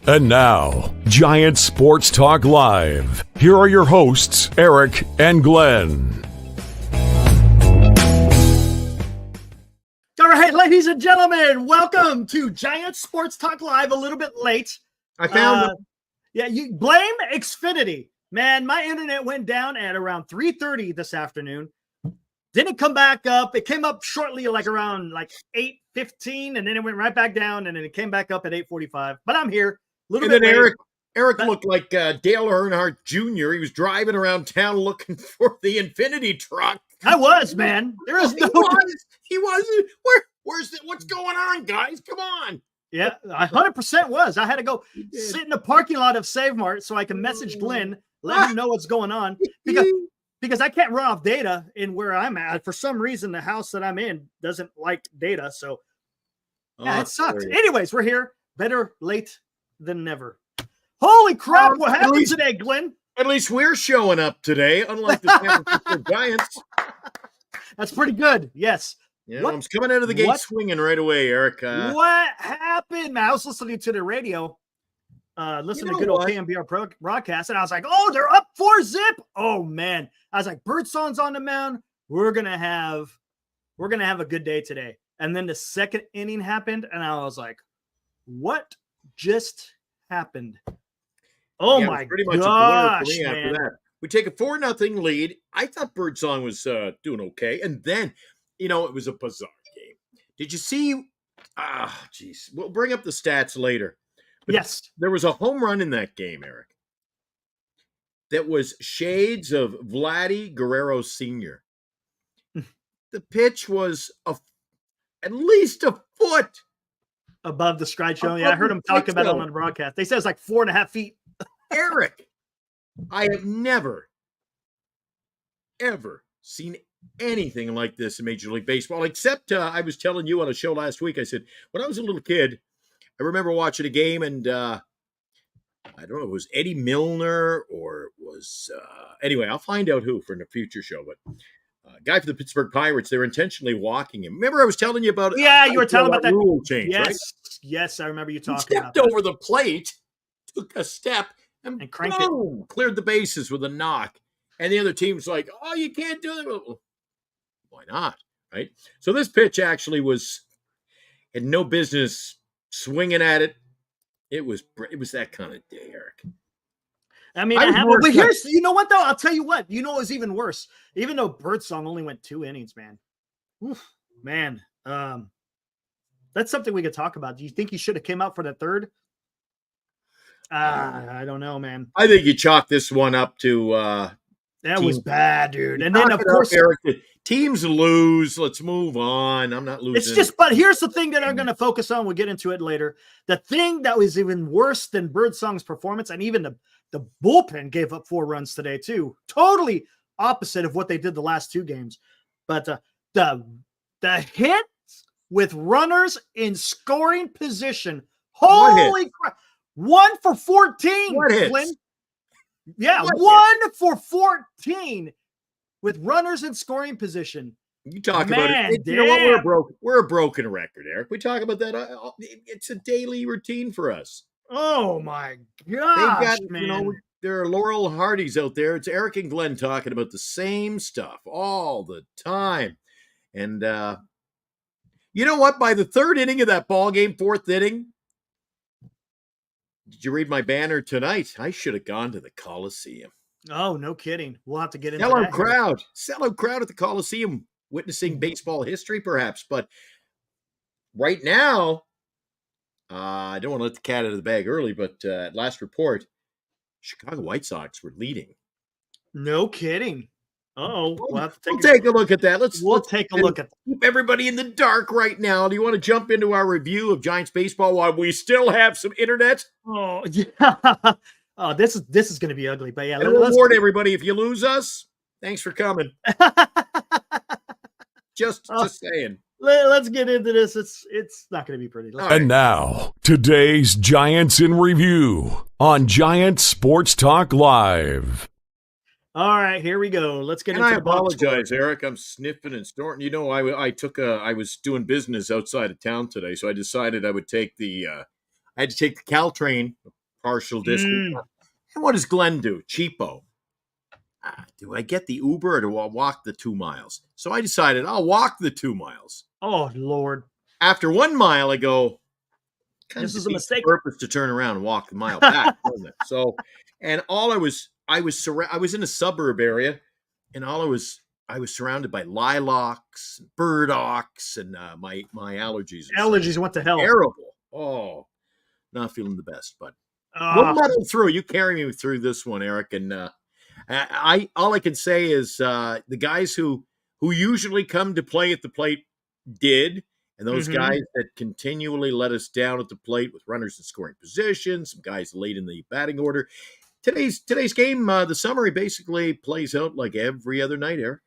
And now, Giant Sports Talk Live. Here are your hosts, Eric and Glenn. All right, ladies and gentlemen, welcome to Giant Sports Talk Live. A little bit late. I found it. Yeah, you blame Xfinity. Man, my internet went down at around 3:30 this afternoon. Didn't come back up. It came up shortly, around 8:15, and then it went right back down, and then it came back up at 8:45. But I'm here. And then Eric looked like Dale Earnhardt Jr. He was driving around town looking for the Infinity truck. I was, man. There is no. He was. Where's it? What's going on, guys? Come on. Yeah, I 100% was. I had to go sit in the parking lot of Save Mart so I can message Glenn, let him know what's going on, because I can't run off data in where I'm at. For some reason, the house that I'm in doesn't like data, so yeah, it sucks. Anyways, we're here. Better late than never. Holy crap! What happened today, Glenn? At least we're showing up today, unlike the San Francisco Giants. That's pretty good. Yes. Yeah, I'm coming out of the gate swinging right away, Eric. What happened, man? I was listening to the radio, listening to good old KMBR broadcast, and I was like, "Oh, they're up 4-0." Oh man, I was like, "Birdsong's on the mound. We're gonna have a good day today." And then the second inning happened, and I was like, "What just happened?" Oh my pretty much gosh, a blur for me man. after that. We take a 4-0 lead. I thought Birdsong was doing okay, and then it was a bizarre game. Did you see? We'll bring up the stats later. But yes, there was a home run in that game, Eric. That was shades of Vladdy Guerrero Sr. The pitch was at least a foot above the strike zone. Yeah, I heard him talk about it on the broadcast. They said it's like 4.5 feet. Eric, I have never, ever seen anything like this in Major League Baseball, except I was telling you on a show last week, I said, when I was a little kid, I remember watching a game, and I don't know, it was Eddie Milner or it was, anyway, I'll find out who for the future show, but a guy for the Pittsburgh Pirates, they were intentionally walking him. Remember I was telling you about you were telling about that rule change, yes, right? Yes, I remember you talking about that. Stepped over the plate, took a step, and cranked it. Cleared the bases with a knock. And the other team's like, "Oh, you can't do that." Well, why not, right? So this pitch actually had no business swinging at it. It was that kind of day, Eric. I mean, but here's, you know what, though? I'll tell you what. It was even worse. Even though Birdsong only went 2 innings, man. Oof, man. That's something we could talk about. Do you think he should have came out for the third? I don't know, man. I think you chalk this one up to that was bad, dude. And then, of course, Eric, teams lose. Let's move on. I'm not losing. It's just, but here's the thing that I'm going to focus on. We'll get into it later. The thing that was even worse than Birdsong's performance, and even the bullpen gave up 4 runs today too. Totally opposite of what they did the last 2 games. But the hits with runners in scoring position. Holy crap. 1 for 14. What hits? Glenn. Yeah, 1 for 14 with runners in scoring position. You talk about it. You know what? We're a broken record, Eric. We talk about that. It's a daily routine for us. Oh my gosh, man. There are Laurel Hardys out there. It's Eric and Glenn talking about the same stuff all the time. And you know what? By the 3rd inning of that ball game, 4th inning, did you read my banner tonight? I should have gone to the Coliseum. Oh, no kidding. We'll have to get into that. Sellout crowd at the Coliseum, witnessing baseball history, perhaps. But right now, I don't want to let the cat out of the bag early, but at last report, Chicago White Sox were leading. No kidding. Uh-oh. We'll take a look at that. Let's take a look at that. Keep everybody in the dark right now. Do you want to jump into our review of Giants baseball while we still have some internet? Oh, yeah. Oh, this is going to be ugly. But yeah, let's warn everybody, if you lose us, thanks for coming. Just saying. Let's get into this. It's not going to be pretty. And now, today's Giants in Review on Giant Sports Talk Live. All right, here we go. Let's get into I apologize, Eric. I'm sniffing and snorting. You know, I was doing business outside of town today, so I decided I would take the I had to take the Caltrain, partial distance. Mm. And what does Glenn do? Cheapo. Do I get the Uber or do I walk the 2 miles? So I decided I'll walk the 2 miles. Oh, Lord. After 1 mile, I go, This is a mistake. purpose to turn around and walk the mile back, wasn't it? So, and I was in a suburb area, and I was surrounded by lilacs, and burdocks, and my allergies. Allergies went to hell. Terrible. Oh, not feeling the best, but we'll muddle through. You carry me through this one, Eric, and all I can say is the guys who usually come to play at the plate did. And those guys that continually let us down at the plate with runners in scoring position, some guys late in the batting order. Today's game, the summary basically plays out like every other night, Eric.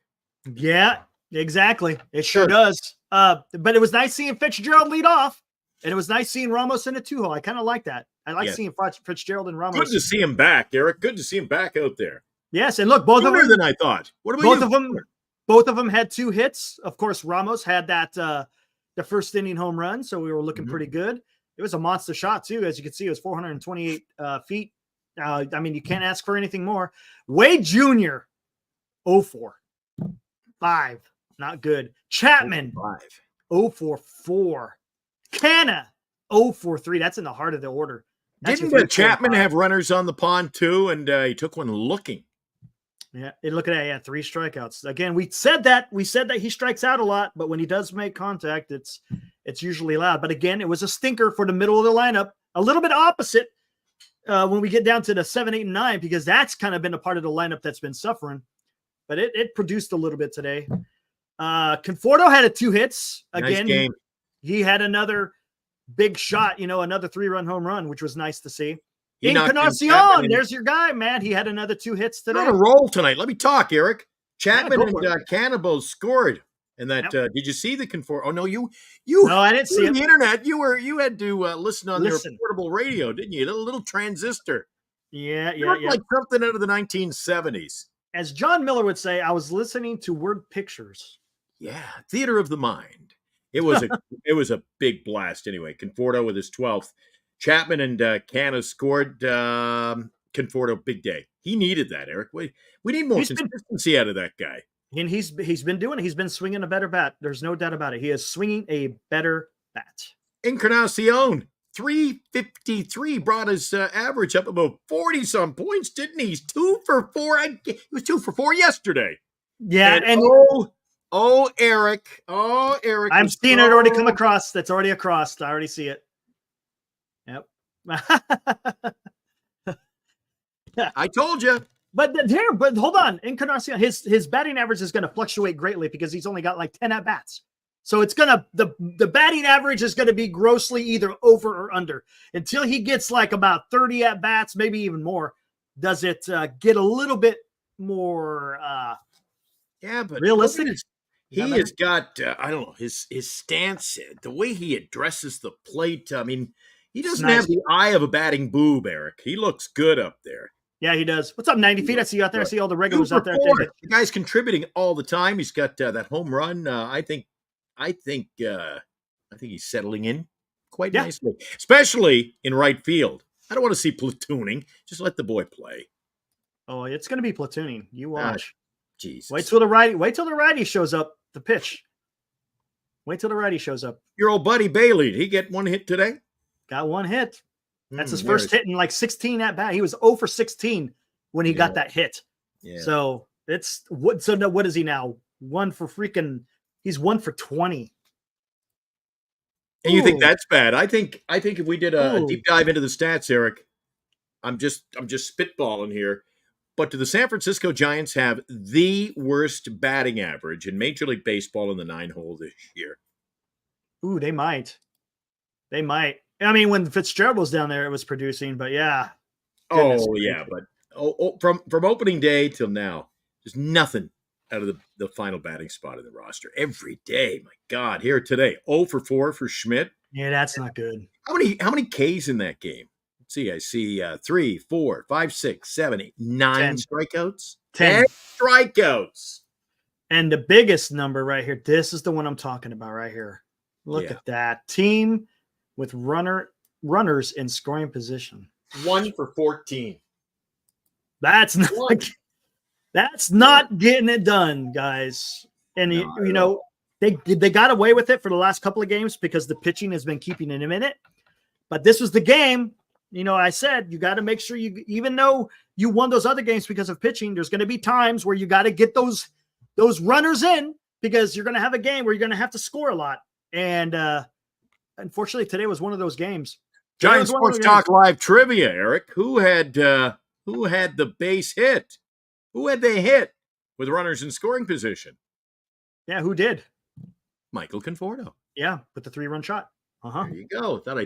Yeah, exactly. It sure does. But it was nice seeing Fitzgerald lead off, and it was nice seeing Ramos in a 2-hole. I kind of like that. I like seeing Fitzgerald and Ramos. Good to see him back, Eric. Good to see him back out there. Yes, and look, both of them than I thought. What about both of them had 2 hits. Of course, Ramos had that the first inning home run, so we were looking pretty good. It was a monster shot too, as you can see. It was 428 feet. I mean, you can't ask for anything more. Wade Jr. 0-4, 5, not good. Chapman 0-4. Canna 0-4-3. That's in the heart of the order. Didn't Chapman have runners on the pond too, and he took one looking? Yeah, look at that. Yeah, 3 strikeouts. Again, we said that he strikes out a lot, but when he does make contact, it's usually loud. But again, it was a stinker for the middle of the lineup. A little bit opposite when we get down to the 7, 8, and 9, because that's kind of been a part of the lineup that's been suffering. But it produced a little bit today. Conforto had 2 hits. Again, nice game. He had another big shot, another 3-run home run, which was nice to see. Encarnacion, there's your guy, man. He had another 2 hits today. On a roll tonight. Let me talk, Eric. Chapman and Cannibal scored. And that did you see the Conforto? Oh no, no, I didn't see the internet. You had to listen on their portable radio, didn't you? A little transistor. Yeah. Like something out of the 1970s. As John Miller would say, I was listening to word pictures. Yeah, theater of the mind. It was a big blast anyway. Conforto with his 12th. Chapman and Canna scored. Conforto, big day. He needed that, Eric. We need more consistency out of that guy. And he's been doing it. He's been swinging a better bat. There's no doubt about it. He is swinging a better bat. Encarnacion, 353, brought his average up about 40-some points, didn't he? He's 2 for 4. He was 2 for 4 yesterday. Yeah, and Eric. I'm seeing it already come across. That's already across. I already see it. Yep. I told you. But hold on. Encarnacion, his batting average is going to fluctuate greatly because he's only got like 10 at bats. So it's the batting average is going to be grossly either over or under until he gets like about 30 at bats, maybe even more. Does it get a little bit more but realistic? He has got I don't know, his stance, the way he addresses the plate. I mean, he doesn't have the eye of a batting boob, Eric. He looks good up there. Yeah, he does. What's up, 90 feet? I see you out there. I see all the regulars out there. The guy's contributing all the time. He's got that home run. I think he's settling in quite nicely, especially in right field. I don't want to see platooning. Just let the boy play. Oh, it's going to be platooning. You watch. Jesus. Wait till the righty shows up to pitch. Wait till the righty shows up. Your old buddy Bailey, did he get 1 hit today? Got 1 hit. That's his first hit in like 16 at bat. He was 0 for 16 when he got that hit. Yeah. So what is he now? He's 1 for 20. And you think that's bad? I think if we did a deep dive into the stats, Eric, I'm just spitballing here. But do the San Francisco Giants have the worst batting average in Major League Baseball in the 9-hole this year? Ooh, they might. I mean, when Fitzgerald was down there, it was producing, but yeah. But from opening day till now, there's nothing out of the final batting spot in the roster. Every day, my God, here today, 0 for 4 for Schmidt. Yeah, that's not good. How many Ks in that game? Let's see, I see 3, 4, 5, 6, 7, 8, 9 10. strikeouts. 10 strikeouts. And the biggest number right here, this is the one I'm talking about right here. Look at that. Team with runner runners in scoring position. 1 for 14. That's not getting it done, guys. And No, they got away with it for the last couple of games because the pitching has been keeping them in it. But this was the game. I said you got to make sure even though you won those other games because of pitching, there's going to be times where you got to get those runners in because you're going to have a game where you're going to have to score a lot. And unfortunately, today was one of those games. Giant Sports Talk Live trivia, Eric. Who had the base hit? Who had they hit with runners in scoring position? Yeah, who did? Michael Conforto. Yeah, with the 3-run shot. There you go. Thought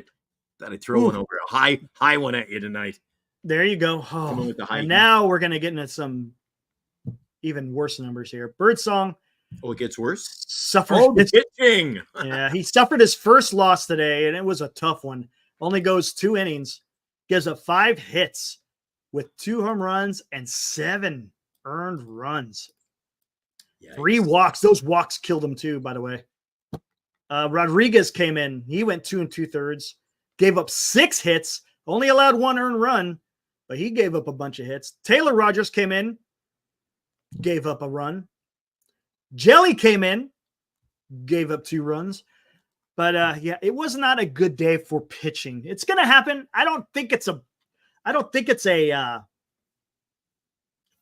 I'd throw one over a high one at you tonight. There you go. Oh, and now we're gonna get into some even worse numbers here. Birdsong. Oh, it gets worse. Pitching. Yeah, he suffered his first loss today, and it was a tough one. Only goes 2 innings, gives up 5 hits with 2 home runs and 7 earned runs. Yikes. 3 walks. Those walks killed him too, by the way. Rodriguez came in. He went 2 2/3, gave up 6 hits, only allowed 1 earned run, but he gave up a bunch of hits. Taylor Rogers came in, gave up a run. Jelly came in, gave up 2 runs. But it was not a good day for pitching. It's going to happen. I don't think it's a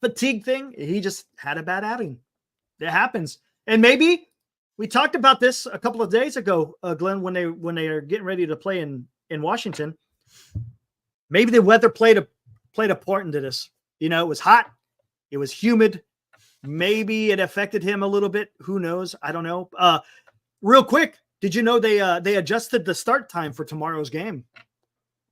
fatigue thing. He just had a bad outing. It happens. And maybe we talked about this a couple of days ago, Glenn, when they are getting ready to play in Washington. Maybe the weather played a part into this. It was hot. It was humid. Maybe it affected him a little bit. Who knows? I don't know. Real quick, did you know they adjusted the start time for tomorrow's game?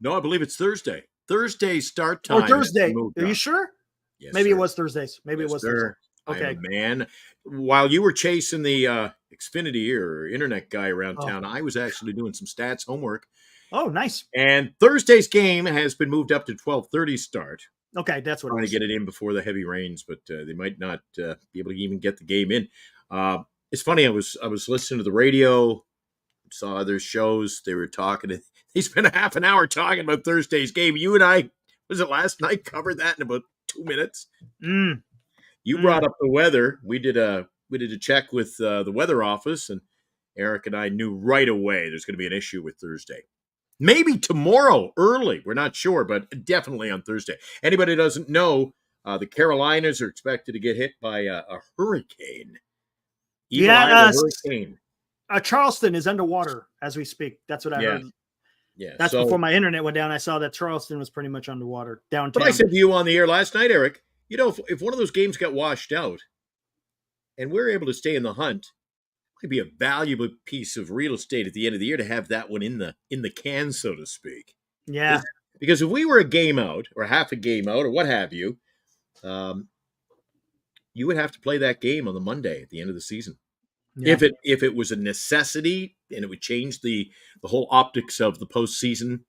No, I believe it's Thursday. Thursday start time. Or Thursday. Are you sure? Yes, maybe sir. it was Thursdays. Maybe it was Thursday. Okay, man. While you were chasing the Xfinity or internet guy around town, I was actually doing some stats homework. Oh, nice. And Thursday's game has been moved up to 12:30 start. Okay, that's what. Trying to get it in before the heavy rains, but they might not be able to even get the game in. It's funny. I was listening to the radio, saw other shows. They were talking. They spent a half an hour talking about Thursday's game. You and I, was it last night, covered that in about 2 minutes. You brought up the weather. We did a check with the weather office, and Eric and I knew right away there's going to be an issue with Thursday. Maybe tomorrow early. We're not sure, but definitely on Thursday. Anybody who doesn't know, the Carolinas are expected to get hit by a hurricane. Hurricane. Charleston is underwater as we speak. That's what I heard. Yeah. That's before my internet went down. I saw that Charleston was pretty much underwater downtown. But I said to you on the air last night, Eric, if one of those games got washed out and we're able to stay in the hunt, it could be a valuable piece of real estate at the end of the year to have that one in the can, so to speak. Yeah. Because if we were a game out or half a game out or what have you, you would have to play that game on the Monday at the end of the season. Yeah. If it was a necessity and it would change the whole optics of the postseason,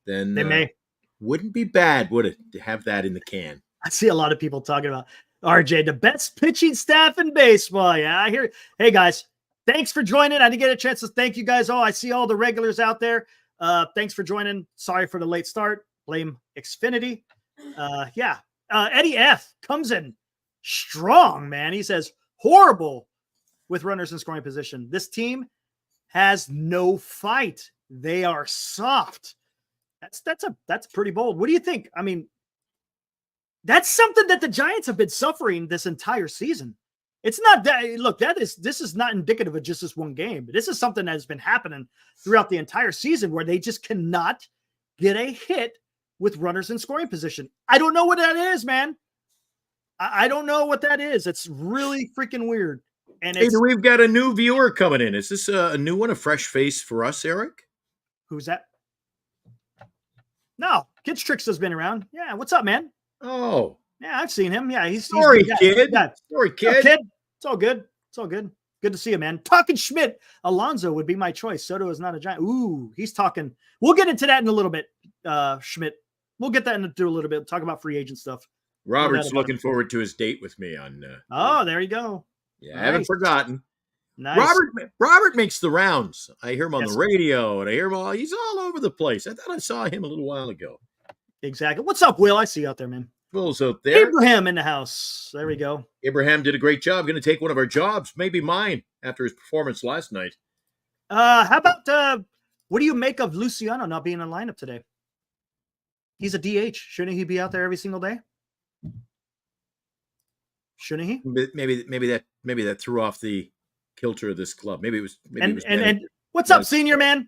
then they may. Wouldn't be bad, would it, to have that in the can? I see a lot of people talking about RJ, the best pitching staff in baseball. Yeah, I hear. Hey guys, thanks for joining. I didn't get a chance to thank you guys all. I see all the regulars out there. Thanks for joining. Sorry for the late start. Blame Xfinity. Eddie F comes in strong, man. He says horrible with runners in scoring position. This team has no fight. They are soft. That's pretty bold. What do you think? I mean, that's something that the Giants have been suffering this entire season. It's not that. Look, this is not indicative of just this one game. This is something that has been happening throughout the entire season where they just cannot get a hit with runners in scoring position. I don't know what that is, man. I don't know what that is. It's really freaking weird. And we've got a new viewer coming in. Is this a new one, a fresh face for us, Eric? Who's that? No, Kids Tricks has been around. Yeah, what's up, man? Oh, yeah, I've seen him. Yeah, he's Sorry, kid. It's all good. It's all good. Good to see you, man. Talking Schmidt, Alonso would be my choice. Soto is not a Giant. Ooh, he's talking. We'll get into that in a little bit, Schmidt. We'll get that into a little bit. We'll talk about free agent stuff. Robert's looking forward to his date with me on. Oh, there you go. Yeah, nice. I haven't forgotten. Nice. Robert makes the rounds. I hear him on Yes. the radio, and I hear him he's all over the place. I thought I saw him a little while ago. Exactly. What's up, Will? I see you out there, man. Will's out there. Abraham in the house. There we go. Abraham did a great job. Going to take one of our jobs, maybe mine, after his performance last night. How about what do you make of Luciano not being in the lineup today? He's a DH. Shouldn't he be out there every single day? Shouldn't he? Maybe that threw off the kilter of this club. Maybe it was. And what's up, senior man?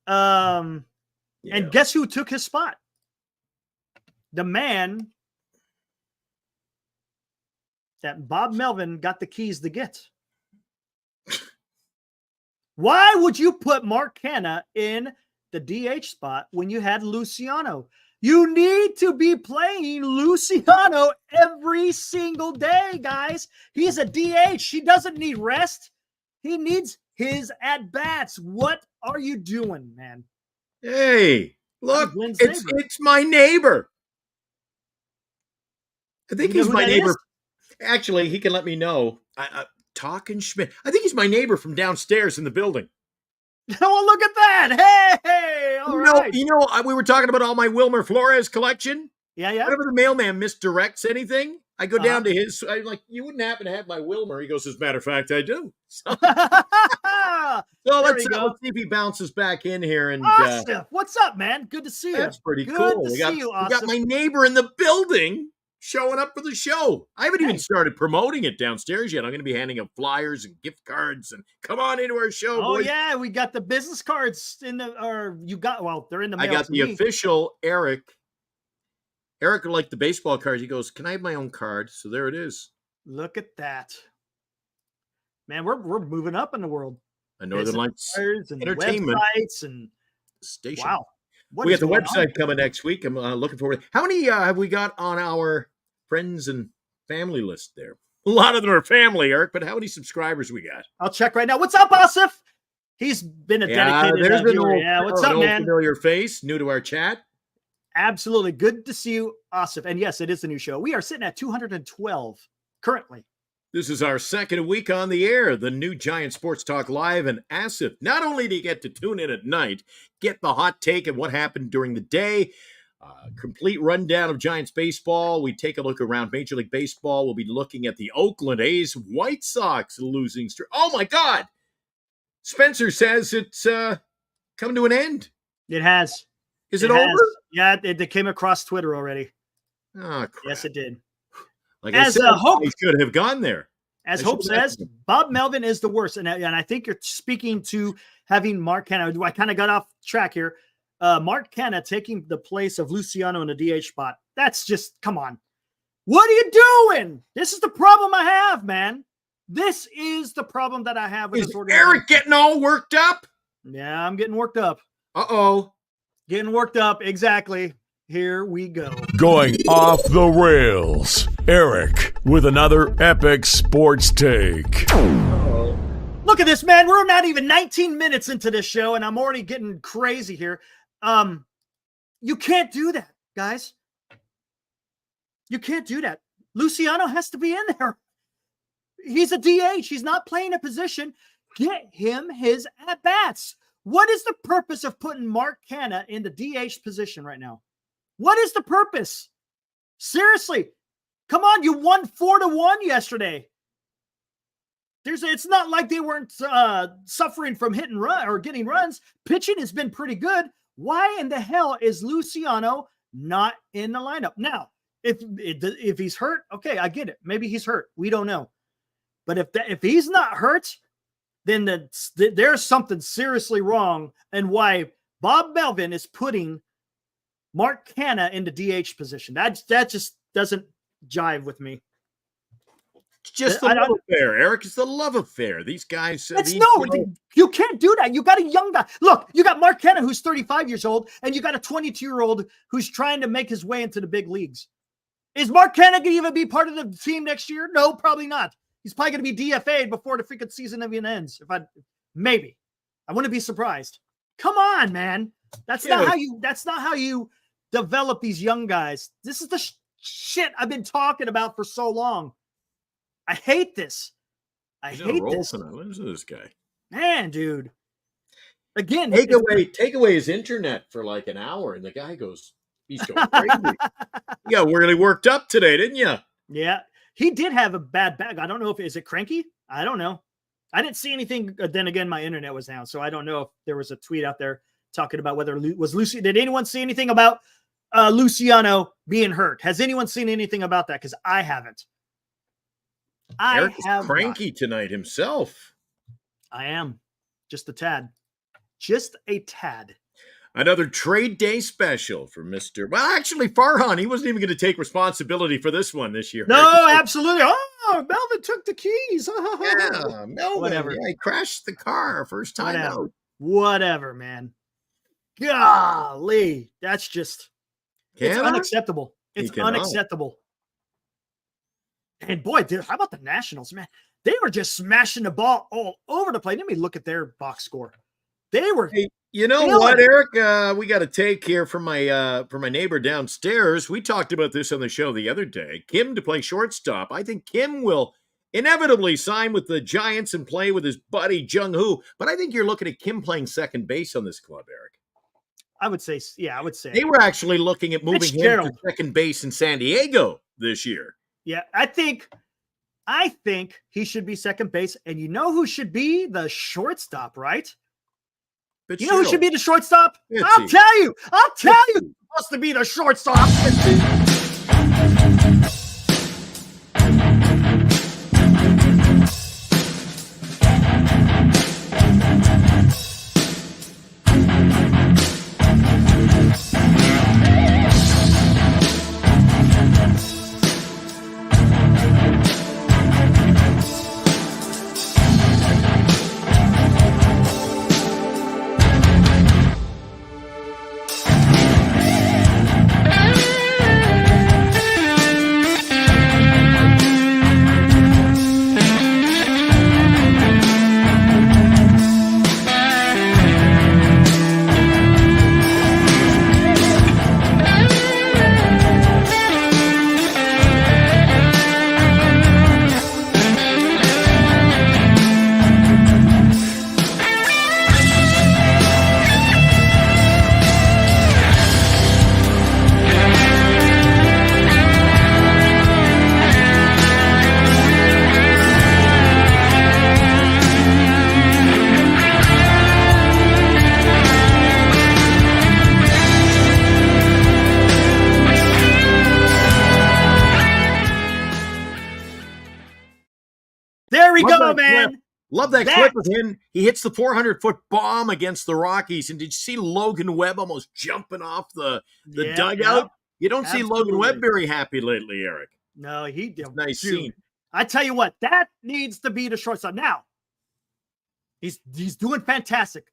Yeah. And guess who took his spot? The man that Bob Melvin got the keys to get. Why would you put Mark Canha in the DH spot when you had Luciano? You need to be playing Luciano every single day, guys. He's a DH. He doesn't need rest. He needs his at-bats. What are you doing, man? Hey, look, it's my neighbor. I think he's my neighbor. Actually, he can let me know. Talking Schmidt. I think he's my neighbor from downstairs in the building. Oh, look at that. Hey, all right. We were talking about all my Wilmer Flores collection. Yeah. Whenever the mailman misdirects anything, I go down to his. I'm like, you wouldn't happen to have my Wilmer? He goes, as a matter of fact, I do. So let's see if he bounces back in here. And Austin, what's up, man? Good to see you. That's pretty cool. Good to see you, we got my neighbor in the building showing up for the show. I haven't even started promoting it downstairs yet. I'm going to be handing out flyers and gift cards and come on into our show. Oh, boys. yeah. We got the business cards they're in the mail. I got the official Eric. Eric liked the baseball cards. He goes, can I have my own card? So there it is. Look at that. Man, we're moving up in the world. A Northern Lights and Entertainment websites and station. Wow. We got the website coming next week. I'm looking forward. How many have we got on our friends and family list there? A lot of them are family, Eric, but how many subscribers we got? I'll check right now. What's up, Asif? He's been a dedicated viewer. What's up, man? Familiar face, new to our chat. Absolutely. Good to see you, Asif. And yes, it is the new show. We are sitting at 212 currently. This is our second week on the air, the new Giant Sports Talk Live, and Asif. Not only do you get to tune in at night, get the hot take and what happened during the day, complete rundown of Giants baseball. We take a look around Major League Baseball. We'll be looking at the Oakland A's White Sox losing streak. Oh, my God. Spencer says it's come to an end. It has. Is it over? Yeah, it came across Twitter already. Oh, crap. Yes, it did. Like I said, Hope should have gone there. As Hope says, Bob Melvin is the worst. And I think you're speaking to having Mark Canha. I kind of got off track here. Mark Canha taking the place of Luciano in the DH spot. That's just, come on. What are you doing? This is the problem I have, man. This is the problem that I have with this organization. Eric getting all worked up? Yeah, I'm getting worked up. Uh-oh. Getting worked up. Exactly. Here we go. Going off the rails. Eric with another epic sports take. Uh-oh. Look at this, man. We're not even 19 minutes into this show, and I'm already getting crazy here. You can't do that, guys. You can't do that. Luciano has to be in there. He's a DH. He's not playing a position. Get him his at-bats. What is the purpose of putting Mark Canha in the DH position right now? What is the purpose? Seriously. Come on, you won 4-1 yesterday. It's not like they weren't suffering from hit and run or getting runs. Pitching has been pretty good. Why in the hell is Luciano not in the lineup? Now, if he's hurt, okay, I get it. Maybe he's hurt. We don't know. But if he's not hurt, then there's something seriously wrong, and why Bob Melvin is putting Mark Canha in the DH position. That just doesn't jive with me. It's just the love affair, Eric. It's the love affair. These guys. You can't do that. You got a young guy. Look, you got Mark Canha, who's 35 years old, and you got a 22-year-old who's trying to make his way into the big leagues. Is Mark Canha going to even be part of the team next year? No, probably not. He's probably going to be DFA'd before the freaking season even ends. Maybe. I wouldn't be surprised. Come on, man. That's not how you develop these young guys. This is the shit I've been talking about for so long. I hate this. I He's on a hate roll this. tonight. Listen to this guy. Man, dude. Again, Take away his internet for like an hour, and the guy goes, he's going crazy. You got really worked up today, didn't you? Yeah, he did have a bad bag. I don't know if is it cranky. I don't know. I didn't see anything. Then again, my internet was down, so I don't know if there was a tweet out there talking about whether was Lucy. Did anyone see anything about Luciano being hurt? Has anyone seen anything about that? Because I haven't. Eric is cranky tonight himself. I am just a tad. Just a tad. Another trade day special for Mr. Well, actually, Farhan, he wasn't even going to take responsibility for this one this year. No, absolutely. Oh, Melvin took the keys. Yeah, Melvin. Whatever. Yeah, he crashed the car first time out. Whatever, man. Golly, that's just it's unacceptable. It's unacceptable. And boy, dude, how about the Nationals, man? They were just smashing the ball all over the place. Let me look at their box score. They were. Hey, you know what, Eric? We got a take here from my neighbor downstairs. We talked about this on the show the other day. Kim to play shortstop. I think Kim will inevitably sign with the Giants and play with his buddy Jung Hoo. But I think you're looking at Kim playing second base on this club, Eric. I would say, yeah, I would say. They were actually looking at moving him to second base in San Diego this year. Yeah, I think he should be second base. And you know who should be the shortstop, right? You know who should be the shortstop? I'll tell you. Who's supposed to be the shortstop. There we go, man. Clip. Love that clip of him. He hits the 400-foot bomb against the Rockies. And did you see Logan Webb almost jumping off the dugout? Yeah. You don't see Logan Webb very happy lately, Eric. No, nice scene. I tell you what, that needs to be the shortstop. Now, he's doing fantastic.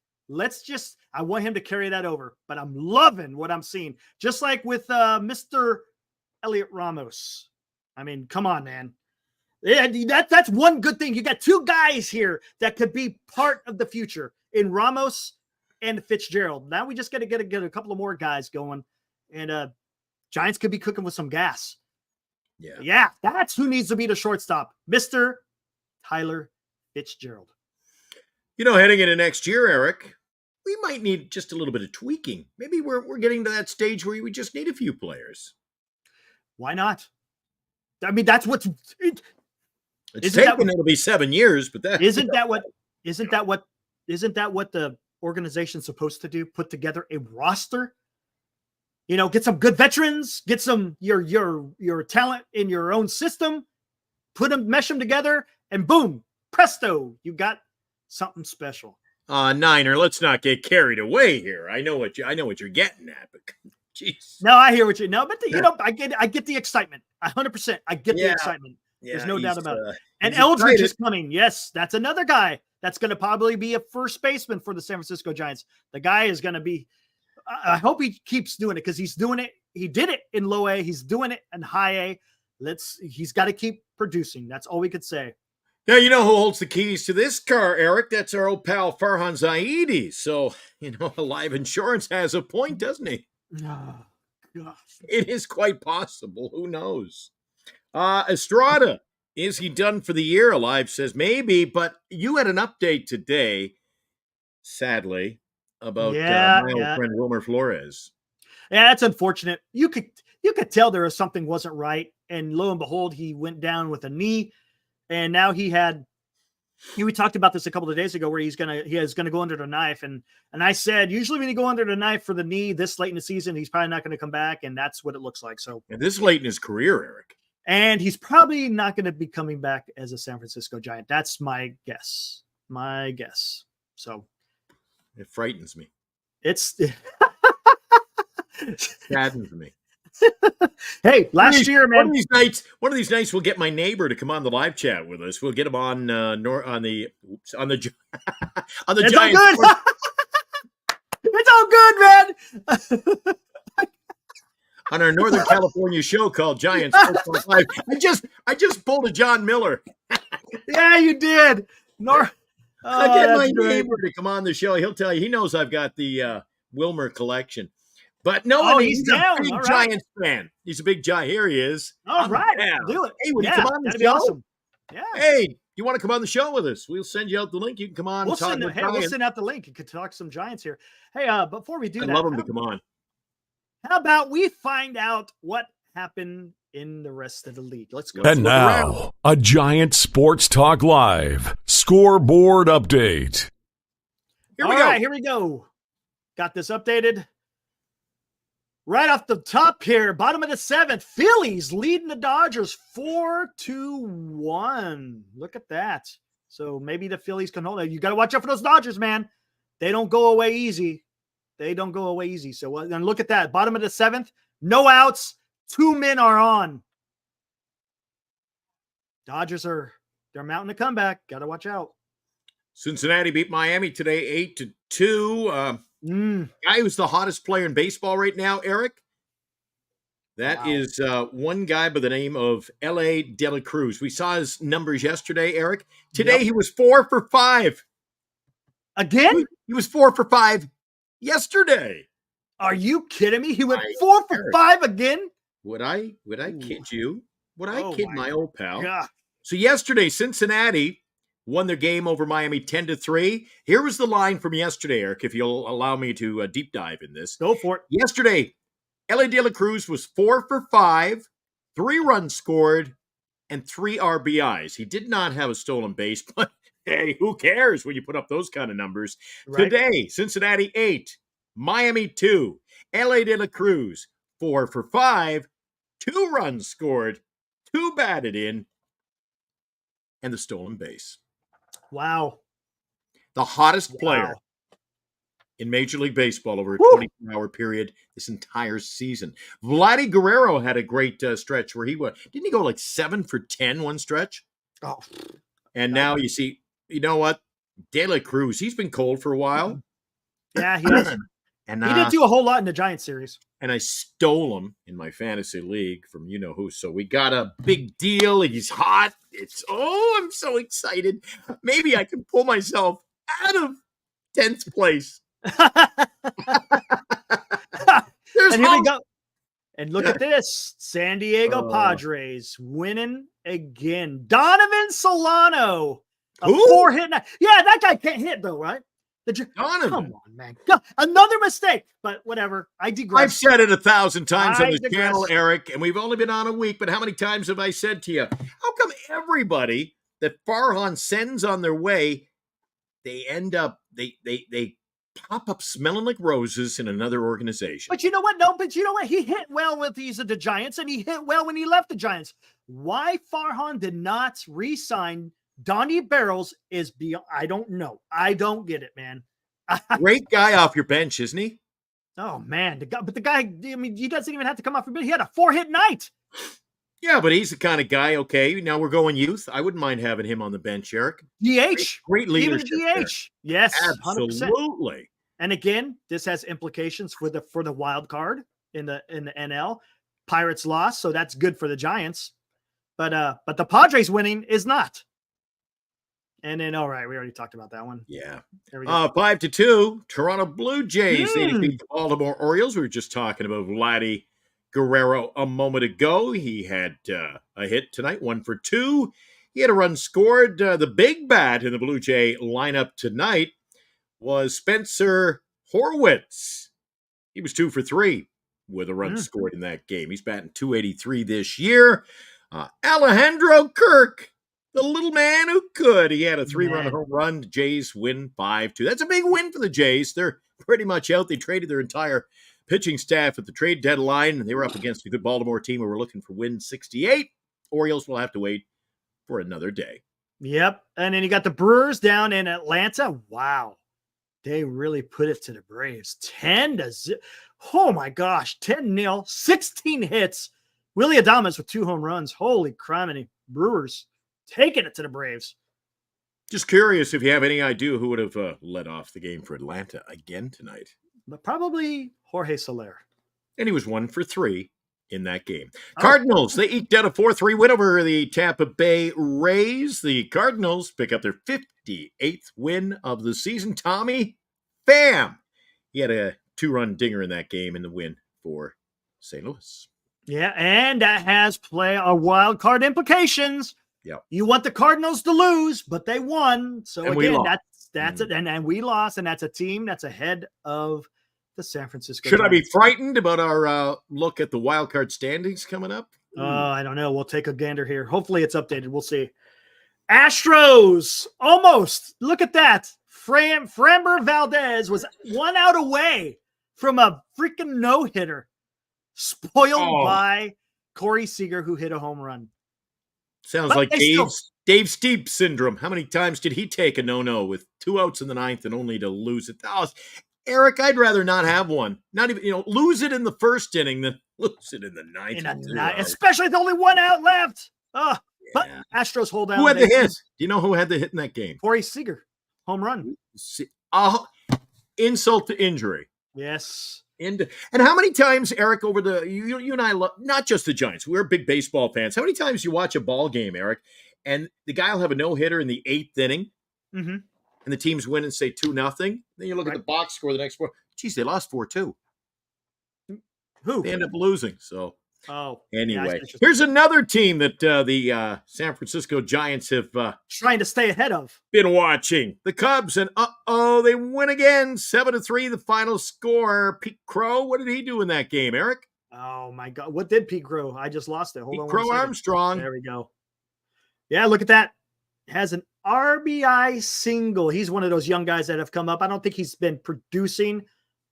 I want him to carry that over. But I'm loving what I'm seeing. Just like with Mr. Elliot Ramos. I mean, come on, man. Yeah, that's one good thing. You got two guys here that could be part of the future in Ramos and Fitzgerald. Now we just got to get a couple of more guys going, and Giants could be cooking with some gas. Yeah, that's who needs to be the shortstop, Mr. Tyler Fitzgerald. You know, heading into next year, Eric, we might need just a little bit of tweaking. Maybe we're getting to that stage where we just need a few players. Why not? I mean, that's what's. It'll be 7 years, but isn't that what the organization's supposed to do? Put together a roster, get some good veterans, get some your talent in your own system, mesh them together, and boom, presto, you got something special. Niner, let's not get carried away here. I know what you're getting at, but jeez. No, I hear what I get the excitement. 100%. I get the excitement. Yeah, there's no doubt about it. And Eldridge is coming. Yes, that's another guy that's going to probably be a first baseman for the San Francisco Giants. The guy is going to be I hope he keeps doing it because he's doing it. He did it in low A. He's doing it in high A. He's got to keep producing. That's all we could say. Now, you know who holds the keys to this car, Eric? That's our old pal Farhan Zaidi. So, Live Insurance has a point, doesn't he? Oh, gosh. It is quite possible. Who knows? Estrada Is he done for the year? Alive says maybe, but you had an update today, sadly, about my old friend Wilmer Flores. Yeah, that's unfortunate. You could tell there was something wasn't right, and lo and behold, he went down with a knee, and now we talked about this a couple of days ago where he is gonna go under the knife, and I said usually when you go under the knife for the knee this late in the season, he's probably not going to come back, and that's what it looks like. So, and this late in his career, Eric, and he's probably not going to be coming back as a San Francisco Giant. That's my guess. So, it frightens me. It's saddens me. Hey, last year, man. One of these nights, we'll get my neighbor to come on the live chat with us. We'll get him on the Giants. All good. It's all good, man. On our Northern California show called Giants 4.5. I just pulled a John Miller. Yeah, you did. I get my neighbor to come on the show. He'll tell you. He knows I've got the Wilmer collection. But no, he's down. A big Giants fan. He's a big Giant. Here he is. All right. Do it. Hey, will you come on the show? Be awesome. Yeah. Hey, you want to come on the show with us? We'll send you out the link. You can come on. We'll send out the link. You can talk some Giants here. Hey, before we do that, I'd love him to come on. How about we find out what happened in the rest of the league? Let's go. And now, a Giant Sports Talk Live scoreboard update. Here we go. Got this updated. Right off the top here, bottom of the 7th, Phillies leading the Dodgers 4-1. Look at that. So maybe the Phillies can hold it. You got to watch out for those Dodgers, man. They don't go away easy. So then look at that. Bottom of the 7th, no outs. 2 men are on. Dodgers they're mounting a comeback. Got to watch out. Cincinnati beat Miami today 8-2. Guy who's the hottest player in baseball right now, Eric. That is one guy by the name of L.A. De La Cruz. We saw his numbers yesterday, Eric. Today he was 4 for 5. Again? He was 4 for 5 yesterday. Are you kidding me? He went 4 for 5 again? Would I kid you? Would I kid my old pal? God. So yesterday, Cincinnati won their game over Miami 10-3. Here was the line from yesterday, Eric, if you'll allow me to deep dive in this. Go for it. Yesterday, L.A. De La Cruz was 4 for 5, 3 runs scored, and 3 RBIs. He did not have a stolen base, but hey, who cares when you put up those kind of numbers? Right. Today, Cincinnati 8, Miami 2, L.A. De La Cruz 4 for 5, 2 runs scored, 2 batted in, and the stolen base. Wow. The hottest player in Major League Baseball over a 24-hour period this entire season. Vladdy Guerrero had a great stretch where didn't he go like 7 for 10 one stretch? Oh. And now you see, you know what? De La Cruz, he's been cold for a while. Yeah, he has. And he didn't do a whole lot in the Giants series. And I stole him in my fantasy league from you-know-who. So we got a big deal. He's hot. I'm so excited. Maybe I can pull myself out of 10th place. And here we go. And look at this. San Diego Padres winning again. Donovan Solano. A 4-hit night. Yeah, that guy can't hit, though, right? Donovan. Come on, man. Another mistake, but whatever. I digress. I've said it 1,000 times on this channel, Eric, and we've only been on a week, but how many times have I said to you, how come everybody that Farhan sends on their way, they end up, they pop up smelling like roses in another organization? But you know what? No, but you know what? He hit well with these the Giants, and he hit well when he left the Giants. Why Farhan did not re-sign Donnie Barrels is beyond. I don't know. I don't get it, man. Great guy off your bench, isn't he? Oh man, the guy. I mean, he doesn't even have to come off your bench. He had a 4-hit night. Yeah, but he's the kind of guy. Okay, now we're going youth. I wouldn't mind having him on the bench, Eric. DH, great leadership. Even DH, yes, absolutely. 100%. And again, this has implications for the wild card in the NL. Pirates lost, so that's good for the Giants. But the Padres winning is not. And then, all right, we already talked about that one. Yeah. There we go. 5-2, Toronto Blue Jays. They defeat the Baltimore Orioles. We were just talking about Vladdy Guerrero a moment ago. He had a hit tonight, 1 for 2. He had a run scored. The big bat in the Blue Jay lineup tonight was Spencer Horwitz. He was 2 for 3 with a run scored in that game. He's batting .283 this year. Alejandro Kirk, the little man who could. He had a 3-run home run. The Jays win 5-2. That's a big win for the Jays. They're pretty much out. They traded their entire pitching staff at the trade deadline, and they were up against a good Baltimore team who were looking for win 68. Orioles will have to wait for another day. Yep. And then you got the Brewers down in Atlanta. Wow. They really put it to the Braves. 10-0. Oh my gosh. 10-0. 16 hits. Willie Adames with 2 home runs. Holy criminy. Brewers taking it to the Braves. Just curious if you have any idea who would have led off the game for Atlanta again tonight. But probably Jorge Soler. And he was 1 for 3 in that game. Cardinals, they eked out a 4-3 win over the Tampa Bay Rays. The Cardinals pick up their 58th win of the season. Tommy Pham, he had a 2-run dinger in that game in the win for St. Louis. Yeah, and that has a wild card implications. Yep. You want the Cardinals to lose, but they won. So and again, that's it. And we lost, and that's a team that's ahead of the San Francisco Should Giants. I be frightened about our look at the wild card standings coming up? I don't know. We'll take a gander here. Hopefully it's updated. We'll see. Astros, almost. Look at that. Framber Valdez was 1 out away from a freaking no-hitter. Spoiled by Corey Seager, who hit a home run. Sounds like Dave Steep syndrome. How many times did he take a no-no with 2 outs in the 9th and only to lose it? Oh, Eric, I'd rather not have one. Not even, lose it in the first inning than lose it in the 9th. Especially with only 1 out left. But Astros hold down. Who had the hit? Do you know who had the hit in that game? Corey Seager. Home run. Insult to injury. Yes. And how many times, Eric, over you and I love not just the Giants, we're big baseball fans. How many times you watch a ball game, Eric, and the guy will have a no-hitter in the 8th inning, and the teams win and say 2-0. Then you look at the box score the next 4. Geez, they lost 4-2. Who? They end up losing. So anyway, yeah, here's another team that the San Francisco Giants have trying to stay ahead of. Been watching the Cubs, and they win again, 7-3. The final score. Pete Crow, what did he do in that game, Eric? Oh my God, what did Pete Crow? I just lost it. Hold on. Crow Armstrong. There we go. Yeah, look at that. Has an RBI single. He's one of those young guys that have come up. I don't think he's been producing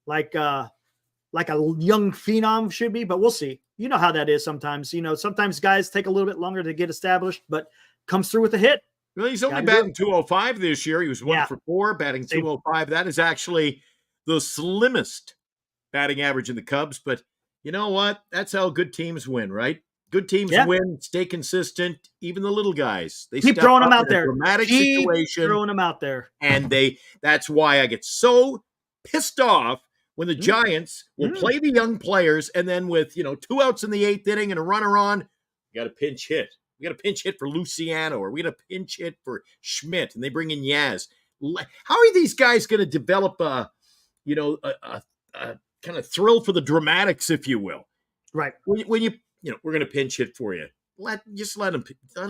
like a young phenom should be, but we'll see. You know how that is sometimes. Sometimes guys take a little bit longer to get established, but comes through with a hit. Well, he's only batting .205 this year. He was 1 for 4, batting .205. That is actually the slimmest batting average in the Cubs. But you know what? That's how good teams win, right? Good teams win, stay consistent. Even the little guys, they keep throwing them out there. Dramatic situation, throwing them out there, and that's why I get so pissed off when the Giants will play the young players, and then with 2 outs in the 8th inning and a runner on, we got a pinch hit. We got a pinch hit for Luciano, or we got a pinch hit for Schmidt, and they bring in Yaz. How are these guys going to develop a kind of thrill for the dramatics, if you will? Right. When we're going to pinch hit for you. Let them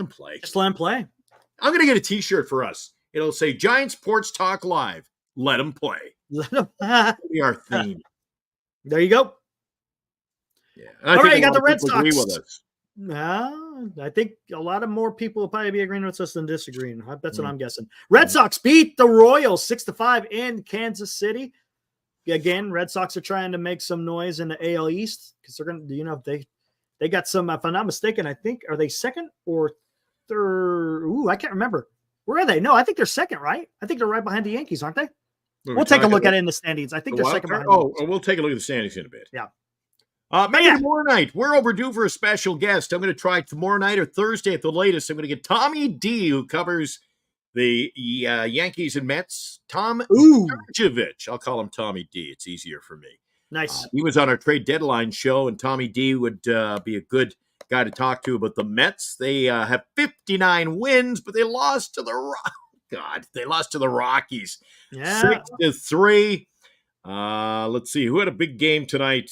play. Just let them play. I'm going to get a T-shirt for us. It'll say Giants Sports Talk Live. Let them play. Let them. Be our theme. There you go. Yeah. All right, you got the Red Sox. Agree with us. I think a lot of more people will probably be agreeing with us than disagreeing. That's what I'm guessing. Red Sox beat the Royals 6-5 in Kansas City. Again, Red Sox are trying to make some noise in the AL East because they're going to, they got some, if I'm not mistaken, I think, are they second or third? Ooh, I can't remember. Where are they? No, I think they're second, right? I think they're right behind the Yankees, aren't they? We'll take a look at it in the standings. I think they're second behind. We'll take a look at the standings in a bit. Yeah. Maybe tomorrow night. We're overdue for a special guest. I'm going to try tomorrow night or Thursday at the latest. I'm going to get Tommy D, who covers the Yankees and Mets. Tom Djurjevic. I'll call him Tommy D. It's easier for me. Nice. He was on our trade deadline show, and Tommy D would be a good guy to talk to about the Mets. They have 59 wins, but they lost to the they lost to the Rockies. Yeah. 6-3. Let's see. Who had a big game tonight?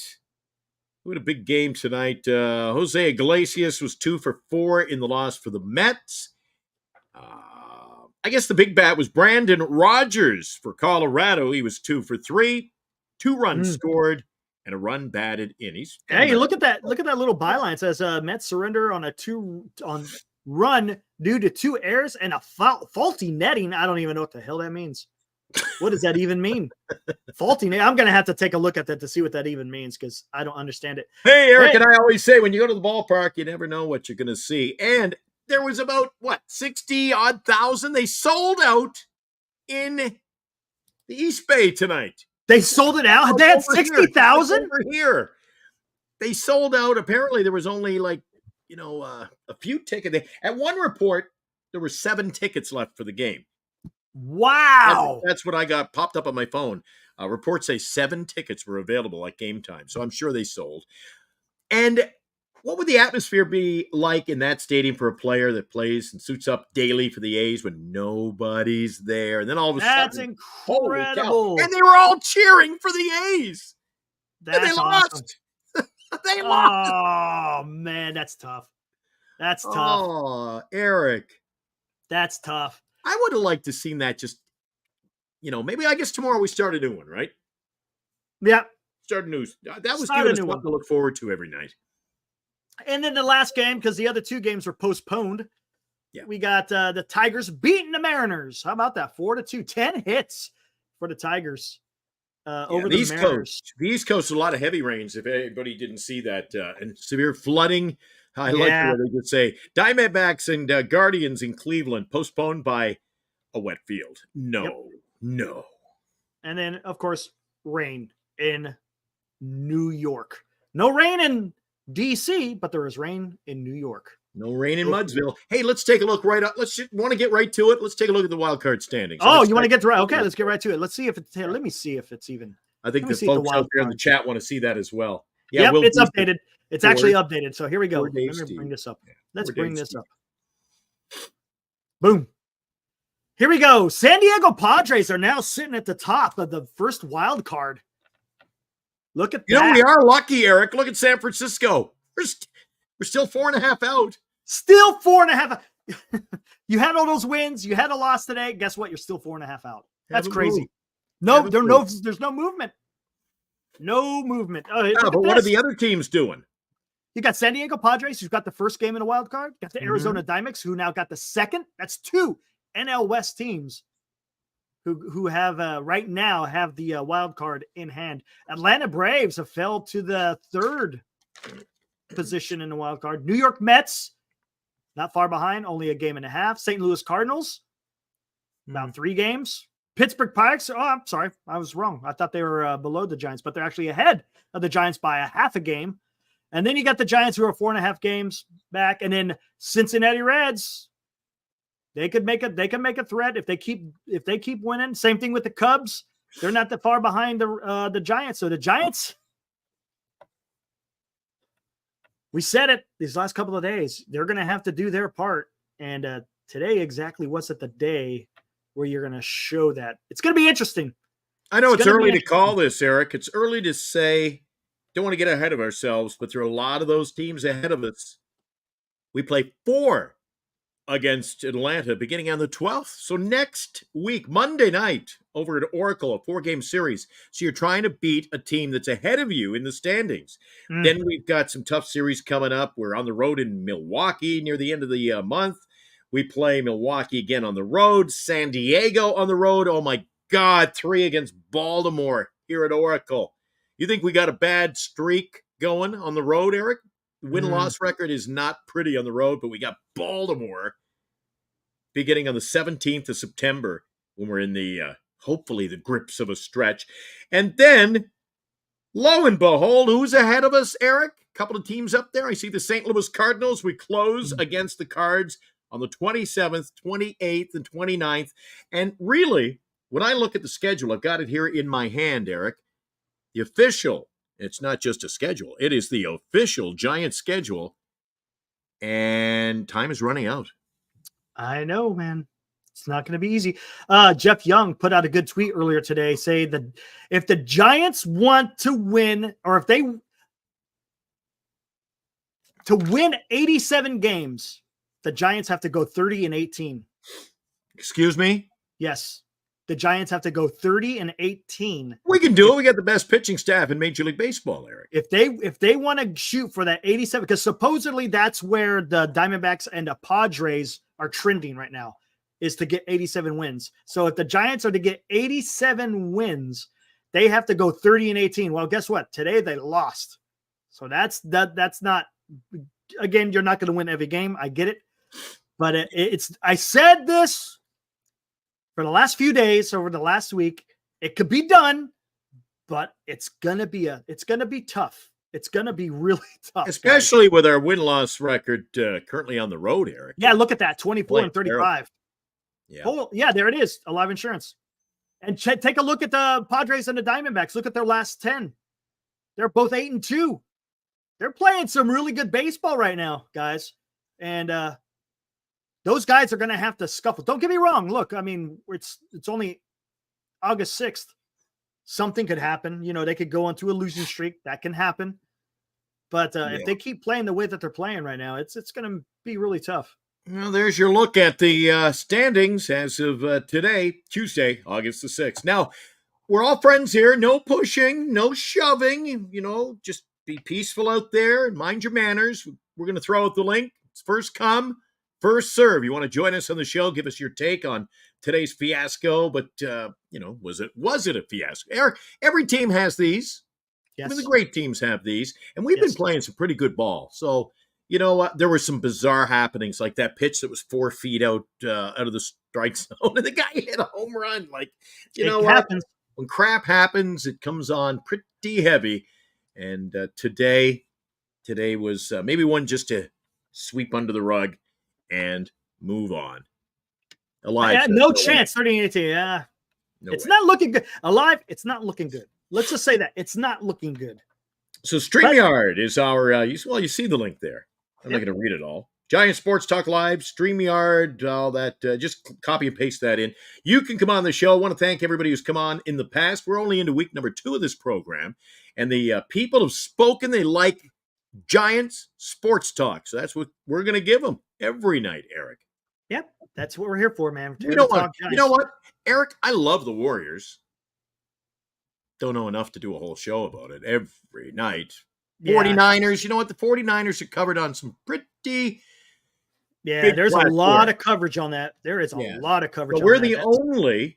We had a big game tonight. Jose Iglesias was 2 for 4 in the loss for the Mets. I guess the big bat was Brandon Rogers for Colorado. He was 2 for 3, 2 runs scored, and a run batted in. Hey, look at that! Look at that little byline. It says Mets surrender on a 2 run due to 2 errors and a faulty netting. I don't even know what the hell that means. What does that even mean? Faulty netting. I'm going to have to take a look at that to see what that even means because I don't understand it. Hey, Eric, and I always say when you go to the ballpark, you never know what you're going to see. And there was about, 60-odd thousand. They sold out in the East Bay tonight. They sold it out? They had 60,000? Over here. They sold out. Apparently, there was only a few tickets. At one report, there were 7 tickets left for the game. Wow. That's what I got popped up on my phone. Reports say 7 tickets were available at game time. So I'm sure they sold. And what would the atmosphere be like in that stadium for a player that plays and suits up daily for the A's when nobody's there? And then all of a sudden, that's incredible. And they were all cheering for the A's. That's and they lost. They lost. Oh, man, that's tough. That's tough. Oh, Eric. That's tough. I would have liked to have seen that maybe I guess tomorrow we start a new one, right? Yeah. Start a news. That was giving us something to look forward to every night. And then the last game, because the other 2 games were postponed. Yeah. We got the Tigers beating the Mariners. How about that? 4-2, 10 hits for the Tigers over the Mariners. The East Coast, a lot of heavy rains. If anybody didn't see that, and severe flooding. I like the way they could say Diamondbacks and Guardians in Cleveland postponed by a wet field. No. And then, of course, rain in New York. No rain in D.C., but there is rain in New York. No rain in Mudsville. Hey, let's take a look right up. Want to get right to it. Let's take a look at the wild card standings. Oh, you want to get to right? Okay, let's get right to it. Let's see if it's. Let me see if it's even. I think the folks out there in the chat want to see that as well. Yeah, it's updated. It's actually updated. So here we go. Let me bring this up. Let's bring this up. Boom. Here we go. San Diego Padres are now sitting at the top of the first wild card. Look at that. We are lucky, Eric. Look at San Francisco. We're still 4.5 out. Still 4.5. You had all those wins. You had a loss today. Guess what? You're still 4.5 out. That's crazy. There's no movement. No movement. But what are the other teams doing? You got San Diego Padres, who's got the first game in the wild card. You got the Arizona Diamondbacks, who now got the second. That's 2 NL West teams who have right now have the wild card in hand. Atlanta Braves have fell to the 3rd position in the wild card. New York Mets, not far behind, only a game and a half. St. Louis Cardinals, about 3 games. Pittsburgh Pirates, I'm sorry, I was wrong. I thought they were below the Giants, but they're actually ahead of the Giants by a half a game. And then you got the Giants, who are 4.5 games back, and then Cincinnati Reds. They could make a threat if they keep winning. Same thing with the Cubs. They're not that far behind the Giants. So the Giants, we said it these last couple of days, they're going to have to do their part. And today, exactly what's at the day where you're going to show that. It's going to be interesting. I know it's early to call this, Eric. It's early to say. Don't want to get ahead of ourselves, but there are a lot of those teams ahead of us. We play 4 against Atlanta beginning on the 12th. So next week, Monday night, over at Oracle, a 4-game series. So you're trying to beat a team that's ahead of you in the standings. Then we've got some tough series coming up. We're on the road in Milwaukee near the end of the month. We play Milwaukee again on the road, San Diego on the road. Oh my God, 3 against Baltimore here at Oracle. You think we got a bad streak going on the road, Eric? The win-loss record is not pretty on the road, but we got Baltimore beginning on the 17th of September when we're in the, hopefully, the grips of a stretch. And then, lo and behold, who's ahead of us, Eric? A couple of teams up there. I see the St. Louis Cardinals. We close against the Cards on the 27th, 28th, and 29th. And really, when I look at the schedule, I've got it here in my hand, Eric. The official, it's not just a schedule, it is the official Giants schedule, and time is running out. I know, man. It's not going to be easy. Jeff Young put out a good tweet earlier today saying that if the Giants want to win, or if they To win 87 games, the Giants have to go 30-18. Excuse me? Yes. The Giants have to go 30-18. We can do it. We got the best pitching staff in Major League Baseball, Eric. If they want to shoot for that 87, because supposedly that's where the Diamondbacks and the Padres are trending right now, is to get 87 wins. So if the Giants are to get 87 wins, they have to go 30-18. Well, guess what? Today they lost. So that's not, again, you're not going to win every game. I get it. But I said this for the last few days, over the last week. It could be done, but it's gonna be tough. It's gonna be really tough, especially with our win-loss record currently on the road, Eric. Yeah, look at that, 24-35. Yeah, yeah, there it is. Alive Insurance. And take a look at the Padres and the Diamondbacks. Look at their last 10. They're both 8-2. They're playing some really good baseball right now, guys. And those guys are going to have to scuffle. Don't get me wrong. Look, I mean, it's only August 6th. Something could happen. You know, they could go onto a losing streak. That can happen. But if they keep playing the way that they're playing right now, it's going to be really tough. Well, there's your look at the standings as of today, Tuesday, August the 6th. Now, we're all friends here. No pushing, no shoving. You know, just be peaceful out there and mind your manners. We're going to throw out the link. It's first come, first serve. You want to join us on the show? Give us your take on today's fiasco. But, you know, was it a fiasco? Eric, every team has these. Yes. I mean, the great teams have these. And we've been playing some pretty good ball. So, you know what? There were some bizarre happenings, like that pitch that was 4 feet out of the strike zone, and the guy hit a home run. Like, you know what? When crap happens, it comes on pretty heavy. And today was maybe one just to sweep under the rug and move on. Alive. Yeah, no chance. 30-18. Yeah, it's not looking good. Alive. It's not looking good. Let's just say that it's not looking good. So StreamYard is our. You see the link there. I'm not going to read it all. Giant Sports Talk Live, StreamYard, all that. Just copy and paste that in. You can come on the show. I want to thank everybody who's come on in the past. We're only into week number 2 of this program. And the people have spoken. They like Giants Sports Talk. So that's what we're going to give them every night, Eric. Yep. That's what we're here for, man. You know what, Eric? I love the Warriors. Don't know enough to do a whole show about it every night. 49ers, you know what? The 49ers are covered on some pretty there's a lot of coverage on that. There is a lot of coverage on that.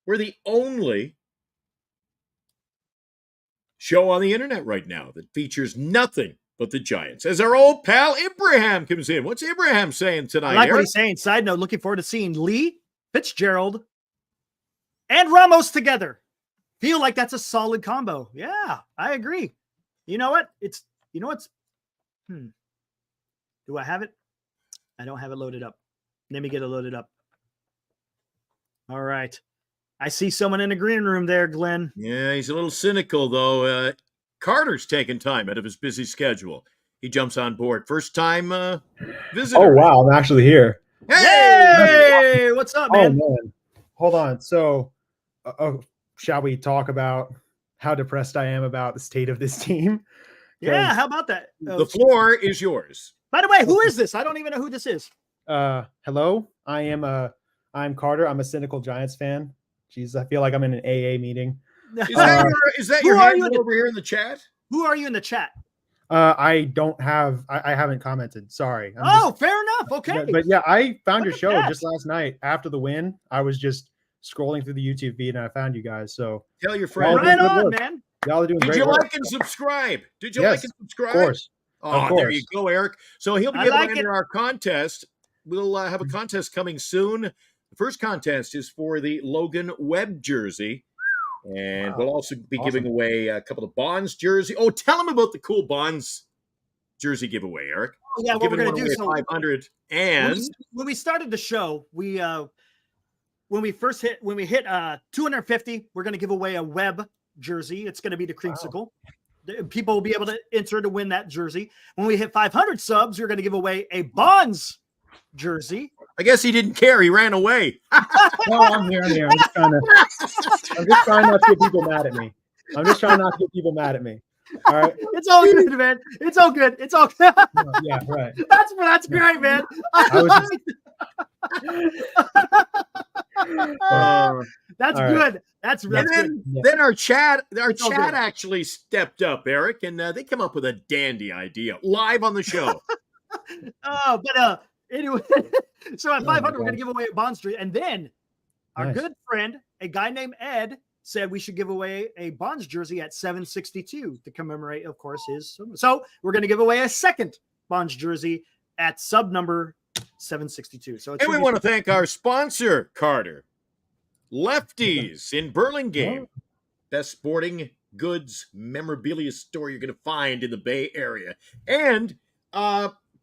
We're the only show on the internet right now that features nothing but the Giants. As our old pal Ibrahim comes in. What's Ibrahim saying tonight, I like Eric? what he's saying. Side note, looking forward to seeing Lee, Fitzgerald, and Ramos together. Feel like that's a solid combo. Yeah, I agree. You know what? Do I have it? I don't have it loaded up. Let me get it loaded up. All right. I see someone in the green room there, Glenn. Yeah, he's a little cynical, though. Carter's taking time out of his busy schedule. He jumps on board. First time visitor. Oh, wow. I'm actually here. Hey! What's up, man? Oh, man. Hold on. So, shall we talk about how depressed I am about the state of this team? Yeah, how about that? The floor is yours. By the way, who is this? I don't even know who this is. Hello. I'm Carter. I'm a cynical Giants fan. Jeez, I feel like I'm in an AA meeting. Is that your handle over here in the chat? Who are you in the chat? I haven't commented. Sorry. Fair enough. Okay. But yeah, I found your show just last night after the win. I was just scrolling through the YouTube feed and I found you guys. So tell your friends. Right on, man. Y'all are doing great. Did you work. like and subscribe? Did you like and subscribe? Of course. Oh, there you go, Eric. So he'll be able to enter our contest. We'll have a contest coming soon. The first contest is for the Logan Webb jersey. And we'll also be giving away a couple of Bonds jersey. Oh, tell them about the cool Bonds jersey giveaway, Eric. Oh, yeah, what we're going to do. So 500 and when we started the show, we when we hit 250, we're going to give away a Webb jersey. It's going to be the creamsicle. Wow. People will be able to enter to win that jersey. When we hit 500 subs, we're going to give away a Bonds jersey. I guess he didn't care. He ran away. No, I'm here. I'm just trying not to get people mad at me. All right. It's all good, man. It's all good. It's all good. Yeah, right. That's great, man. I was That's all good. right. That's And good. then our chat all good. actually stepped up, Eric, and they come up with a dandy idea live on the show. Anyway, so at 500, my we're going to gosh. give away a Bond Street. And then our Nice. good friend, a guy named Ed, said we should give away a Bonds jersey at 762 to commemorate, of course, his. So we're going to give away a second Bonds jersey at sub number 762. So And we want to thank our sponsor, Carter. Lefties in Burlingame. Best sporting goods memorabilia store you're going to find in the Bay Area. And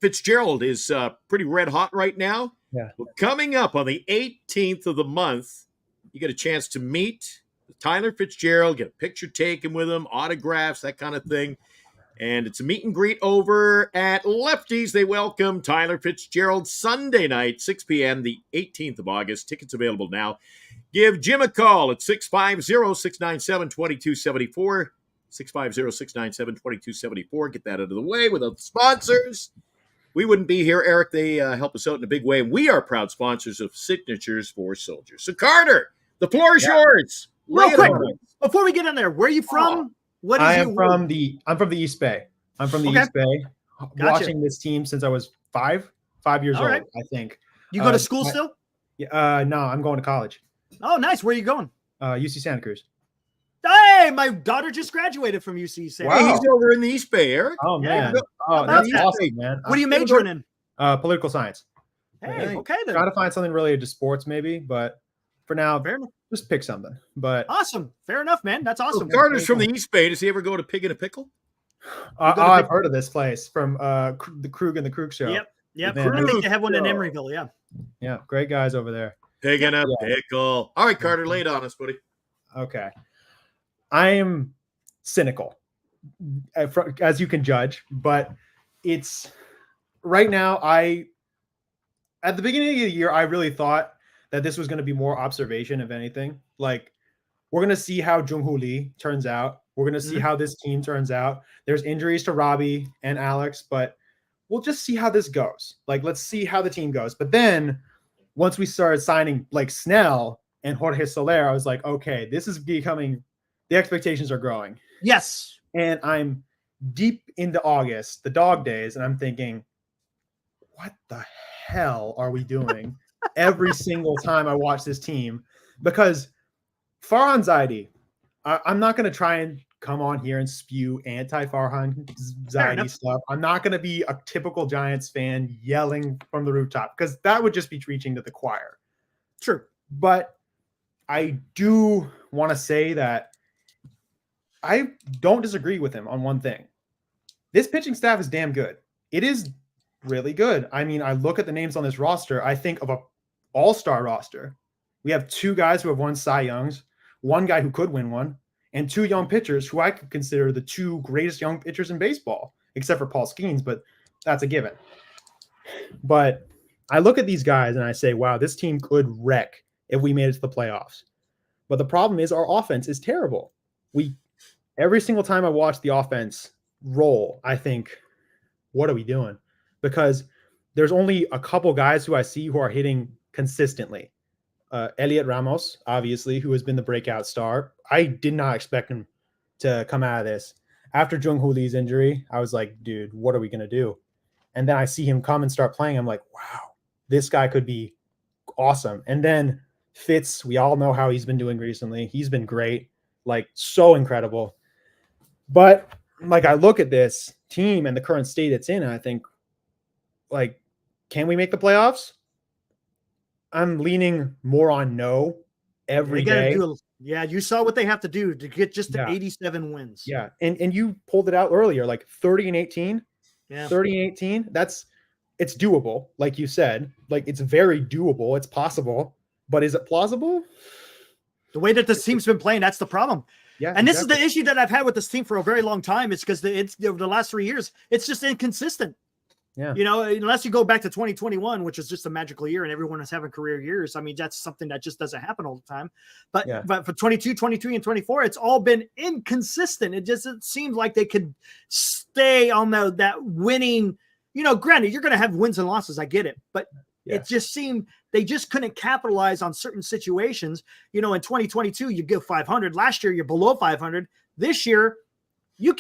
Fitzgerald is pretty red hot right now. Yeah. Well, coming up on the 18th of the month, you get a chance to meet Tyler Fitzgerald, get a picture taken with him, autographs, that kind of thing. And it's a meet and greet over at Lefties. They welcome Tyler Fitzgerald Sunday night, 6 p.m., the 18th of August. Tickets available now. Give Jim a call at 650-697-2274. 650-697-2274. Get that out of the way. Without the sponsors, we wouldn't be here, Eric. They help us out in a big way. And we are proud sponsors of Signatures for Soldiers. So, Carter, the floor is yours. Lay Real it quick, on us. before we get in there, where are you from? What is I'm from the East Bay. I'm from the Okay. East Bay. Gotcha. Watching this team since I was 5 years All old, right. I think. You go to Uh, school still? Yeah, no, I'm going to college. Oh, nice. Where are you going? UC Santa Cruz. Hey, my daughter just graduated from UC Santa. Wow. Hey, he's over in the East Bay, Eric. Oh Yeah. man, How that's about that? awesome, man. What are you majoring in? Political science. Hey, Hey. okay then. Trying to find something related to sports, maybe, but for now, Fair enough. just pick something. But Awesome. Fair enough, man. That's awesome. Carter's from the East Bay. Does he ever go to Pig in a Pickle? I've heard of this place from the Krug and the Krug show. Yep. Yep. Man, I think they have one in Krug. Emeryville. Yeah. Yeah, great guys over there. Pig in a Yeah. Pickle. All right, Carter, lay it on us, buddy. Okay. I am cynical, as you can judge, but it's right now. At the beginning of the year, I really thought that this was going to be more observation, if anything. Like, we're going to see how Jung-Hoo Lee turns out. We're going to see how this team turns out. There's injuries to Robbie and Alex, but we'll just see how this goes. Like, let's see how the team goes. But then once we started signing like Snell and Jorge Soler, I was like, okay, this is becoming, the expectations are growing. Yes. And I'm deep into August, the dog days, and I'm thinking, what the hell are we doing every single time I watch this team? Because Farhan Zaidi, I'm not going to try and come on here and spew anti-Farhan Zaidi stuff. I'm not going to be a typical Giants fan yelling from the rooftop because that would just be preaching to the choir. True. But I do want to say that I don't disagree with him on one thing. This pitching staff is damn good. It is really good. I mean, I look at the names on this roster, I think of a all-star roster. We have 2 guys who have won Cy Youngs, 1 guy who could win one, and 2 young pitchers who I could consider the 2 greatest young pitchers in baseball, except for Paul Skeens, but that's a given. But I look at these guys and I say, wow, this team could wreck if we made it to the playoffs. But the problem is our offense is terrible. Every single time I watch the offense roll, I think, what are we doing? Because there's only a couple guys who I see who are hitting consistently. Elliot Ramos, obviously, who has been the breakout star. I did not expect him to come out of this. After Jung-Hoo Lee's injury, I was like, dude, what are we going to do? And then I see him come and start playing. I'm like, wow, this guy could be awesome. And then Fitz, we all know how he's been doing recently. He's been great, like so incredible. But like I look at this team and the current state it's in, and I think, like, can we make the playoffs? I'm leaning more on no every day. Yeah, you saw what they have to do to get just to Yeah. 87 wins. Yeah, and you pulled it out earlier, like 30-18. Yeah. 30-18. It's doable, like you said. Like, it's very doable. It's possible, but is it plausible? The way that this team's been playing, that's the problem. Yeah, And this is the issue that I've had with this team for a very long time. It's because the last 3 years, it's just inconsistent. Yeah. You know, unless you go back to 2021, which is just a magical year and everyone is having career years. I mean, that's something that just doesn't happen all the time. But Yeah. but for 22, 23, and 24, it's all been inconsistent. It seems like they could stay on that winning. You know, granted, you're going to have wins and losses. I get it. But it just seemed they just couldn't capitalize on certain situations. You know, in 2022, you give 500. Last year, you're below 500. This year, you're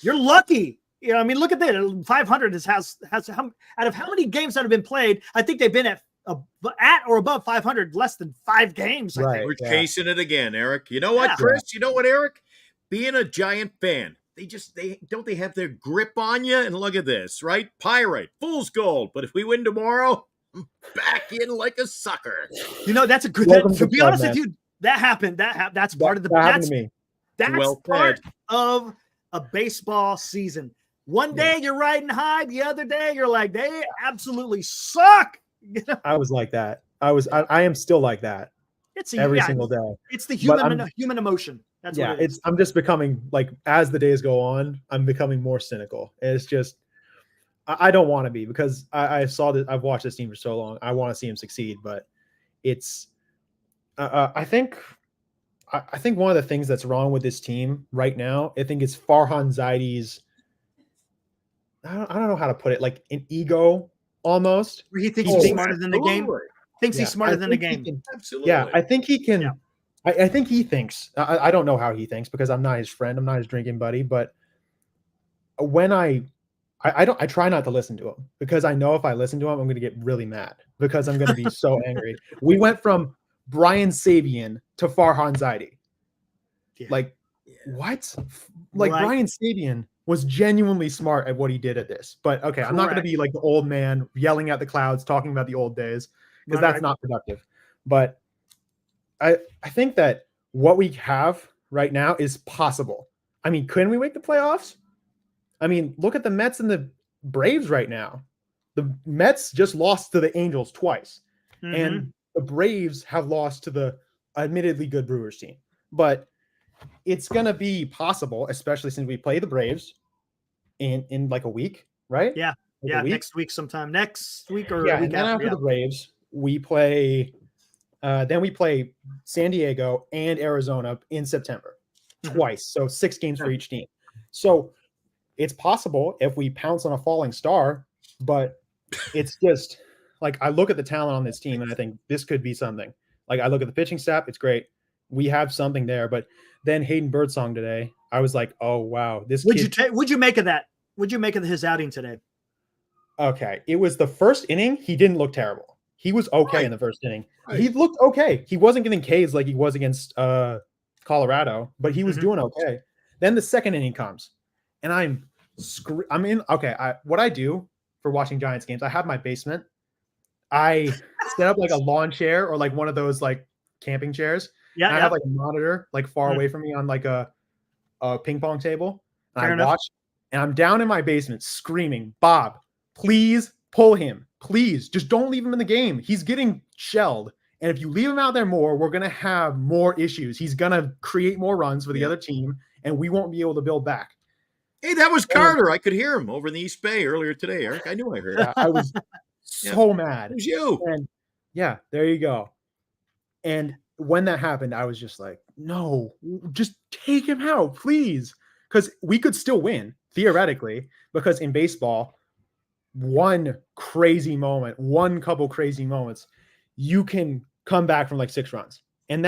lucky. You know, I mean, look at that. 500 has out of how many games that have been played? I think they've been at or above 500 less than 5 games. I think. We're chasing it again, Eric. You know what, Yeah. Chris? You know what, Eric? Being a Giant fan, they have their grip on you. And look at this, right? Pyrite, fool's gold. But if we win tomorrow, I'm back in like a sucker. You know, that's a good. To be honest with you, that happened. That's part of the. Happened to me. That's part of a baseball season. One day you're riding high, the other day you're like, they absolutely suck. You know? I was like that. I am still like that. It's every single day. It's the human emotion. That's what it is. I'm just becoming like, as the days go on, I'm becoming more cynical. It's just, I don't want to be, because I saw that I've watched this team for so long. I want to see him succeed, but it's, I think one of the things that's wrong with this team right now, I think it's Farhan Zaidi's, I don't know how to put it, like an ego almost. Where he thinks he's smarter than the game. Thinks he's smarter than the game. Absolutely. Yeah, I think he can. Yeah. I think he thinks. I don't know how he thinks, because I'm not his friend. I'm not his drinking buddy. But when I try not to listen to him, because I know if I listen to him, I'm going to get really mad, because I'm going to be so angry. We went from Brian Sabian to Farhan Zaidi. Yeah. What? Brian Sabian was genuinely smart at what he did at this. But okay, I'm not going to be like the old man yelling at the clouds, talking about the old days, because that's not productive. But I think that what we have right now is possible. I mean, couldn't we make the playoffs? I mean, look at the Mets and the Braves right now. The Mets just lost to the Angels twice. Mm-hmm. And the Braves have lost to the admittedly good Brewers team. But it's going to be possible, especially since we play the Braves in like a week, right? Yeah. Next week sometime. Next week or a week and then after the Braves, we play then we play San Diego and Arizona in September twice. So 6 games for each team. So it's possible if we pounce on a falling star, but it's just like, I look at the talent on this team and I think this could be something. Like, I look at the pitching staff, it's great. We have something there, but then Hayden Birdsong today, I was like, oh wow, this. Would you make of that? Would you make of his outing today? Okay, it was the first inning. He didn't look terrible. He was okay in the first inning. He looked okay. He wasn't getting Ks like he was against Colorado, but he was doing okay. Then the second inning comes, and I'm in. Okay, what I do for watching Giants games, I have my basement. I set up like a lawn chair or like one of those like camping chairs. Yeah, I have like a monitor like far away from me on like a ping pong table. And I watch, and I'm down in my basement screaming, Bob, please pull him. Please, just don't leave him in the game. He's getting shelled. And if you leave him out there more, we're going to have more issues. He's going to create more runs for the other team, and we won't be able to build back. Hey, that was Carter. I could hear him over in the East Bay earlier today, Eric. I knew I heard it. I was so mad. It was you. And yeah, there you go. And when that happened, I was just like, no, just take him out, please. Because we could still win, theoretically, because in baseball, one couple crazy moments, you can come back from like 6 runs. And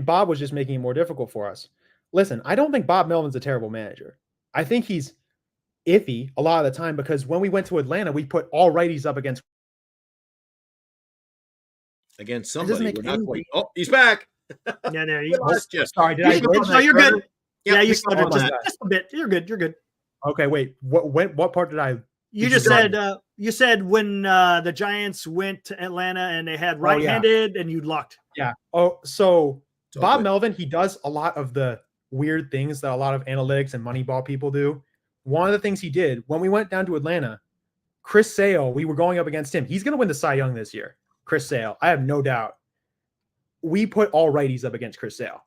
Bob was just making it more difficult for us. Listen, I don't think Bob Melvin's a terrible manager. I think he's iffy a lot of the time, because when we went to Atlanta, we put all righties up against somebody. We're not quite. Oh, he's back. Yeah, there you go. Sorry, did I? No, you're good. Yeah, you started just a bit. You're good. Okay, wait. What part did I? You just said you said when the Giants went to Atlanta and they had right-handed and you locked. Yeah. Oh, so Bob Melvin, he does a lot of the weird things that a lot of analytics and Moneyball people do. One of the things he did when we went down to Atlanta, Chris Sale, we were going up against him. He's going to win the Cy Young this year. Chris Sale, I have no doubt. We put all righties up against Chris Sale.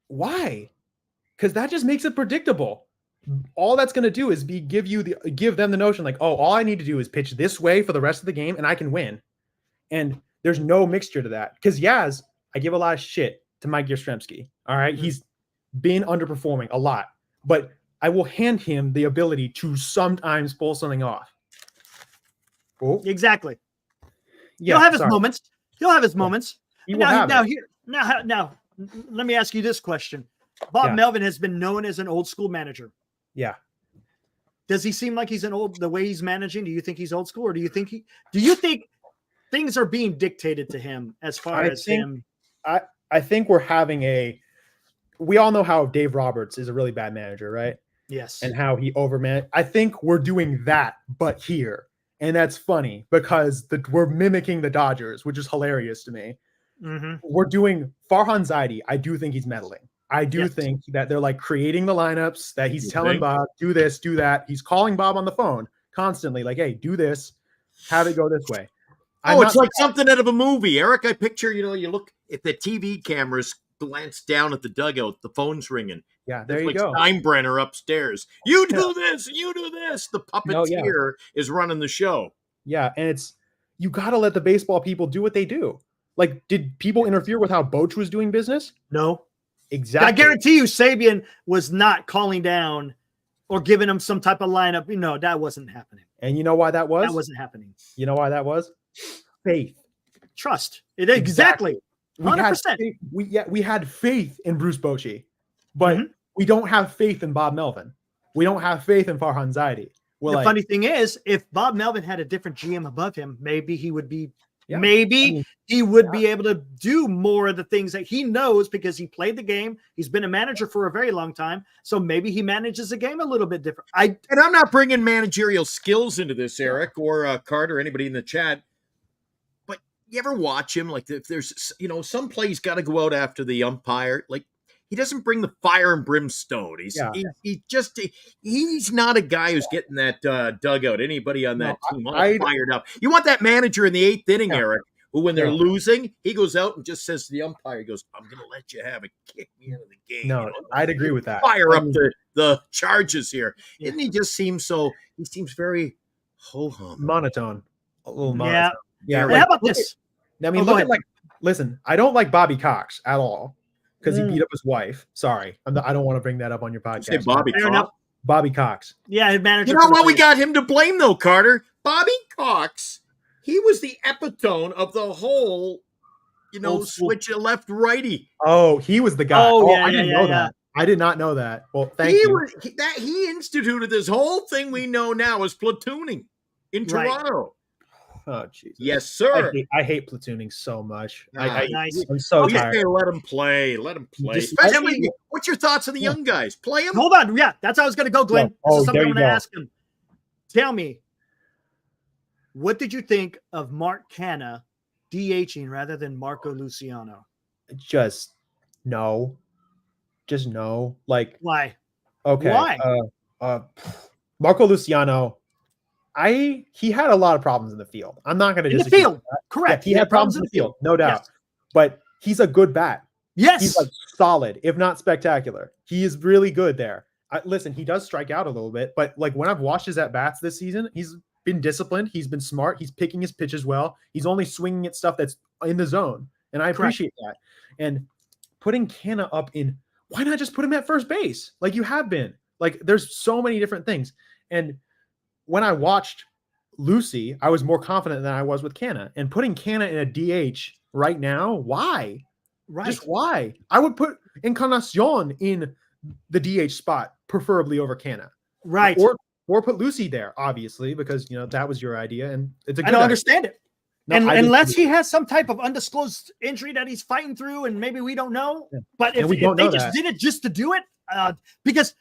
Why? Because that just makes it predictable. all that's going to do is give them the notion like, oh, all I need to do is pitch this way for the rest of the game and I can win. And there's no mixture to that. Because Yaz, I give a lot of shit to Mike Yastrzemski. All right. He's been underperforming a lot, but I will hand him the ability to sometimes pull something off. Oh, Exactly. yeah. He'll have his moments. He'll have his moments. He will have it. Now, let me ask you this question. Bob Melvin has been known as an old school manager. Yeah. Does he seem like he's the way he's managing? Do you think he's old school, or do you think things are being dictated to him as far as him? I think we all know how Dave Roberts is a really bad manager, right? Yes. And how he overmanaged. I think we're doing that, but here. And that's funny because we're mimicking the Dodgers, which is hilarious to me. Mm-hmm. We're doing Farhan Zaidi. I do think he's meddling. I do think that they're like creating the lineups, that he's telling Bob, do this, do that. He's calling Bob on the phone constantly, like, hey, do this, have it go this way. It's like something out of a movie, Eric. I picture, you look at the TV cameras, glance down at the dugout, the phone's ringing. Yeah, there it's you go. Steinbrenner upstairs. You do this, you do this. The puppeteer is running the show. Yeah, and you got to let the baseball people do what they do. Like, did people interfere with how Boch was doing business? No. Exactly. I guarantee you Sabian was not calling down or giving him some type of lineup. No, that wasn't happening. And you know why that was? That wasn't happening. You know why that was? Faith. Trust. Exactly. 100%. We had faith in Bruce Bochy, but we don't have faith in Bob Melvin. We don't have faith in Farhan Zaidi. The funny thing is, if Bob Melvin had a different GM above him, maybe he would be Yeah. Maybe he would be able to do more of the things that he knows because he played the game. He's been a manager for a very long time. So maybe he manages the game a little bit different. And I'm not bringing managerial skills into this, Eric, or Carter, anybody in the chat. But you ever watch him? Like, if there's, some plays got to go out after the umpire. Like, he doesn't bring the fire and brimstone. He's not a guy who's getting that dugout. Anybody on that team all fired up. You want that manager in the 8th inning, Eric, who when they're losing, he goes out and just says to the umpire, he goes, I'm going to let you have it. Kick me out of the game. No, I'd agree with that. Fire up the charges here. Yeah. And he just seems very ho-hum. Monotone. A little monotone. Yeah. How about this? Listen, I don't like Bobby Cox at all. Because he beat up his wife. Sorry. I don't want to bring that up on your podcast. Say Bobby Cox. Bobby Cox. Yeah, his manager. You know what we got him to blame, though, Carter? Bobby Cox. He was the epitome of the whole, switch a left-righty. Oh, he was the guy. I didn't know that. I did not know that. Well, thank you. He instituted this whole thing we know now as platooning in Toronto. Oh, Jesus. Yes, sir. I hate platooning so much. Nice. I'm so tired. Let him play. Especially, what's your thoughts on the young guys? Play them? Hold on. Yeah, that's how I was going to go, Glenn. This is something I'm going to ask him. Tell me, what did you think of Mark Canha DHing rather than Marco Luciano? Just no. Like, why? Okay. Why? Marco Luciano. He had a lot of problems in the field. I'm not going to disagree. In the field, correct. Yeah, he had problems in the field, no doubt. Yes. But he's a good bat. Yes, he's like solid, if not spectacular. He is really good there. Listen, he does strike out a little bit, but like when I've watched his at bats this season, he's been disciplined. He's been smart. He's picking his pitches well. He's only swinging at stuff that's in the zone, and I appreciate that. And putting Canha up in, why not just put him at first base like you have been? Like there's so many different things, and when I watched Lucy, I was more confident than I was with Canha. And putting Canha in a DH right now, why? Right. Just why? I would put Encarnacion in the DH spot, preferably over Canha. Right. Or put Lucy there, obviously, because that was your idea. And it's a good I don't understand it. No, unless he has some type of undisclosed injury that he's fighting through, and maybe we don't know. Yeah. But if they just did it just to do it, because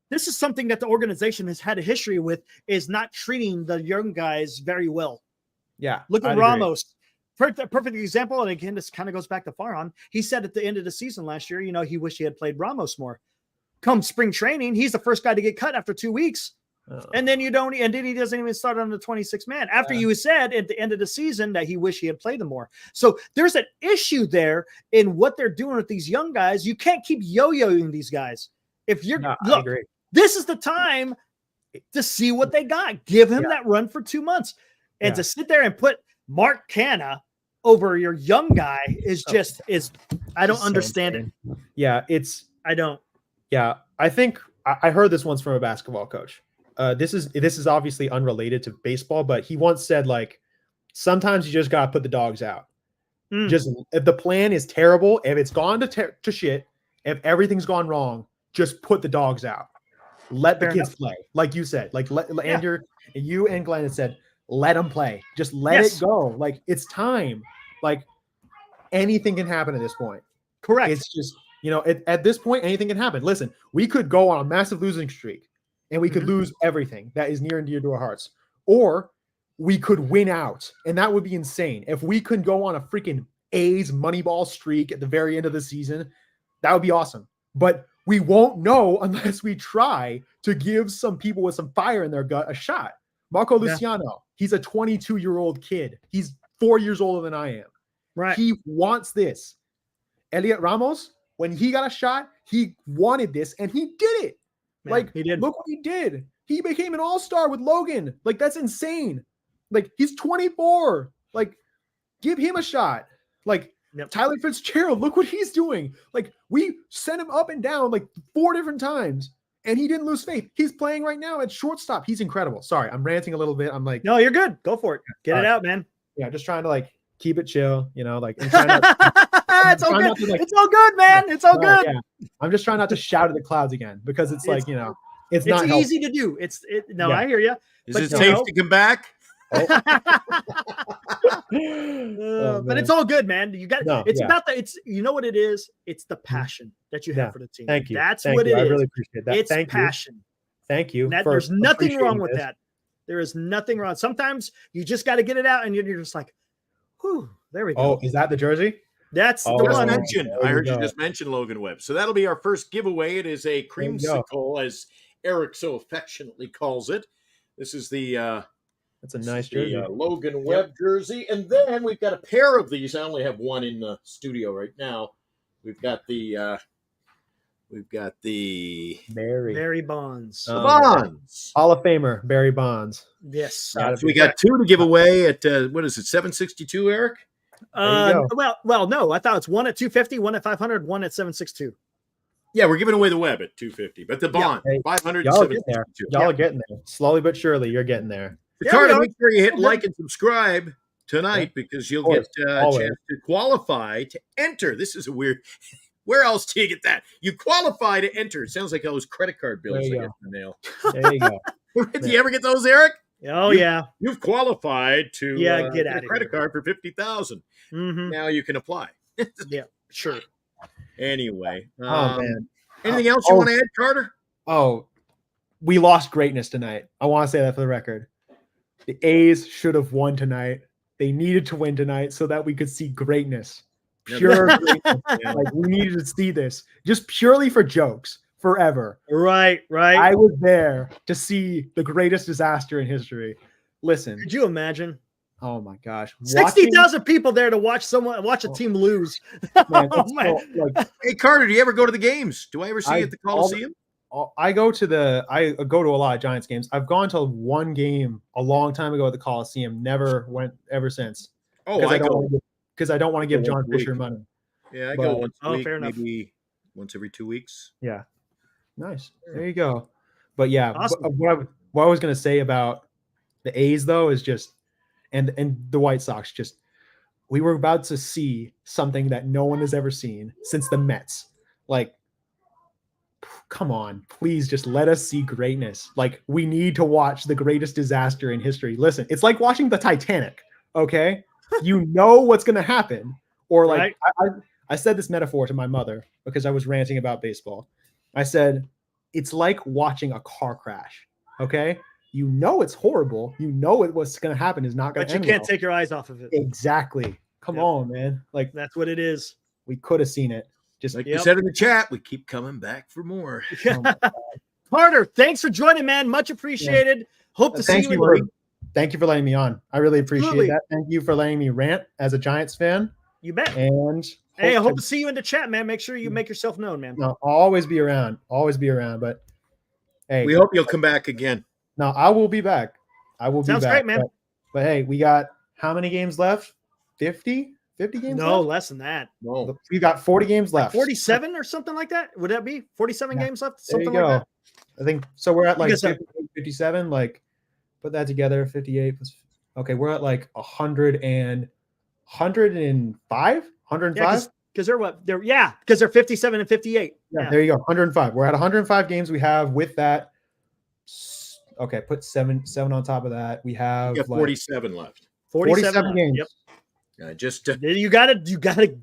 this is something that the organization has had a history with, is not treating the young guys very well. Yeah. Look at Ramos. Perfect example. And again, this kind of goes back to Farhan. He said at the end of the season last year, he wished he had played Ramos more. Come spring training, he's the first guy to get cut after 2 weeks. And then he doesn't even start on the 26th man after you said at the end of the season that he wished he had played them more. So there's an issue there in what they're doing with these young guys. You can't keep yo-yoing these guys. If you're I agree. This is the time to see what they got. Give him that run for 2 months. And to sit there and put Mark Canna over your young guy is I don't understand it. Yeah, I don't. Yeah, I think I heard this once from a basketball coach. This is obviously unrelated to baseball, but he once said, like, sometimes you just gotta put the dogs out. Just if the plan is terrible, if it's gone to shit, if everything's gone wrong, just put the dogs out. Let the kids play, like you said. Like you and Glenn had said, let them play. Just let it go. Like, it's time. Like, anything can happen at this point. Correct. It's just, at this point, anything can happen. Listen, we could go on a massive losing streak and we could lose everything that is near and dear to our hearts. Or we could win out, and that would be insane. If we could go on a freaking A's Moneyball streak at the very end of the season, that would be awesome. But we won't know unless we try to give some people with some fire in their gut a shot. Marco Luciano, he's a 22-year-old kid. He's 4 years older than I am. Right. He wants this. Elliot Ramos, when he got a shot, he wanted this, and he did it. Man, he did. Look what he did. He became an all-star with Logan. Like, that's insane. Like, he's 24. Like, give him a shot. Like, Tyler Fitzgerald, look what he's doing. Like, we sent him up and down like 4 different times, and he didn't lose faith. He's playing right now at shortstop. He's incredible. Sorry, I'm ranting a little bit. I'm like, no, you're good. Go for it. Get it out, man. Yeah, just trying to like keep it chill, like. It's all good. It's all good, man. It's all good. Yeah. I'm just trying not to shout at the clouds again, because it's like, it's not easy to do. I hear you. Is it safe to come back? But it's all good, man. You got about you know what it is? It's the passion that you have for the team. Thank you. That's what it is. I really appreciate that. It's passion. Thank you. There's nothing wrong with that. There is nothing wrong. Sometimes you just got to get it out, and you're just like, whew, there we go. Oh, is that the jersey? That's the one. I heard you just mention Logan Webb. So that'll be our first giveaway. It is a creamsicle, as Eric so affectionately calls it. This is that's a nice jersey. Logan Webb jersey. And then we've got a pair of these. I only have one in the studio right now. We've got the Barry Bonds. Bonds. Hall of Famer, Barry Bonds. Yes. So we got 2 to give away at, what is it, 762, Eric? Well, no, I thought it's 1 at 250, 1 at 500, 1 at 762. Yeah, we're giving away the Webb at 250, but the Bond, 500 y'all are getting there. Y'all are getting there. Slowly but surely, you're getting there. Ricardo, make sure you hit like and subscribe tonight, because you'll get a chance to qualify to enter. This is a weird. Where else do you get that? You qualify to enter. It sounds like those credit card bills I get in the mail. There you go. Do you ever get those, Eric? Oh, yeah. You've qualified to get a credit card for $50,000. Now you can apply. Yeah, sure. Anyway. Man. Anything else you want to add, Carter? Oh, we lost greatness tonight. I want to say that for the record. The A's should have won tonight. They needed to win tonight so that we could see greatness. Pure greatness. Like, we needed to see this just purely for jokes forever. Right. I was there to see the greatest disaster in history. Listen. Could you imagine? Oh my gosh. 60,000 people there to watch a team lose. Man, hey, Carter, do you ever go to the games? Do I ever see you at the Coliseum? I go to a lot of Giants games. I've gone to one game a long time ago at the Coliseum. Never went ever since. Oh, I go because I don't want to give John Fisher money. Yeah, I go once a week, fair enough. maybe once every 2 weeks. Yeah, nice. There you go. But yeah, awesome. what I was going to say about the A's though is just, and the White Sox, just, we were about to see something that no one has ever seen since the Mets. Like, come on, please just let us see greatness. Like, we need to watch the greatest disaster in history. Listen, it's like watching the Titanic. Okay. You know what's going to happen. Or like, right. I said this metaphor to my mother because I was ranting about baseball. I said, it's like watching a car crash. Okay. You know, it's horrible. You know what's going to happen is not going to end. But you can't take your eyes off of it. Exactly. Come on, man. Like, that's what it is. We could have seen it. Just like you said in the chat, we keep coming back for more. Carter, thanks for joining, man. Much appreciated. Hope to see you. Thank you for letting me on. I really appreciate that. Thank you for letting me rant as a Giants fan. You bet. And hey, I hope to see you in the chat, man. Make sure you make yourself known, man. No, I'll always be around. Always be around. But Hey, We hope you'll come back again. no, I will be back. I will Sounds be back. great, man. But hey, we got how many games left? 50? 50 games No, left? less than that. No. We got 40 games Like left. 47 or something like that. Would that be 47 Yeah. games left? There you Something go. like that. I think so. We're at like guys have- 58, 57. Like, put that together. 58 plus. Okay, we're at like 100 and 105. 105. Because they're what? Because they're 57 and 58. Yeah, there you go. 105. We're at 105 games. We have with that. Okay, put seven on top of that. We have You got 47 left. 47 left. games. Yep. You You gotta.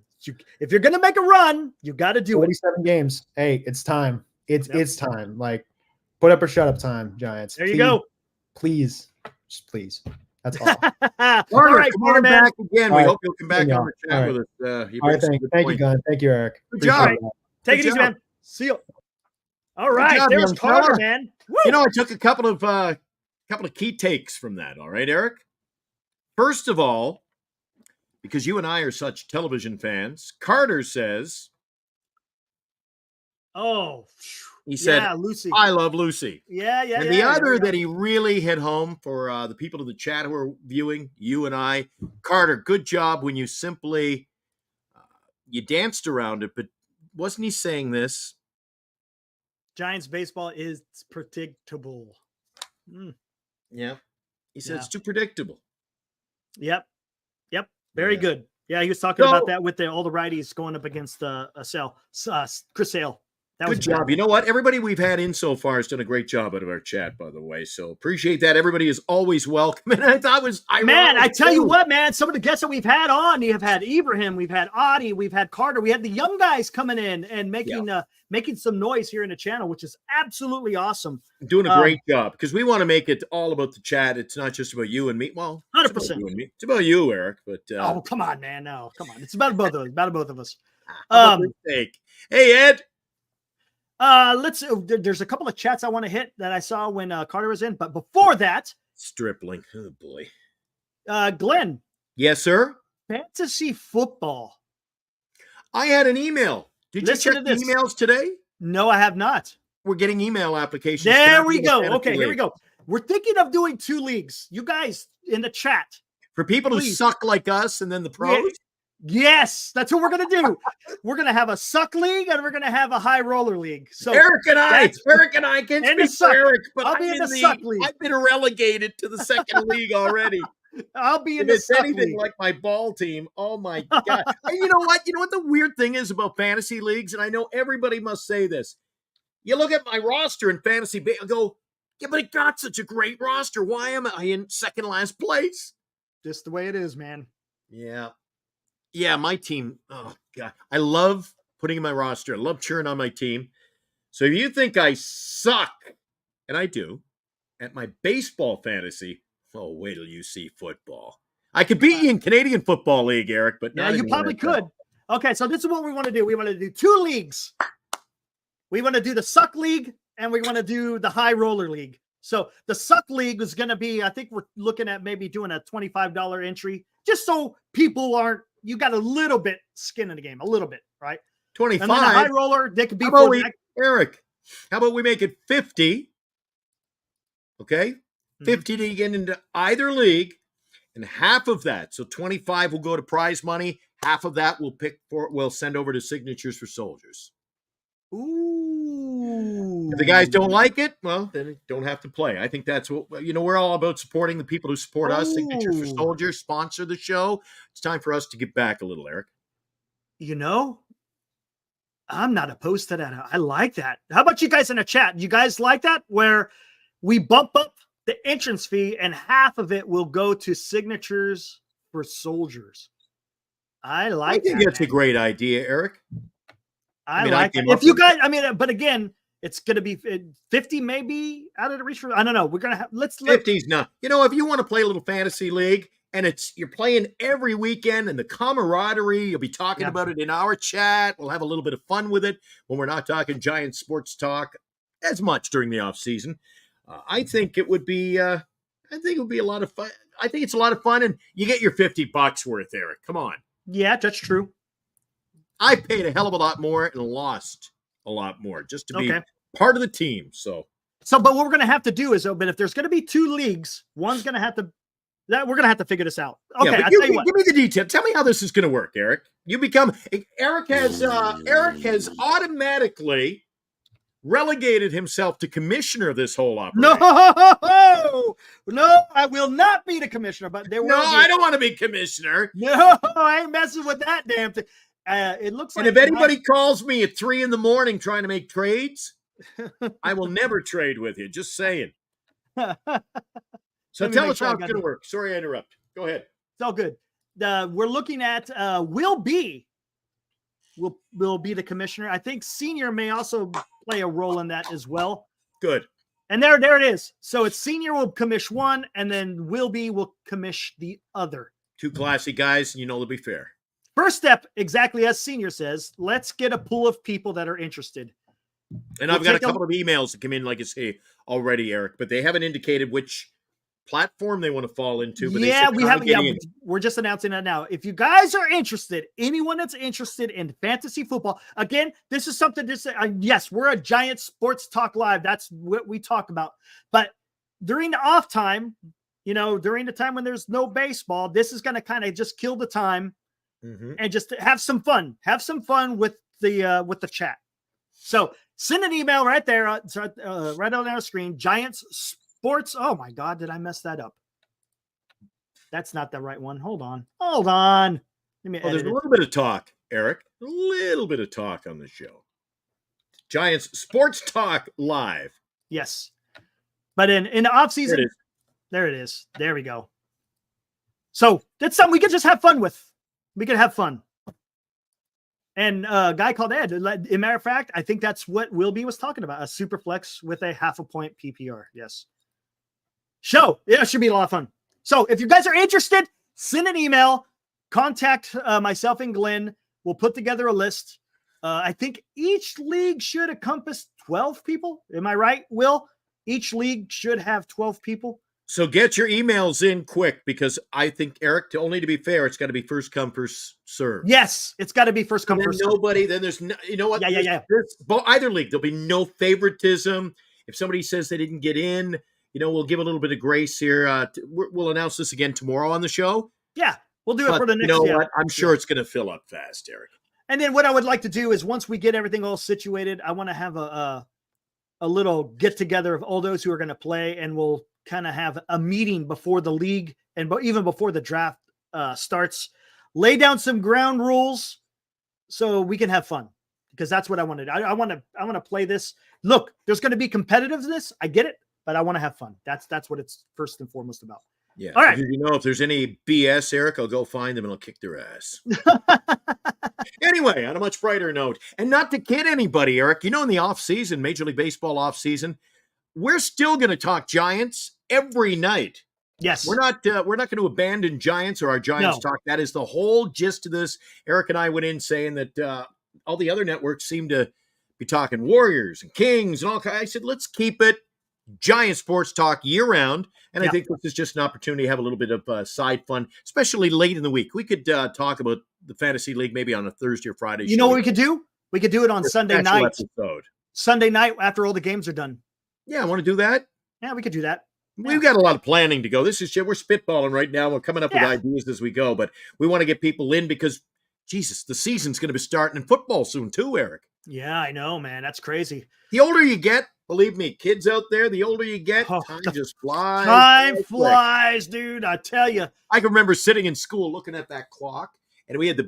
If you're gonna make a run, you gotta do it. 47 games. Hey, it's time. Yep. It's time. Like, put up or shut up time, Giants. There you go. Please. Just please. That's all. All Carter, right, come Carter, on man. back again. All We right. hope you'll come back on the chat All right. with us. You All bring right, some thank good you, points. Gunn. Thank you, Eric. Good Appreciate job. that. Take it Good easy, job. man. See you. All right, job, there's young Carter, fella. man. Woo! You know, I took a couple of key takes from that. All right, Eric. First of all, because you and I are such television fans, Carter says Oh, he said, yeah, Lucy. "I love Lucy." Yeah. And the other that he really hit home for the people in the chat who are viewing, you and I, Carter, good job when you simply you danced around it, but wasn't he saying this? Giants baseball is predictable. Yeah. He said Yeah. it's too predictable. Yep. Very Yeah. good. Yeah, he was talking So- about that with all the righties going up against Chris Sale. That was Good job. You know what? Everybody we've had in so far has done a great job out of our chat, by the way. So appreciate that. Everybody is always welcome. And I thought it was Man, I tell you too. what, man, some of the guests that we've had on, we have had Ibrahim, we've had Adi, we've had Carter, we had the young guys coming in and making some noise here in the channel, which is absolutely awesome. Doing a great job because we want to make it all about the chat. It's not just about you and me. Well, it's 100%. about you and me. It's about you, Eric. But Oh, come on, man. No, come on. It's about both of us. About both of us. how about this take? Hey, Ed. There's a couple of chats I want to hit that I saw when Carter was in, but before that, Stripling. Oh boy. Glenn, Yes, sir. fantasy football. I had an email. Did Listen you check to the this. emails today? No, I have not. We're getting email applications. There for we the go. fantasy Okay, here we league. go. We're thinking of doing 2 leagues. You guys in the chat. For people who Please. suck like us and then the pros. Yes, that's what we're gonna do. We're gonna have a suck league and we're gonna have a high roller league. So Eric and I And can't the speak suck. for Eric, but I'll I'm be in the the suck league. I've been relegated to the second league already. I'll be in If the it's suck anything league. like my ball team, oh my god! And you know what? You know what the weird thing is about fantasy leagues, and I know everybody must say this. You look at my roster in fantasy, and go, yeah, but it got such a great roster. Why am I in second last place? Just the way it is, man. Yeah, my team. Oh god, I love putting in my roster. I love cheering on my team. So if you think I suck, and I do, at my baseball fantasy, oh, wait till you see football. I could beat you in Canadian Football League, Eric, but Yeah, not you in probably NFL. could. Okay, so this is what we want to do. We want to do 2 leagues. We want to do the suck league and we want to do the high roller league. So the suck league is going to be, I think we're looking at maybe doing a $25 entry, just so people aren't, you got a little bit skin in the game, a little bit, right? 25. And then the high roller, they could be How about for Eric, how about we make it 50? Okay? Mm-hmm. 50 to get into either league, and half of that, so 25 will go to prize money. Half of that we'll send over to Signatures for Soldiers. Ooh. If the guys don't like it, well, then they don't have to play. I think that's what, we're all about supporting the people who support us. Signatures for Ooh. Soldiers sponsor the show. It's time for us to give back a little, Eric. You know, I'm not opposed to that. I like that. How about you guys in the chat? You guys like that? Where we bump up the entrance fee and half of it will go to Signatures for Soldiers. I like think that. that's a great idea, Eric. I I like came that. up If you with guys, but again, it's going to be 50 maybe out of the reach. I don't know. We're going to have, let's 50s now. If you want to play a little fantasy league and you're playing every weekend and the camaraderie, you'll be talking about it in our chat. We'll have a little bit of fun with it when we're not talking Giant sports talk as much during the off season. I think it would be a lot of fun. I think it's a lot of fun, and you get your $50 worth, Eric. Come on. Yeah, that's true. I paid a hell of a lot more and lost a lot more just to be Okay. part of the team. So So, but what we're going to have to do is, but if there's going to be 2 leagues, one's going to have to, we're going to have to figure this out. Okay, Yeah, I'll tell you what. give me the detail. Tell me how this is going to work, Eric. Eric has automatically relegated himself to commissioner of this whole operation. No, I will not be the commissioner, but there will No, be. I don't want to be commissioner. No, I ain't messing with that damn thing. It looks like. And if anybody calls me at 3 a.m. trying to make trades, I will never trade with you. Just saying. So tell us how it's going to work. Sorry I interrupt. Go ahead. It's all good. We're looking at will be the commissioner. I think Senior may also play a role in that as well. Good. And there it is. So it's Senior will commish one, and then will commish the other. 2 classy guys, and they'll be fair. First step, exactly as Senior says, let's get a pool of people that are interested. And I've got a couple of emails that come in, like I say already, Eric, but they haven't indicated which platform they want to fall into. But we're just announcing that now. If you guys are interested, anyone that's interested in fantasy football, again, this is something yes, we're a Giant Sports Talk Live. That's what we talk about. But during the off time, during the time when there's no baseball, this is going to kind of just kill the time and just have some fun. Have some fun with the chat. So send an email right there, right on our screen, Giants Sports. Oh my God, did I mess that up? That's not the right one. Hold on. Let me there's a little bit of talk, Eric. A little bit of talk on the show. Giants Sports Talk Live. Yes. But in the offseason, there it is. There we go. So that's something we could just have fun with. We could have fun. And a guy called Ed, as a matter of fact, I think that's what Wilby was talking about, a super flex with a 0.5 point PPR. Yes. It should be a lot of fun. So if you guys are interested, send an email, contact myself and Glenn. We'll put together a list. I think each league should encompass 12 people. Am I right, Will? Each league should have 12 people. So get your emails in quick, because I think, Eric, only to be fair, it's got to be first come, first serve. Yes, it's got to be first come, first serve. Then there's no, you know what? Yeah. Either league, there'll be no favoritism. If somebody says they didn't get in, we'll give a little bit of grace here. We'll announce this again tomorrow on the show. Yeah, we'll do it for the next. You know what? I'm sure it's going to fill up fast, Eric. And then what I would like to do is, once we get everything all situated, I want to have a little get together of all those who are going to play, and we'll kind of have a meeting before the league and even before the draft starts. Lay down some ground rules so we can have fun, because that's what I wanted. I want to play this. Look, there's going to be competitiveness. I get it, but I want to have fun. That's what it's first and foremost about. Yeah. All right. If there's any BS, Eric, I'll go find them and I'll kick their ass. Anyway, on a much brighter note, and not to kid anybody, Eric, in the off season, Major League Baseball off season, we're still going to talk Giants every night. Yes. We're not going to abandon Giants or our Giants talk. That is the whole gist of this. Eric and I went in saying that all the other networks seem to be talking Warriors and Kings and all kinds. I said, let's keep it Giant sports talk year round. And I think this is just an opportunity to have a little bit of side fun, especially late in the week. We could talk about the fantasy league maybe on a Thursday or Friday show. You know what we could do? We could do it on Sunday night. Episode. Sunday night after all the games are done. Yeah, I want to do that. Yeah, we could do that. We've got a lot of planning to go. We're spitballing right now. We're coming up with ideas as we go, but we want to get people in because, Jesus, the season's going to be starting in football soon too, Eric. Yeah, I know, man. That's crazy. The older you get, believe me, kids out there, the older you get, time just flies. Time flies, dude. I tell you. I can remember sitting in school looking at that clock, and we had the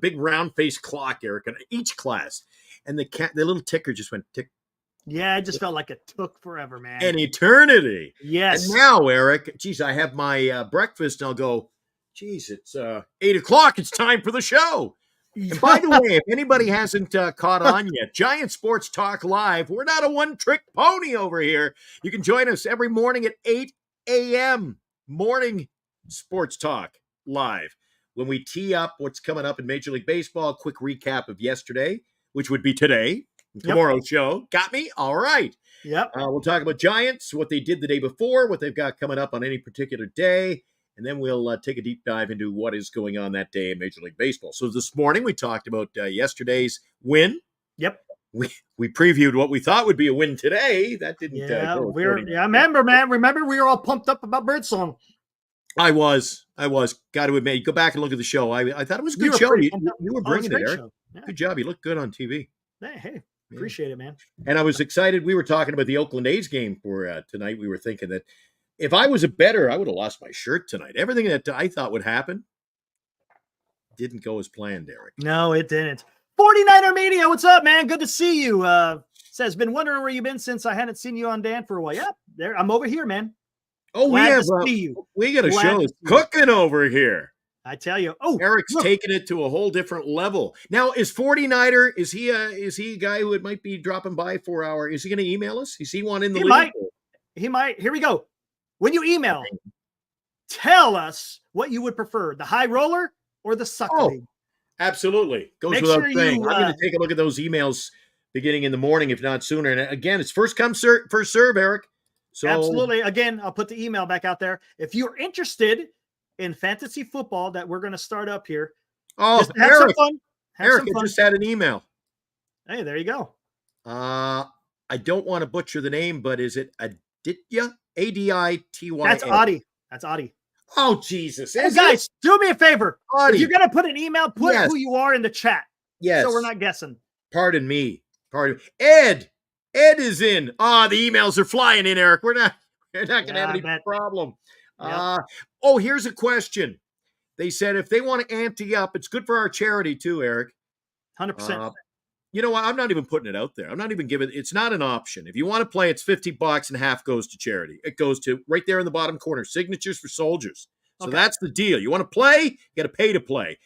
big round-faced clock, Eric, in each class, and the little ticker just went tick. Yeah, it just felt like it took forever, man. An eternity. Yes. And now, Eric, geez, I have my breakfast, and I'll go, geez, it's 8 o'clock. It's time for the show. And by the way, if anybody hasn't caught on yet, Giant Sports Talk Live, we're not a one-trick pony over here. You can join us every morning at 8 a.m. Morning Sports Talk Live. When we tee up what's coming up in Major League Baseball, a quick recap of yesterday, which would be today, tomorrow's show. Got me? All right. Yep. We'll talk about Giants, what they did the day before, what they've got coming up on any particular day. And then we'll take a deep dive into what is going on that day in Major League Baseball. So this morning we talked about yesterday's win. Yep. we previewed what we thought would be a win today. That didn't go according. I remember, man. Remember, we were all pumped up about Birdsong. I was. Got to admit, go back and look at the show. I thought it was a good show. You were bringing it, Eric. Yeah. Good job. You looked good on TV. Hey, appreciate it, man. And I was excited. We were talking about the Oakland A's game for tonight. We were thinking that if I was a bettor, I would have lost my shirt tonight. Everything that I thought would happen didn't go as planned, Eric. No, it didn't. 49er Media, what's up, man? Good to see you. Says, been wondering where you've been since I hadn't seen you on Dan for a while. Yep, there. I'm over here, man. Oh, we got a show cooking over here. I tell you. Oh, Eric's taking it to a whole different level. Now, is 49er, is he a guy who might be dropping by for our, is he going to email us? Is he one in the league? He might. Here we go. When you email, tell us what you would prefer, the high roller or the suck league. Absolutely. Goes without saying. I'm going to take a look at those emails beginning in the morning, if not sooner. And again, it's first come, first serve, Eric. So absolutely. Again, I'll put the email back out there. If you're interested in fantasy football that we're going to start up here. Oh, have some fun. Eric, I just had an email. Hey, there you go. I don't want to butcher the name, but is it Aditya? Aditya. That's Audie. That's Audie. Oh, Jesus. Hey, guys, do me a favor. Audie. If you're going to put an email, put who you are in the chat. Yes. So we're not guessing. Pardon me. Ed is in. The emails are flying in, Eric. We're not going to have any problem. Yep. Here's a question. They said if they want to ante up, it's good for our charity too, Eric. 100%. You know what? I'm not even putting it out there. I'm not even giving it's not an option. If you want to play, it's $50 and half goes to charity. It goes to right there in the bottom corner, Signatures for Soldiers. So that's the deal. You want to play, you got to pay to play.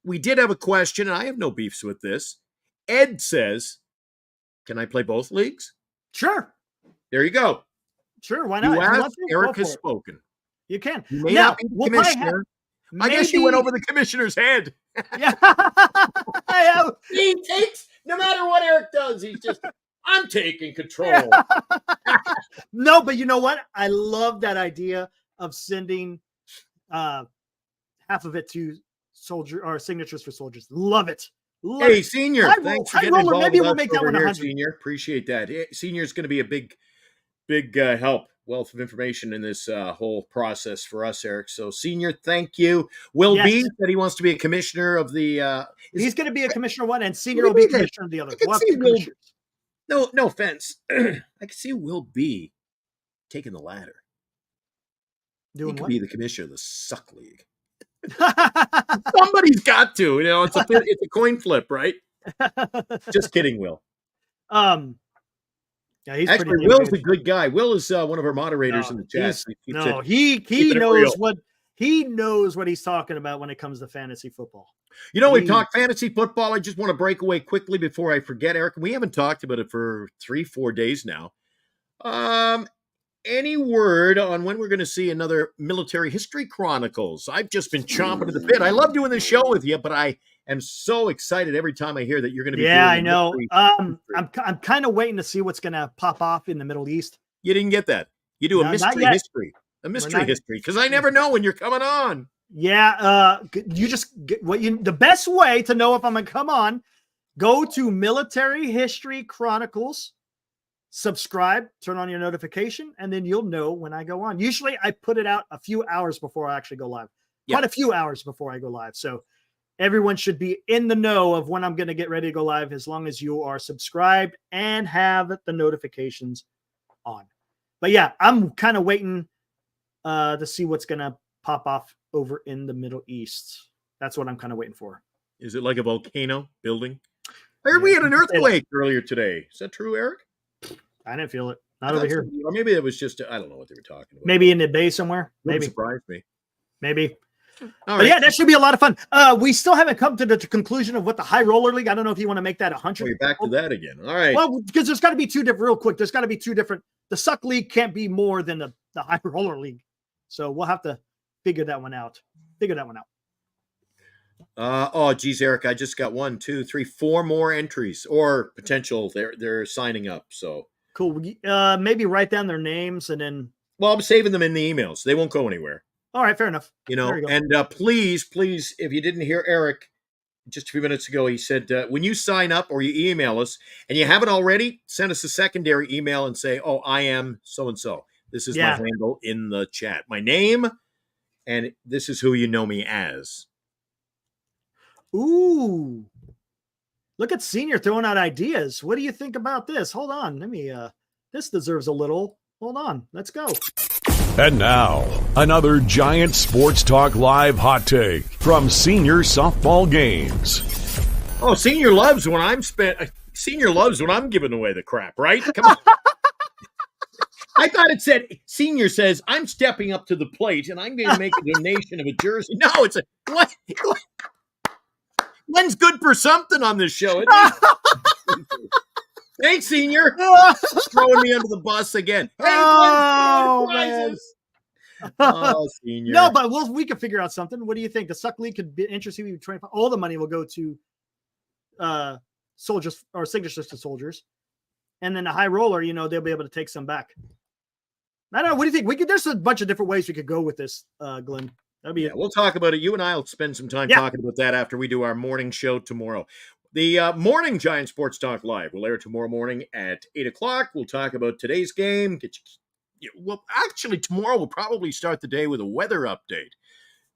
We did have a question, and I have no beefs with this. Ed says, can I play both leagues? Sure. There you go. Sure, why not? You asked, Eric has spoken. You can. You may not be the commissioner. I guess you went over the commissioner's head. Yeah. He takes, no matter what Eric does, he's just, I'm taking control. No, but you know what? I love that idea of sending half of it to Signatures for Soldiers. Love it. Hey, Senior, thanks for getting involved. Maybe we'll make that one 100. Senior, appreciate that. Senior is going to be a big help, wealth of information in this whole process for us, Eric. So, Senior, thank you. Will B said he wants to be a commissioner of the. He's going to be a commissioner of one, and Senior will be a commissioner of the other. No offense. I can see Will B taking the ladder. He could be the commissioner of the Suck League. Somebody's got to. It's a coin flip, right? Just kidding, Will. Yeah, he's actually Will's a good guy. Will is one of our moderators in the chat. He knows what he's talking about when it comes to fantasy football. We talk fantasy football. I just want to break away quickly before I forget, Eric. We haven't talked about it for 3-4 days now. Any word on when we're going to see another Military History Chronicles? I've just been chomping at the bit. I love doing this show with you, but I am so excited every time I hear that you're going to be. Yeah, I know. I'm kind of waiting to see what's going to pop off in the Middle East. You didn't get that. You do a mystery history, because I never know when you're coming on. Yeah, you just get the best way to know if I'm going to come on. Go to Military History Chronicles. Subscribe, turn on your notification, and then you'll know when I go on. Usually I put it out a few hours before I actually go live. Quite a few hours before I go live. So everyone should be in the know of when I'm going to get ready to go live, as long as you are subscribed and have the notifications on. But yeah, I'm kind of waiting to see what's going to pop off over in the Middle East. That's what I'm kind of waiting for. Is it like a volcano building? I heard we had an earthquake earlier today. Is that true, Eric? I didn't feel it. Not over here. Or maybe it was just, I don't know what they were talking about. Maybe in the bay somewhere. Maybe. Surprised me. Maybe. But yeah, that should be a lot of fun. We still haven't come to the conclusion of what the high roller league. I don't know if you want to make that 100. You're back to that again. All right. Well, because there's got to be two different, real quick. There's got to be two different. The Suck League can't be more than the high roller league. So we'll have to figure that one out. Oh, geez, Eric, I just got 1, 2, 3, 4 more entries or potential. They're signing up. So cool. Maybe write down their names and then. Well, I'm saving them in the emails. They won't go anywhere. All right, fair enough. And please, if you didn't hear Eric just a few minutes ago. He said, when you sign up or you email us and you haven't already, send us a secondary email and say, oh, I am so-and-so. This is my handle in the chat. My name, and this is who you know me as. Ooh. Look at Senior throwing out ideas. What do you think about this? Hold on. Let me, this deserves a little. Hold on. Let's go. And now, another Giant Sports Talk Live hot take from Senior Softball Games. Oh, Senior loves when I'm giving away the crap, right? Come on. I thought it said, Senior says, I'm stepping up to the plate and I'm going to make a donation of a jersey. No, it's a, what? Glenn's good for something on this show, isn't he? Thanks, Senior. Throwing me under the bus again. Hey, man. Oh, Senior. No, but we could figure out something. What do you think? The Suck League could be interesting. All the money will go to soldiers or signatures to soldiers. And then the high roller, they'll be able to take some back. I don't know. What do you think? There's a bunch of different ways we could go with this, Glenn. We'll talk about it. You and I will spend some time talking about that after we do our morning show tomorrow. The morning Giant Sports Talk Live will air tomorrow morning at 8 o'clock. We'll talk about today's game. Actually, tomorrow we'll probably start the day with a weather update.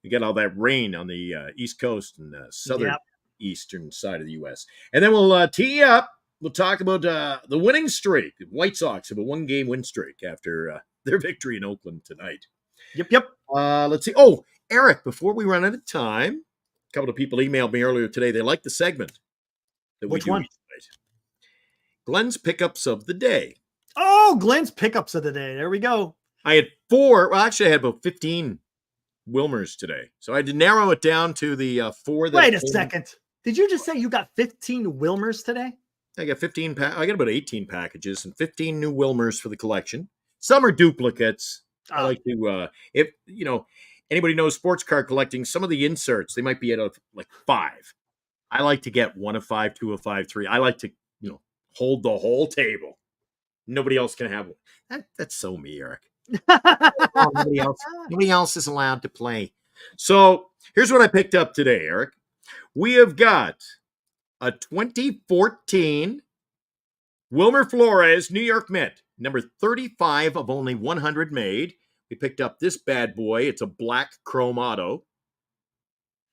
We get all that rain on the East Coast and southern eastern side of the U.S. And then we'll tee you up. We'll talk about the winning streak. The White Sox have a one-game win streak after their victory in Oakland tonight. Yep. Let's see. Oh, Eric, before we run out of time, a couple of people emailed me earlier today. They like the segment that we do. Which one? Glenn's Pickups of the Day. Oh, Glenn's Pickups of the Day. There we go. I had 4. Well, actually, I had about 15 Wilmers today. So I had to narrow it down to the 4 that... Wait a second. Did you just say you got 15 Wilmers today? I got 15. I got about 18 packages and 15 new Wilmers for the collection. Some are duplicates. I like to, if anybody knows sports card collecting, some of the inserts, they might be at like 5. I like to get 1 of 5, 2 of 5, 3. I like to, hold the whole table. Nobody else can have one. That's so me, Eric. Nobody else is allowed to play. So here's what I picked up today, Eric. We have got a 2014 Wilmer Flores New York Met, number 35 of only 100 made. We picked up this bad boy. It's a black chrome auto.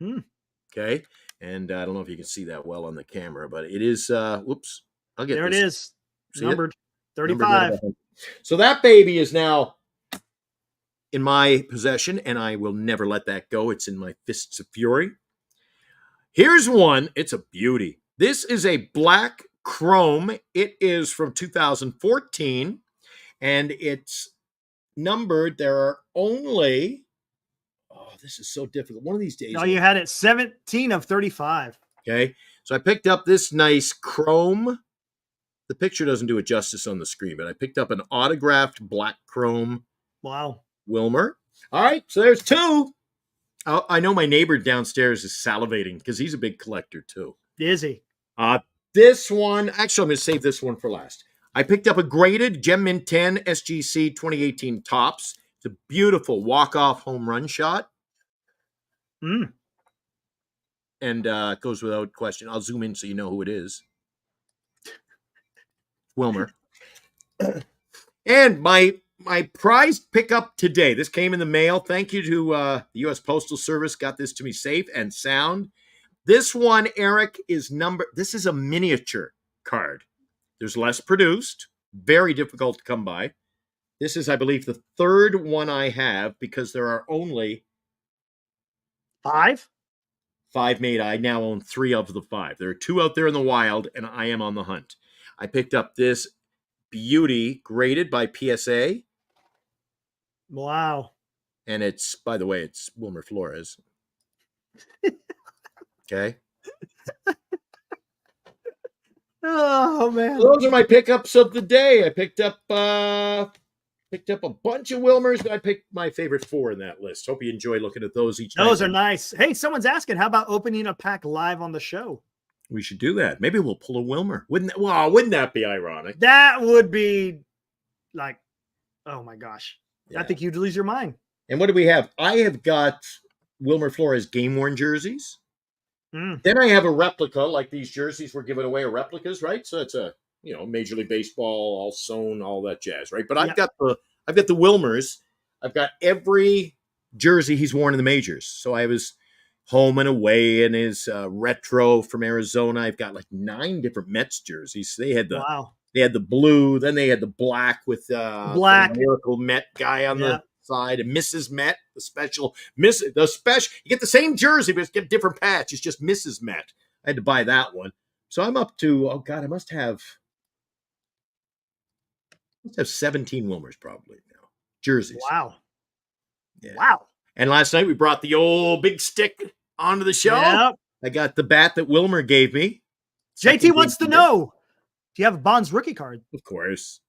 Okay. And I don't know if you can see that well on the camera, but it is, whoops. I'll get there. This. It is. See numbered. It? 35. Numbered. So that baby is now in my possession, and I will never let that go. It's in my fists of fury. Here's one. It's a beauty. This is a black chrome. It is from 2014, and it's numbered. There are only, this is so difficult. One of these days. No, you had it 17 of 35. Okay. So I picked up this nice chrome. The picture doesn't do it justice on the screen, but I picked up an autographed black chrome. Wow. Wilmer. All right. So there's 2. I know my neighbor downstairs is salivating because he's a big collector too. Is he? This one, actually, I'm going to save this one for last. I picked up a graded Gem Mint 10 SGC 2018 Topps. It's a beautiful walk-off home run shot. And it goes without question. I'll zoom in so you know who it is. Wilmer. And my prized pickup today. This came in the mail. Thank you to the U.S. Postal Service. Got this to me safe and sound. This one, Eric, this is a miniature card. There's less produced. Very difficult to come by. This is, I believe, the 3rd one I have because there are only 5 made. I now own 3 of the 5. There are 2 out there in the wild, and I am on the hunt. I picked up this beauty graded by PSA. Wow. And it's, by the way, it's Wilmer Flores. Okay. Oh, man. So those are my pickups of the day. I picked up a bunch of Wilmers, but I picked my favorite 4 in that list. Hope you enjoy looking at those each night. Those are nice. Hey, someone's asking, how about opening a pack live on the show? We should do that. Maybe we'll pull a Wilmer. Wouldn't that be ironic? That would be like, oh my gosh. Yeah. I think you'd lose your mind. And what do we have? I have got Wilmer Flores game-worn jerseys. Then I have a replica, like these jerseys we're giving away are replicas, right? So it's a Major League Baseball, all sewn, all that jazz, right? But I've got the Wilmers. I've got every jersey he's worn in the majors. So I have his home and away and his retro from Arizona. I've got like 9 different Mets jerseys. They had the blue, then they had the black with the Miracle Met guy on the side, and Mrs. Met, the special. You get the same jersey, but it's get different patch. It's just Mrs. Met. I had to buy that one. So I'm up to, I must have 17 Wilmers probably now. Jerseys. Wow. Yeah. Wow. And last night we brought the old big stick onto the show. Yep. I got the bat that Wilmer gave me. JT wants to know, do you have a Bonds rookie card? Of course.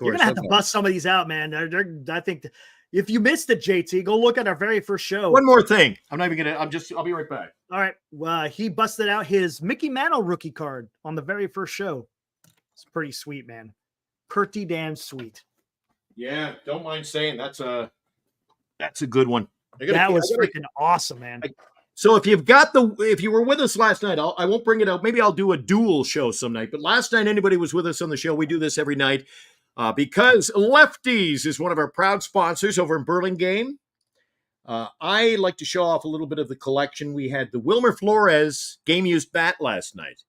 You're going to have to bust some of these out, man. I think if you missed it, JT, go look at our very first show. One more thing. I'll be right back. All right. He busted out his Mickey Mantle rookie card on the very first show. It's pretty sweet, man. Pretty damn sweet. Yeah, don't mind saying that's a good one. That was freaking awesome, man. So if you were with us last night, I won't bring it out. Maybe I'll do a dual show some night. But last night, anybody was with us on the show. We do this every night because Lefties is one of our proud sponsors over in Burlingame. I like to show off a little bit of the collection. We had the Wilmer Flores game used bat last night.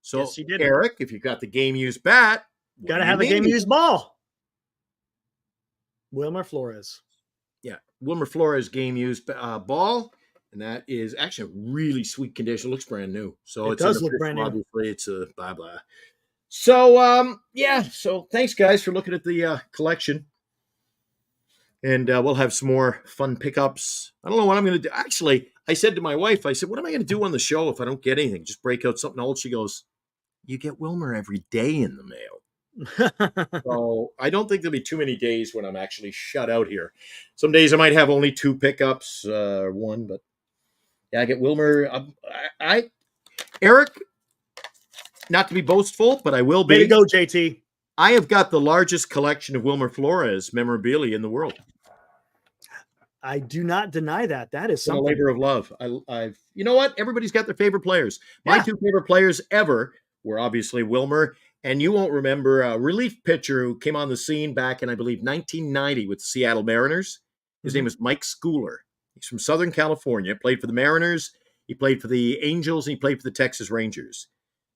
So yes, you did. Eric, if you got the game used bat, got to have a game used ball. Wilmer Flores. Yeah, Wilmer Flores game used ball. And that is actually a really sweet condition. It looks brand new. So it does look brand new. Obviously, it's a blah, blah. So, So thanks, guys, for looking at the collection. And we'll have some more fun pickups. I don't know what I'm going to do. Actually, I said to my wife, I said, what am I going to do on the show if I don't get anything? Just break out something old. She goes, you get Wilmer every day in the mail. So I don't think there'll be too many days when I'm actually shut out here. Some days I might have only 2 pickups, one, but yeah, I get Wilmer. Eric, not to be boastful, but I will be. Way to go, JT. I have got the largest collection of Wilmer Flores memorabilia in the world. I do not deny that. That is something. A labor of love. I've you know what? Everybody's got their favorite players. My 2 favorite players ever were obviously Wilmer, and you won't remember a relief pitcher who came on the scene back in, I believe, 1990 with the Seattle Mariners. His name was Mike Schooler. He's from Southern California, played for the Mariners, he played for the Angels, and he played for the Texas Rangers.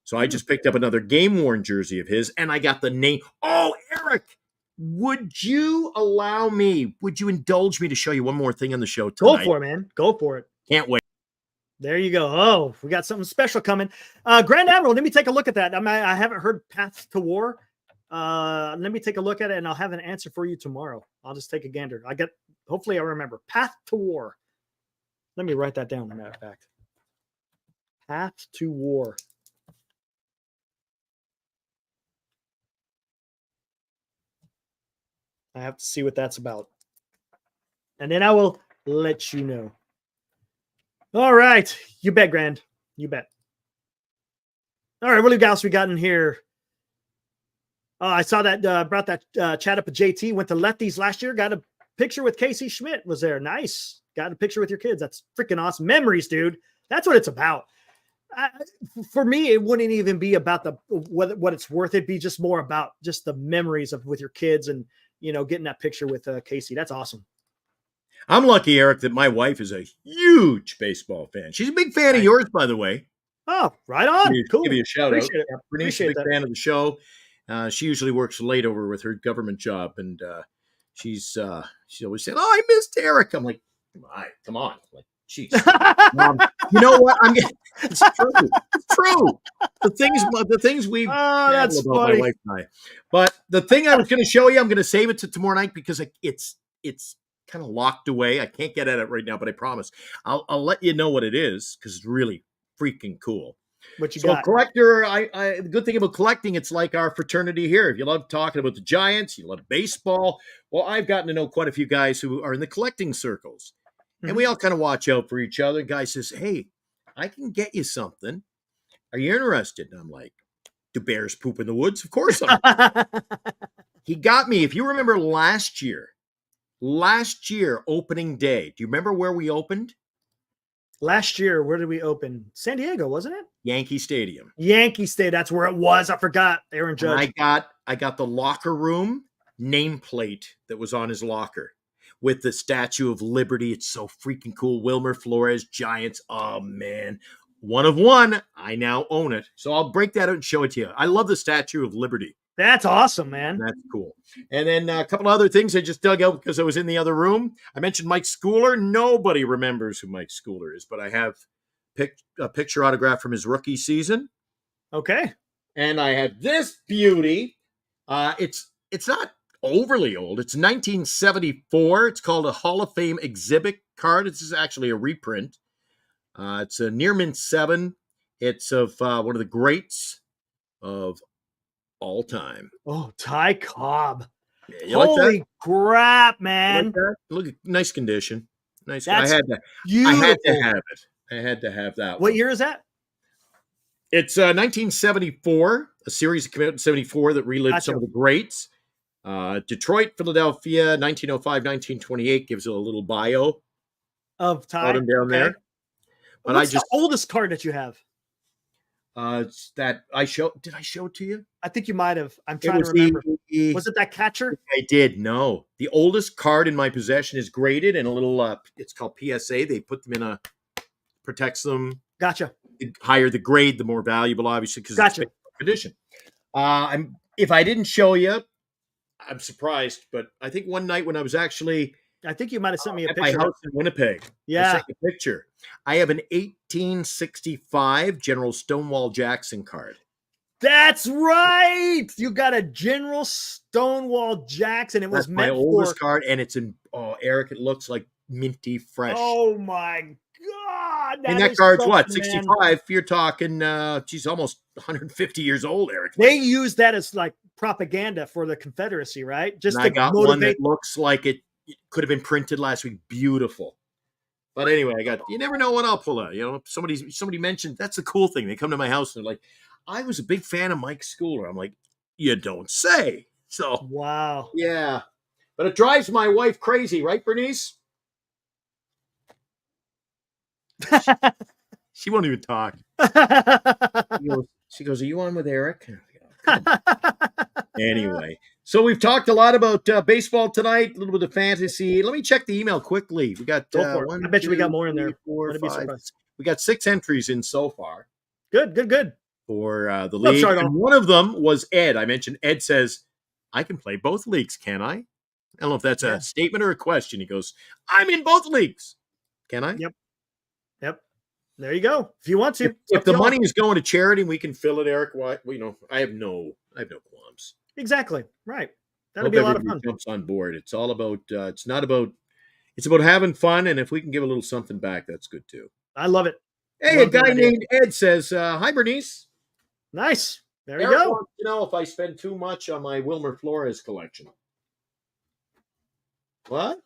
So I just picked up another game-worn jersey of his, and I got the name. Oh, Eric, would you indulge me to show you one more thing on the show tonight? Go for it, man. Go for it. Can't wait. There you go. Oh, we got something special coming. Grand Admiral, let me take a look at that. I haven't heard Path to War. Let me take a look at it, and I'll have an answer for you tomorrow. I'll just take a gander. Hopefully I remember. Path to War. Let me write that down, as a matter of fact. Path to War. I have to see what that's about. And then I will let you know. All right. You bet, Grand. You bet. All right. What else we got in here? I saw that, brought that chat up with JT, went to Lefties last year, got a picture with Casey Schmidt, was there. Nice. Got a picture with your kids. That's freaking awesome. Memories, dude. That's what it's about. For me, it wouldn't even be about what it's worth. It'd be just more about just the memories with your kids and, getting that picture with Casey. That's awesome. I'm lucky, Eric, that my wife is a huge baseball fan. She's a big fan of yours, by the way. Oh, right on. Cool. Give you a shout out. Appreciate a big fan of the show. She usually works late over with her government job, and she always said, "Oh, I missed Eric." I'm like, come on, like, jeez. You know what? It's true. It's true. The things we about my wife and I. But the thing I was going to show you, I'm going to save it to tomorrow night because it's kind of locked away. I can't get at it right now, but I promise I'll let you know what it is because it's really freaking cool. What you got? Collector, the good thing about collecting, it's like our fraternity here. If you love talking about the Giants, you love baseball. Well, I've gotten to know quite a few guys who are in the collecting circles. And we all kind of watch out for each other. Guy says, hey, I can get you something. Are you interested? And I'm like, do bears poop in the woods? Of course I'm. He got me. If you remember last year, opening day, do you remember where we opened? Last year, where did we open? San Diego, wasn't it? Yankee Stadium. Yankee State. That's where it was. I forgot. Aaron And Judge. I got the locker room nameplate that was on his locker with the Statue of Liberty. It's so freaking cool. Wilmer Flores, Giants. Oh, man. One of one. I now own it. So I'll break that out and show it to you. I love the Statue of Liberty. That's awesome, man. That's cool. And then a couple other things I just dug out because I was in the other room. I mentioned Mike Schooler. Nobody remembers who Mike Schooler is, but I have a picture autograph from his rookie season. Okay. And I have this beauty. It's not overly old. It's 1974. It's called a Hall of Fame exhibit card. This is actually a reprint. It's a near mint 7. It's of one of the greats of all time. Oh, Ty Cobb. Yeah, you like Holy that? crap, man. Like that? Look at nice condition. Nice. That's I had to beautiful. have it. I had to have that. What one. year is that? It's 1974, a series that came out in 74 that relived Gotcha. some of the greats. Detroit, Philadelphia, 1905, 1928 gives it a little bio Of Ty. out and down there. But What's I just the oldest card that you have? it's that I show. Did I show it to you? I think you might have. I'm It trying was to remember. the- Was it that catcher? I did. No, the oldest card in my possession is graded and a little. It's called PSA. They put them in a protects them. Gotcha. The higher the grade, the more valuable, obviously, because Gotcha. it's condition. If I didn't show you, I'm surprised. But I think one night when I was actually I think you might have sent me a at picture. my house in Winnipeg, I Yeah. sent you a picture. I have an 1865 General Stonewall Jackson card. That's right. You got a General Stonewall Jackson. It was That's my meant oldest for. card, and it's in. Oh, Eric, it looks like minty fresh. Oh my God. and that is card's what, something, man. 65? You're talking, she's almost 150 years old, Eric. They use that as like propaganda for the Confederacy, right? Just And to I got one motivate. that looks like it could have been printed last week. Beautiful. But anyway, you never know what I'll pull out. You know, somebody mentioned, that's the cool thing. They come to my house and they're like, I was a big fan of Mike Schooler. I'm like, you don't say. So, Wow. yeah. But it drives my wife crazy, right, Bernice? She won't even talk. She goes, are you on with Eric? Anyway, so we've talked a lot about baseball tonight, a little bit of fantasy. Let me check the email quickly. We got Go for it. one, I bet you we got two, more in there. three, four, Wouldn't be five. surprised. We got 6 entries in so far Good. for the Let's league. start And off. one of them was Ed. I mentioned Ed says, I can play both leagues, can I? I don't know if that's Yeah. a statement or a question. He goes, I'm in both leagues. Can I? Yep. There you go. If you want to. If the money is going to charity, we can fill it, Eric. Why? I have no qualms. Exactly. Right. That'd Hope be a lot of everybody fun. jumps on board. It's all about. It's about having fun, and if we can give a little something back, that's good too. I love it. Hey, a Love that guy idea. named Ed says, "Hi, Bernice. Nice. There you Eric go. wants to know if I spend too much on my Wilmer Flores collection." What?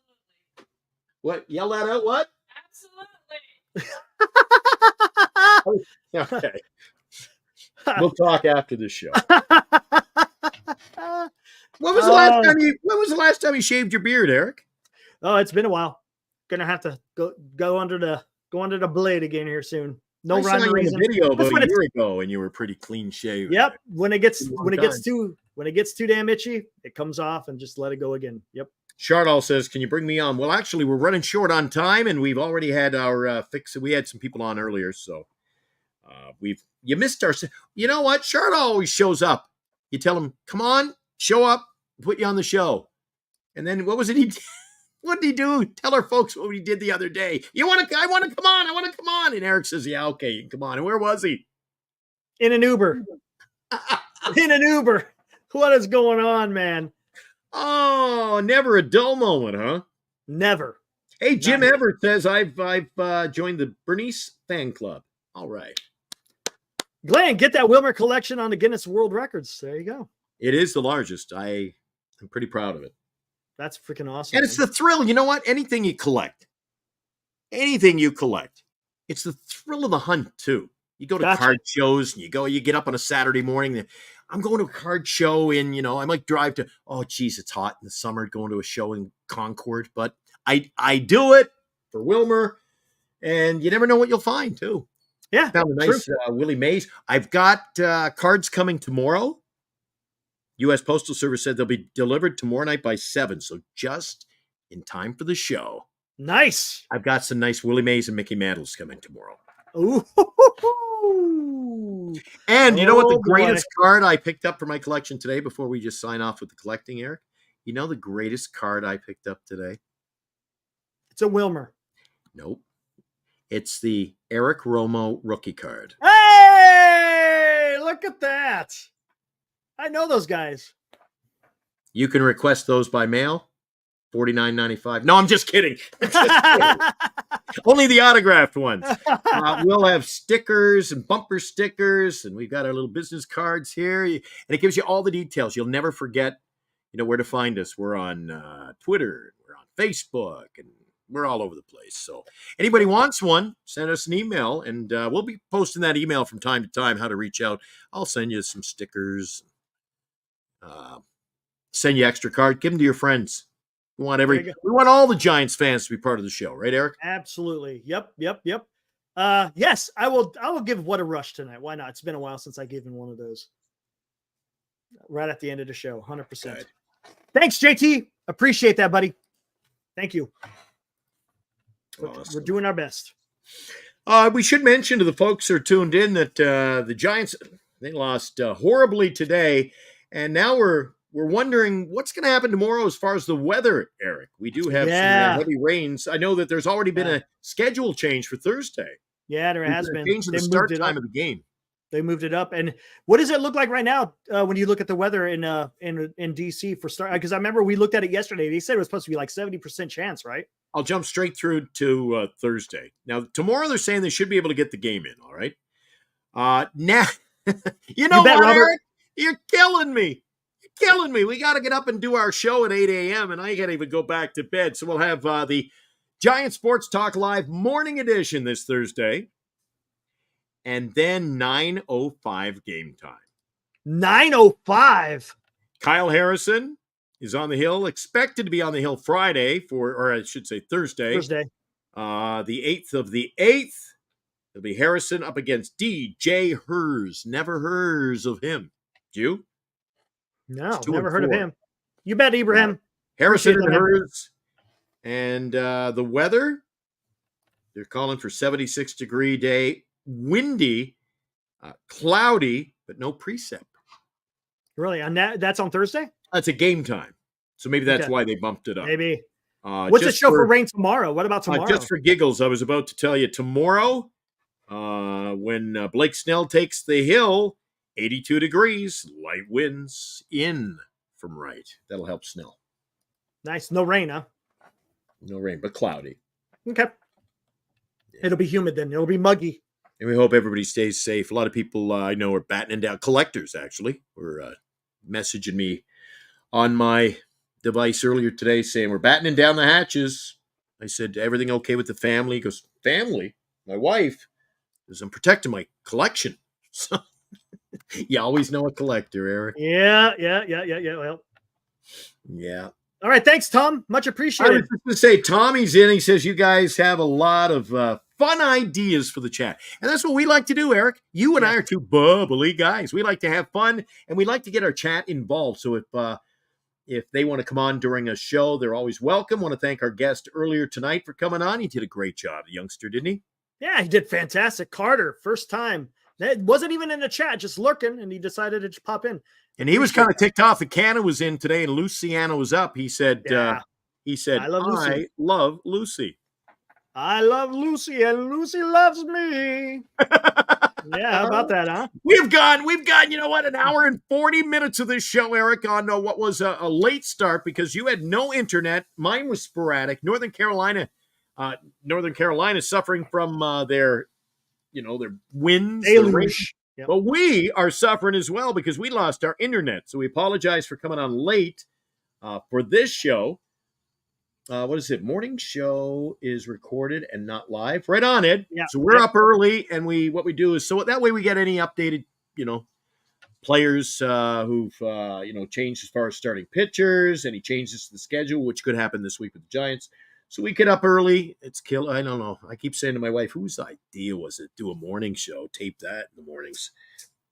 What? Yell that out. What? Absolutely. Okay. We'll talk after the show. When was the last time you shaved your beard, Eric? Oh, it's been a while. Gonna have to go under the blade again here soon. No I saw rhyme you or in a reason. video That's about when a it's- year ago, and you were pretty clean shaven. Yep. When it gets Been a long when it gets too damn itchy, it comes off and just let it go again. Yep. Chardall says, "Can you bring me on?" Well, actually, we're running short on time, and we've already had our fix. We had some people on earlier, so you missed our. You know what? Chardall always shows up. You tell him, "Come on, show up, put you on the show," and then what was it? What did he do? Tell our folks what he did the other day. I want to come on. I want to come on. And Eric says, "Yeah, okay, you can come on." And where was he? In an Uber. In an Uber. What is going on, man? Oh, never a dull moment, huh? Never. Hey, Jim Not yet. Everett says, I've joined the Bernice fan club. All right. Glenn, get that Wilmer collection on the Guinness World Records. There you go. It is the largest. I'm pretty proud of it. That's freaking awesome. And it's man. the thrill. You know what? Anything you collect, it's the thrill of the hunt, too. You go to Gotcha. card shows and you get up on a Saturday morning. I'm going to a card show in, I might drive to, oh, geez, it's hot in the summer going to a show in Concord. But I do it for Wilmer. And you never know what you'll find, too. Yeah, Found a nice Willie Mays. I've got cards coming tomorrow. U.S. Postal Service said they'll be delivered tomorrow night by 7, so just in time for the show. Nice. I've got some nice Willie Mays and Mickey Mantles coming tomorrow. Ooh. And you know what the Oh, greatest card I picked up for my collection today before we just sign off with the collecting, Eric? You know the greatest card I picked up today? It's a Wilmer. Nope. It's the Eric Romo rookie card. Hey, look at that. I know those guys. You can request those by mail. $49.95. No, I'm just kidding. Only the autographed ones. We'll have stickers and bumper stickers, and we've got our little business cards here. And it gives you all the details. You'll never forget, where to find us. We're on Twitter. We're on Facebook, and we're all over the place. So anybody wants one, send us an email, and we'll be posting that email from time to time, how to reach out. I'll send you some stickers. Send you extra card. Give them to your friends. We want all the Giants fans to be part of the show, right, Eric? Absolutely. Yep. Yes, I will give What a Rush tonight. Why not? It's been a while since I gave him one of those. Right at the end of the show, 100%. Good. Thanks, JT. Appreciate that, buddy. Thank you. Awesome. We're doing our best. We should mention to the folks who are tuned in that the Giants, they lost horribly today, and now we're wondering what's going to happen tomorrow as far as the weather, Eric. We do have some heavy rains. I know that there's already been a schedule change for Thursday. Yeah, there has been. Changing the start time of the game. They moved it up. And what does it look like right now when you look at the weather in DC for start? Because I remember we looked at it yesterday. They said it was supposed to be like 70% chance, right? I'll jump straight through to Thursday. Now, tomorrow they're saying they should be able to get the game in, all right? Now, you know what, Eric? You're killing me. We got to get up and do our show at 8 a.m., and I can't even go back to bed. So we'll have the Giant Sports Talk Live morning edition this Thursday, and then 9:05 game time. 9:05? Kyle Harrison is on the hill, expected to be on the hill Friday or I should say Thursday. The 8th of the 8th. It'll be Harrison up against DJ Hers. Never heard of him. Do you? No, never heard of him. You bet, Ibrahim. Harrison and Hers. And the weather, they're calling for 76-degree day, windy, cloudy, but no precip. Really? And that's on Thursday? That's a game time. So maybe that's why they bumped it up. Maybe. What's the show for rain tomorrow? What about tomorrow? Just for giggles, I was about to tell you tomorrow, when Blake Snell takes the hill, 82 degrees, light winds in from right. That'll help Snell. Nice. No rain, huh? No rain, but cloudy. Okay. Yeah. It'll be humid then. It'll be muggy. And we hope everybody stays safe. A lot of people I know are battening down. Collectors, actually, were messaging me on my device earlier today saying, we're battening down the hatches. I said, everything okay with the family? He goes, family? My wife? Because I'm protecting my collection. So you always know a collector, Eric. Yeah. Well. Yeah. All right. Thanks, Tom. Much appreciated. I was just going to say, Tommy's in. He says you guys have a lot of fun ideas for the chat. And that's what we like to do, Eric. You and I are two bubbly guys. We like to have fun, and we like to get our chat involved. So if they want to come on during a show, they're always welcome. Want to thank our guest earlier tonight for coming on. He did a great job, the youngster, didn't he? Yeah, he did fantastic. Carter, first time. That wasn't even in the chat, just lurking, and he decided to just pop in. And he was kind of ticked off that Canna was in today and Luciano was up. He said, I love Lucy. I love Lucy, and Lucy loves me. Yeah, how about that, huh? We've gone, an hour and 40 minutes of this show, Eric, on what was a late start because you had no internet. Mine was sporadic. Northern Carolina suffering from their winds. Deluge. Yep. But we are suffering as well because we lost our internet. So we apologize for coming on late for this show. What is it? Morning show is recorded and not live. Right on, Ed. Yeah. So we're up early, and what we do is so that way we get any updated, players who've changed as far as starting pitchers, any changes to the schedule, which could happen this week with the Giants. So we get up early. It's kill. I don't know. I keep saying to my wife, whose idea was it? Do a morning show, tape that in the mornings.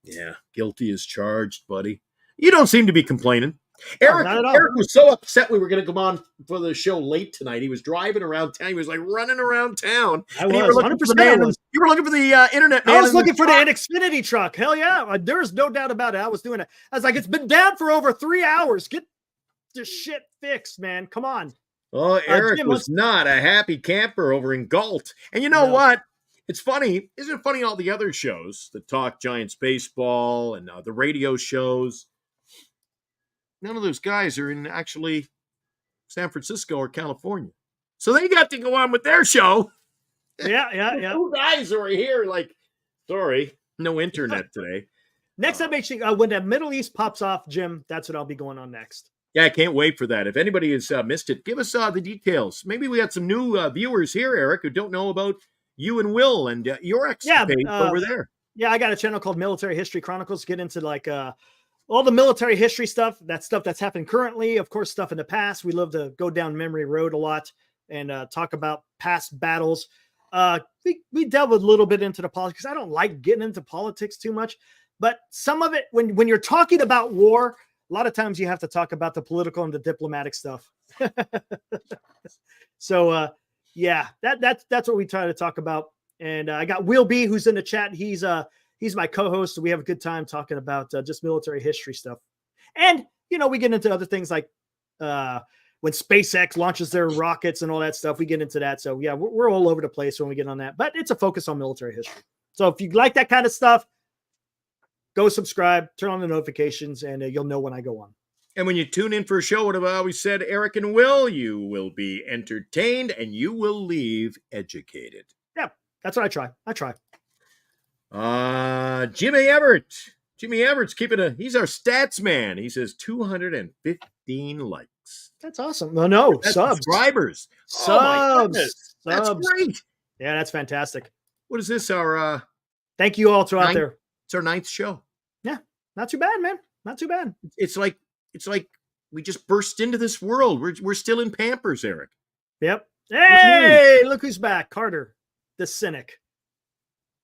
Yeah, guilty as charged, buddy. You don't seem to be complaining. No, not at all. Eric was so upset we were going to come on for the show late tonight. He was driving around town. He was like running around town. I And was, you were looking for the 100% I man. was. You were looking for the internet man. I was in the looking for the truck. Xfinity truck. Hell yeah. There's no doubt about it. I was doing it. I was like, it's been down for over 3 hours. Get this shit fixed, man. Come on. Oh, Eric Jim, was not a happy camper over in Galt. And you know No. what? It's funny. Isn't it funny all the other shows that talk Giants baseball and the radio shows? None of those guys are in actually San Francisco or California. So they got to go on with their show. Yeah. Two guys who are here like, sorry, no internet today. Next time, make sure when the Middle East pops off, Jim, that's what I'll be going on next. Yeah, I can't wait for that. If anybody has missed it, give us the details. Maybe we got some new viewers here, Eric, who don't know about you and Will and your escapade over there. Yeah, I got a channel called Military History Chronicles. Get into like all the military history stuff that's happened currently, of course, stuff in the past. We love to go down memory road a lot and talk about past battles. We delve a little bit into the politics. I don't like getting into politics too much, but some of it, when you're talking about war, a lot of times you have to talk about the political and the diplomatic stuff. So yeah, that's what we try to talk about. And I got Will B, who's in the chat. He's my co-host. So we have a good time talking about just military history stuff. And, we get into other things like when SpaceX launches their rockets and all that stuff, we get into that. So yeah, we're all over the place when we get on that, but it's a focus on military history. So if you like that kind of stuff, go subscribe, turn on the notifications, and you'll know when I go on. And when you tune in for a show, what have I always said, Eric and Will, you will be entertained and you will leave educated. Yeah, that's what I try. Jimmy Everett. Jimmy Everett's he's our stats man. He says 215 likes. That's awesome. No, That's subs. Subscribers. Subs. Oh my goodness. That's Subs. great. Yeah, that's fantastic. What is this? Our Thank you all out there. It's our 9th show. Yeah, not too bad, man. Not too bad. It's like we just burst into this world. We're still in Pampers, Eric. Yep. Hey, look who's back. Carter, the cynic.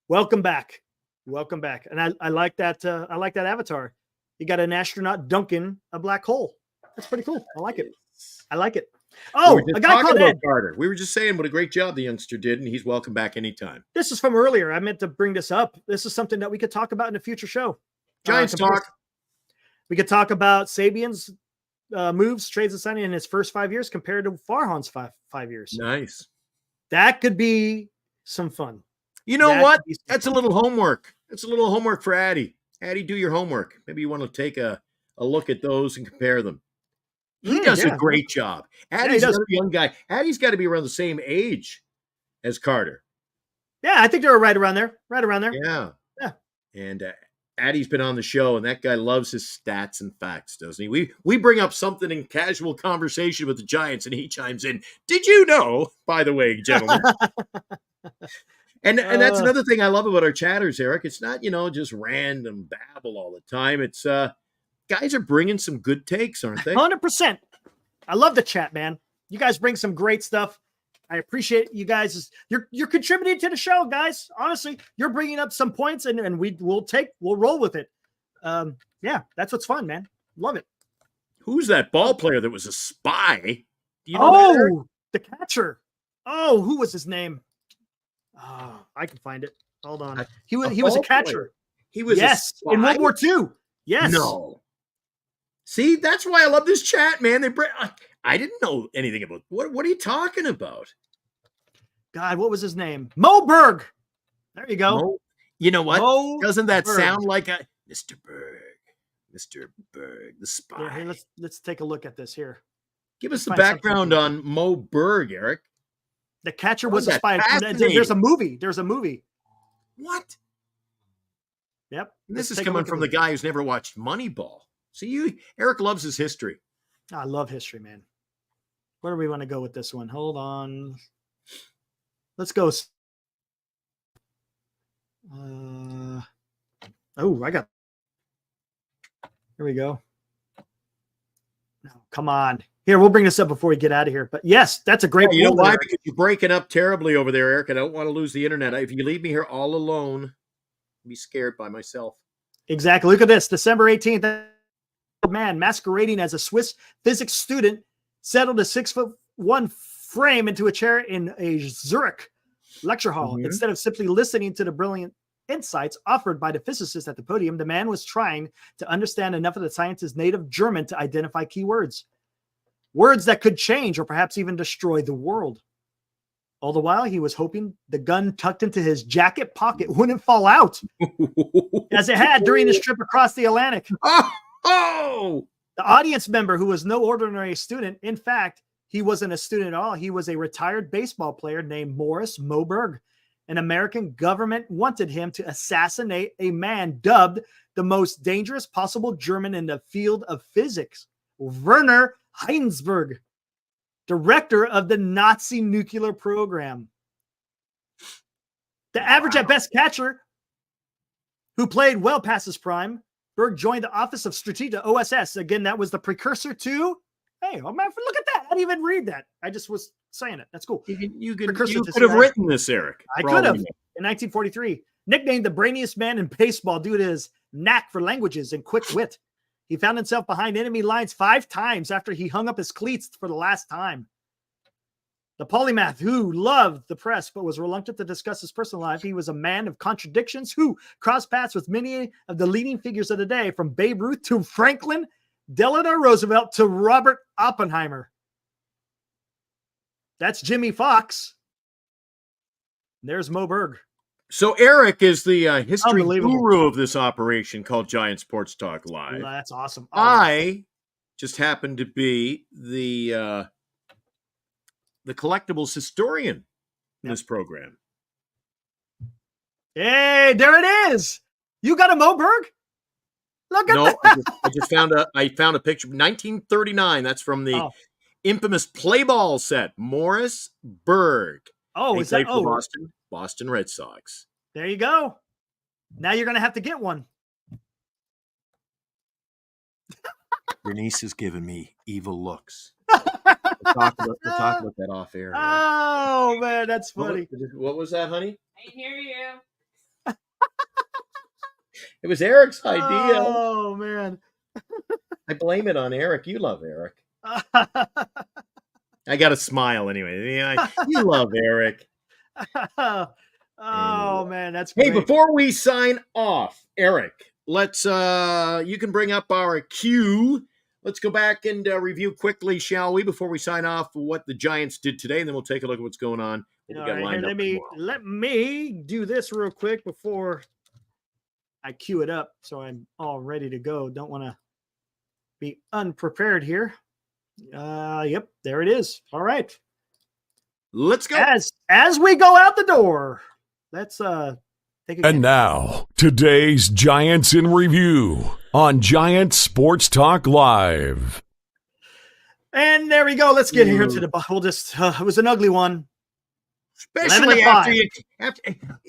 Welcome back. And I like that. I like that avatar. You got an astronaut dunking a black hole. That's pretty cool. I like it. Oh, a guy called Ed. Carter. We were just saying what a great job the youngster did, and he's welcome back anytime. This is from earlier. I meant to bring this up. This is something that we could talk about in a future show. Giants talk. We could talk about Sabian's moves, trades, and signing in his first 5 years compared to Farhan's five years. Nice. That could be some fun. You know what? That's a little homework. It's a little homework for Addy. Addy, do your homework. Maybe you want to take a look at those and compare them. He does a great job. Addy's a young guy. Addy's got to be around the same age as Carter. Yeah, I think they're right around there. Yeah. And Addy's been on the show, and that guy loves his stats and facts, doesn't he? We bring up something in casual conversation with the Giants, and he chimes in. Did you know, by the way, gentlemen? And that's another thing I love about our chatters, Eric. It's not, just random babble all the time. It's guys are bringing some good takes, aren't they? 100%. I love the chat, man. You guys bring some great stuff. I appreciate you guys. You're contributing to the show, guys. Honestly, you're bringing up some points, and we'll roll with it. Yeah, that's what's fun, man. Love it. Who's that ball player that was a spy? Do you know the catcher. Oh, who was his name? Oh, I can find it. Hold on. He was a catcher. Player. He was in World War II. Yes. No. See, that's why I love this chat, man. I didn't know anything about what are you talking about? God, what was his name? Mo Berg. There you go. You know what? Mo Doesn't that Berg. sound like a Mr. Berg? Mr. Berg, the spy. Yeah, hey, let's take a look at this here. Give us the background on Mo Berg, Eric. The catcher was a spy. There's a movie. What? Yep. This is coming from the guy who's never watched Moneyball. See, Eric loves his history. I love history, man. Where do we want to go with this one? Hold on. Let's go. I got. Here we go. No, come on. Here, we'll bring this up before we get out of here. But yes, that's a great You know pull why? there. Because you're breaking up terribly over there, Eric. I don't want to lose the internet. If you leave me here all alone, I'll be scared by myself. Exactly. Look at this. December 18th, a man masquerading as a Swiss physics student settled a 6'1" frame into a chair in a Zurich lecture hall. Mhm. Instead of simply listening to the brilliant insights offered by the physicist at the podium, the man was trying to understand enough of the science's native German to identify key words. Words that could change or perhaps even destroy the world. All the while, he was hoping the gun tucked into his jacket pocket wouldn't fall out, as it had during his trip across the Atlantic. Oh! The audience member, who was no ordinary student, in fact, he wasn't a student at all. He was a retired baseball player named Morris Moberg. An American government wanted him to assassinate a man dubbed the most dangerous possible German in the field of physics, Werner Heinsberg, director of the Nazi nuclear program. The average at best catcher, who played well past his prime, Berg joined the Office of Strategic OSS. Again, that was the precursor to, hey, oh man, look at that. I didn't even read that. I just was saying it. That's cool. You could Precursor to have CIA. written this, Eric. I could have. In 1943, nicknamed the brainiest man in baseball due to his knack for languages and quick wit. He found himself behind enemy lines 5 times after he hung up his cleats for the last time. The polymath who loved the press but was reluctant to discuss his personal life. He was a man of contradictions who crossed paths with many of the leading figures of the day, from Babe Ruth to Franklin Delano Roosevelt to Robert Oppenheimer. That's Jimmy Fox. There's Mo Berg. So Eric is the history Unbelievable. guru of this operation called Giant Sports Talk Live. That's awesome. I just happen to be the collectibles historian in this program. Hey, there it is. You got a Mo Berg? Look at that. I just found a picture. 1939. That's from the infamous play ball set. Morris Berg. Oh, is that for Boston Red Sox. There you go. Now you're gonna have to get one. Bernice is giving me evil looks. We'll talk about that off air. Oh man, that's funny. What was that, honey? I hear you. It was Eric's idea. Oh man. I blame it on Eric. You love Eric. I got to smile anyway. Yeah, you love Eric. Oh man, that's great. Hey, before we sign off, Eric, let's you can bring up our cue. Let's go back and review quickly, shall we, before we sign off, what the Giants did today, and then we'll take a look at what's going on. All right, here, let me do this real quick before I cue it up, so I'm all ready to go. Don't want to be unprepared here. Yep, there it is. All right, let's go. As we go out the door, let's take a And now, today's Giants in Review on Giant Sports Talk Live. And there we go. Let's get here to the. We'll just. It was an ugly one. Especially after you.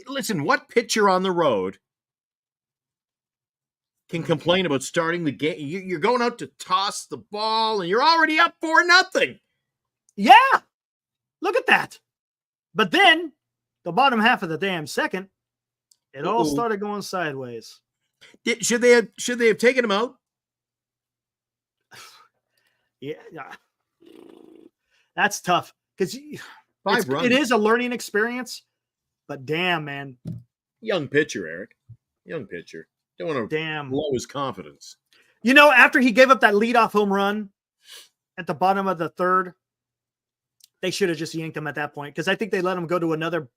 Listen, what pitcher on the road can complain about starting the game? You're going out to toss the ball, and you're already up 4-0. Yeah, look at that. But then the bottom half of the damn second, it all started going sideways. Should they have taken him out? Yeah, that's tough because it is a learning experience. But damn, man, young pitcher, Eric, young pitcher. Don't want to blow his confidence. You know, after he gave up that leadoff home run at the bottom of the third, they should have just yanked him at that point because I think they let him go to another.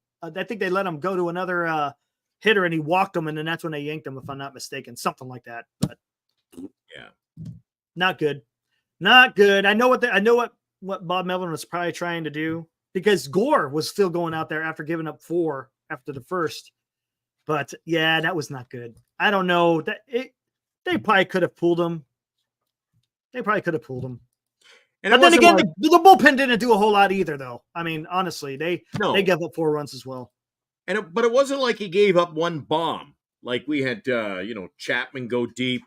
Hitter, and he walked him, and then that's when they yanked him, if I'm not mistaken, something like that. But yeah, not good, not good. I know what Bob Melvin was probably trying to do because Gore was still going out there after giving up 4 after the first. But yeah, that was not good. I don't know that they probably could have pulled him. And but then again, the bullpen didn't do a whole lot either, though. I mean, honestly, they gave up 4 runs as well. But it wasn't like he gave up one bomb. Like we had, Chapman go deep,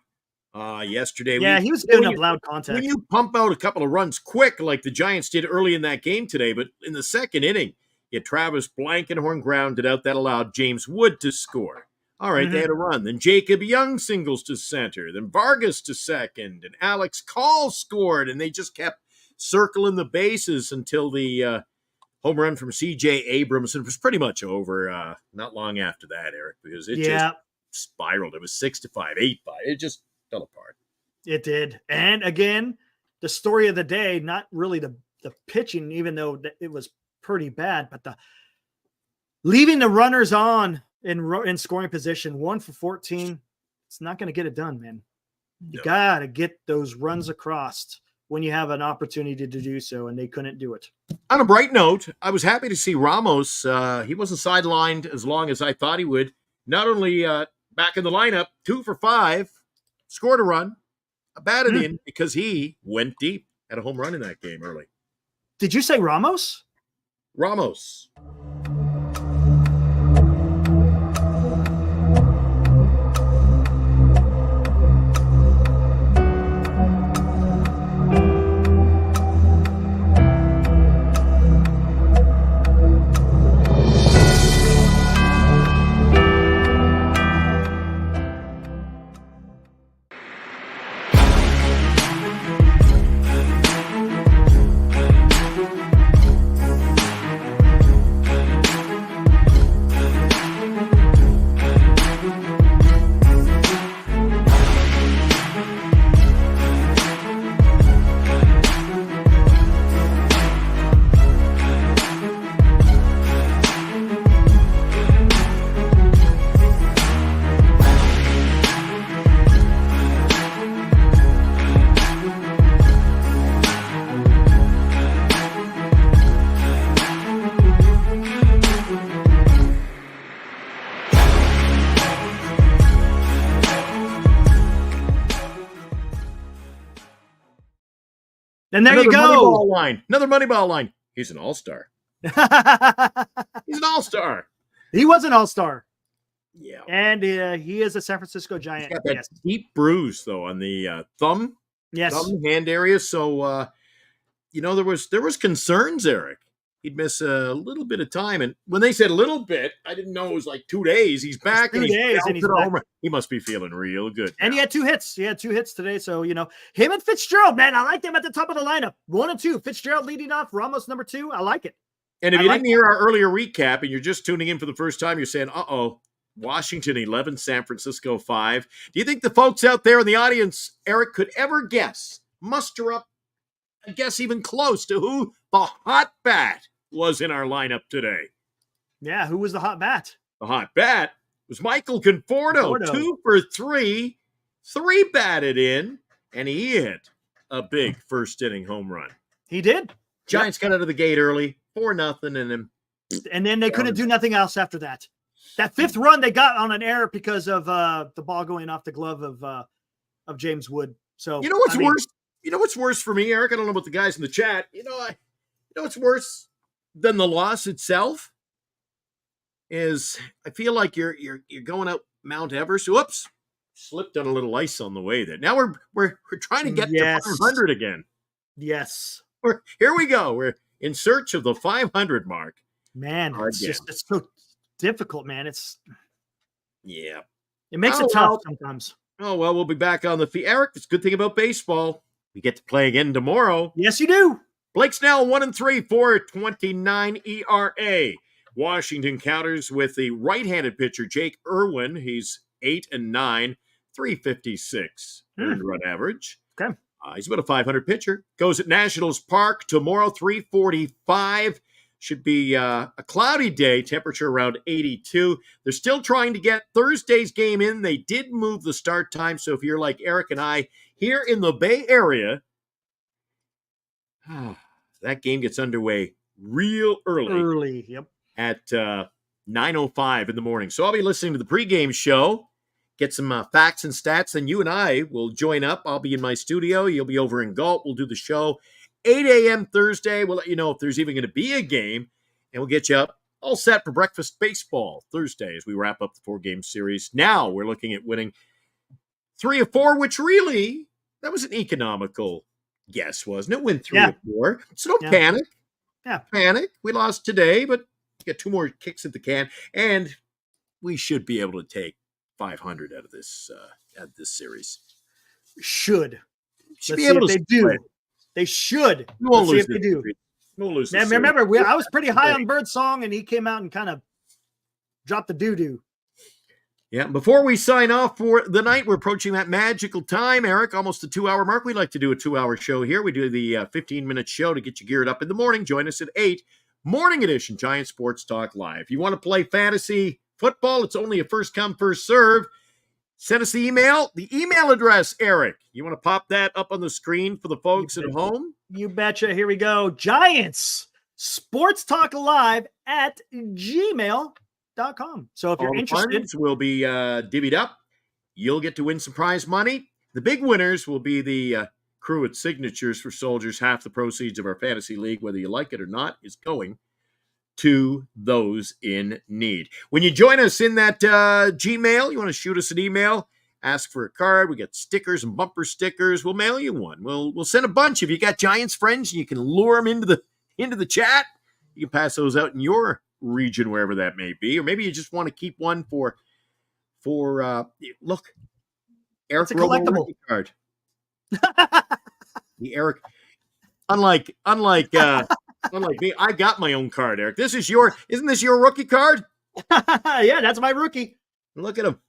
Yesterday. Yeah, he was giving up loud contact. When you pump out a couple of runs quick, like the Giants did early in that game today, but in the second inning, you had Travis Blankenhorn grounded out. That allowed James Wood to score. All right, they had a run. Then Jacob Young singles to center. Then Vargas to second. And Alex Call scored. And they just kept circling the bases until the home run from C.J. Abrams. And it was pretty much over not long after that, Eric, because it just spiraled. It was 6-5, 8-5. It just fell apart. It did. And again, the story of the day, not really the pitching, even though it was pretty bad, but the leaving the runners on in scoring position, 1 for 14. It's not going to get it done, man. You got to get those runs across when you have an opportunity to do so, and they couldn't do it. On a bright note, I was happy to see Ramos. He wasn't sidelined as long as I thought he would. Not only back in the lineup, 2 for 5, scored a run, batted in because he went deep, had a home run in that game early. Did you say Ramos? Ramos. And there you go. Another Moneyball line. He's an all-star. He's an all-star. He was an all-star. Yeah. And he is a San Francisco Giant. He's got that deep bruise, though, on the thumb hand area. So, there was concerns, Eric. He'd miss a little bit of time. And when they said a little bit, I didn't know it was like 2 days. He's back. And he's back. He must be feeling real good. And he had 2 hits. He had 2 hits today. So, him and Fitzgerald, man, I like them at the top of the lineup. 1 and 2. Fitzgerald leading off. Ramos number 2. I like it. And if you didn't hear our earlier recap and you're just tuning in for the first time, you're saying, Washington 11, San Francisco 5. Do you think the folks out there in the audience, Eric, could ever muster up, I guess even close to who the hot bat was in our lineup today? Yeah, who was the hot bat? The hot bat was Michael Conforto. 2 for 3, 3 batted in, and he hit a big first inning home run. He did. Giants got out of the gate early, 4-0, and then they couldn't do nothing else after that. That 5th run they got on an error because of the ball going off the glove of James Wood. So worse? You know what's worse for me, Eric? I don't know about the guys in the chat. What's worse than the loss itself is I feel like you're going up Mount Everest. Whoops, slipped on a little ice on the way there. Now we're trying to get to 500 again. Yes. Here we go. We're in search of the 500 mark. Man, it's so difficult, man. It makes it tough sometimes. Oh, well, we'll be back on the feet. Eric, it's a good thing about baseball. We get to play again tomorrow. Yes, you do. Blake Snell, 1-3, 4.29 ERA. Washington counters with the right-handed pitcher, Jake Irwin. He's 8-9, 356 earned run average. Okay. He's about a 500 pitcher. Goes at Nationals Park tomorrow, 3:45. Should be a cloudy day, temperature around 82. They're still trying to get Thursday's game in. They did move the start time, so if you're like Eric and I here in the Bay Area, that game gets underway real early. Yep. At 9:05 in the morning. So I'll be listening to the pregame show, get some facts and stats, and you and I will join up. I'll be in my studio. You'll be over in Galt. We'll do the show. 8 a.m. Thursday. We'll let you know if there's even going to be a game, and we'll get you up all set for breakfast baseball Thursday as we wrap up the 4-game series. Now we're looking at winning 3 or 4, which really, that was an economical guess, wasn't it? Win 3 or 4. So don't panic. Yeah. Panic. We lost today, but get 2 more kicks at the can. And we should be able to take 500 out of this series. Should Should Let's be see able if to they do. split. They should. We won't Let's see lose if they this do. series. We'll lose this And series. remember, I was pretty high on Birdsong, and he came out and kind of dropped the doo-doo. Yeah, before we sign off for the night, we're approaching that magical time, Eric, almost the 2-hour mark. We like to do a 2-hour show here. We do the 15-minute show to get you geared up in the morning. Join us at 8, morning edition, Giant Sports Talk Live. If you want to play fantasy football, it's only a first come, first serve. Send us the email. The email address, Eric. You want to pop that up on the screen for the folks at home? You betcha. Here we go. Giants Sports Talk Live at gmail.com. So if you're interested, funds will be divvied up. You'll get to win some prize money. The big winners will be the crew at Signatures for Soldiers. Half the proceeds of our fantasy league, whether you like it or not, is going to those in need. When you join us in that Gmail, you want to shoot us an email, ask for a card. We got stickers and bumper stickers. We'll mail you one. We'll send a bunch. If you got Giants friends and you can lure them into the chat, you can pass those out in your region, wherever that may be. Or maybe you just want to keep one for look, Eric, it's a collectible card. The Eric, unlike me, I got my own card, Eric. Isn't this your rookie card? Yeah, that's my rookie. Look at him.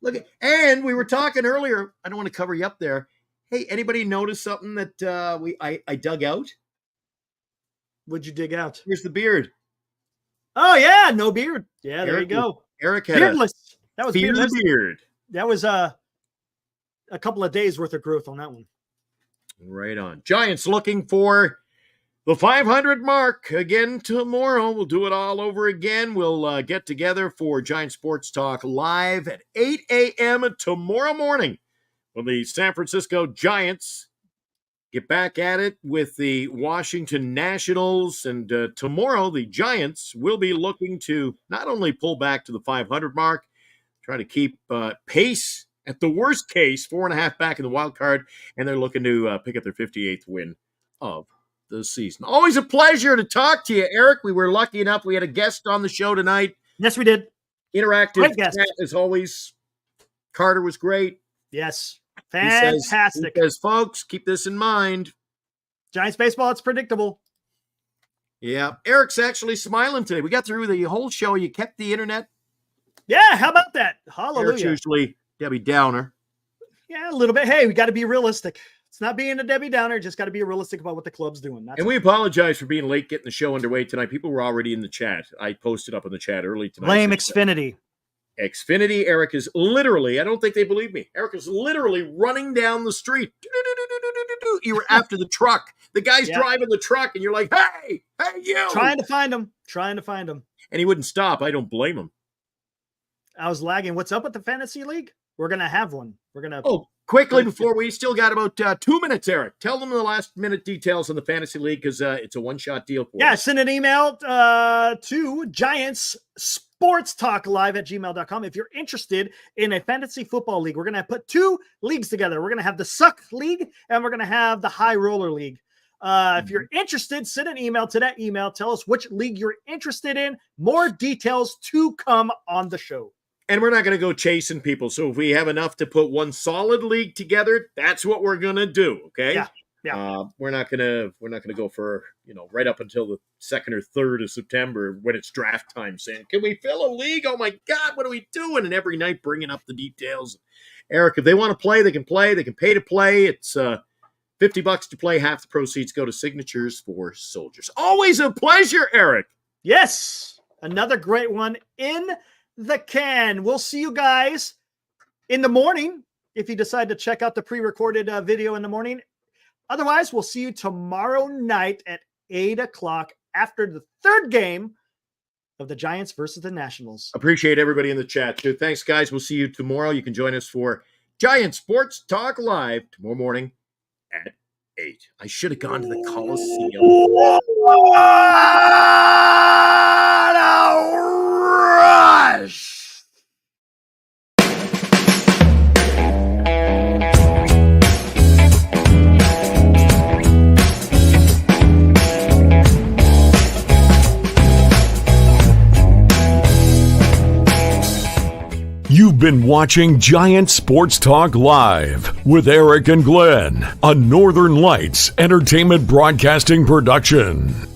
And we were talking earlier. I don't want to cover you up there. Hey, anybody notice something that I dug out? What'd you dig out? Here's the beard. Oh yeah, no beard. Yeah, there you go. Eric had beardless. That was beardless. Beard. That was a couple of days worth of growth on that one. Right on. Giants looking for the 500 mark again tomorrow. We'll do it all over again. We'll get together for Giant Sports Talk Live at 8 a.m. tomorrow morning when the San Francisco Giants get back at it with the Washington Nationals. And tomorrow, the Giants will be looking to not only pull back to the 500 mark, try to keep pace at the worst case, 4.5 back in the wild card, and they're looking to pick up their 58th win of the season. Always a pleasure to talk to you, Eric. We were lucky enough. We had a guest on the show tonight. Yes, we did. Interactive chat as always. Carter was great. Yes. Fantastic. He says, folks, keep this in mind. Giants baseball, it's predictable. Yeah. Eric's actually smiling today. We got through the whole show. You kept the internet. Yeah, how about that? Hallelujah. Eric's usually Debbie Downer. Yeah, a little bit. Hey, we got to be realistic. It's not being a Debbie Downer. Just got to be realistic about what the club's doing. And we apologize for being late getting the show underway tonight. People were already in the chat. I posted up in the chat early tonight. Blame Xfinity. Xfinity. Eric is literally, I don't think they believe me. Eric is literally running down the street. You were after the truck. The guy's driving the truck, and you're like, hey, you. Trying to find him. And he wouldn't stop. I don't blame him. I was lagging. What's up with the fantasy league? We're going to have one. We're going to. Oh, quickly before we still got about 2 minutes, Eric. Tell them the last minute details on the fantasy league because it's a one-shot deal for us. Send an email to Giants Sports Talk Live at gmail.com. If you're interested in a fantasy football league, we're going to put 2 leagues together. We're going to have the Suck League and we're going to have the High Roller League. If you're interested, send an email to that email. Tell us which league you're interested in. More details to come on the show. And we're not going to go chasing people. So if we have enough to put one solid league together, that's what we're going to do. Okay. Yeah. We're not going to go for, right up until the 2nd or 3rd of September when it's draft time saying, can we fill a league? Oh my God, what are we doing? And every night bringing up the details. Eric, if they want to play, they can play. They can pay to play. It's $50 to play. Half the proceeds go to Signatures for Soldiers. Always a pleasure, Eric. Yes. Another great one in the can. We'll see you guys in the morning if you decide to check out the pre-recorded video in the morning. Otherwise, we'll see you tomorrow night at 8 o'clock after the 3rd game of the Giants versus the Nationals. Appreciate everybody in the chat, too. Thanks, guys. We'll see you tomorrow. You can join us for Giant Sports Talk Live tomorrow morning at 8. I should have gone to the Coliseum. What a rush! been watching Giant Sports Talk Live with Eric and Glenn, a Northern Lights Entertainment Broadcasting production.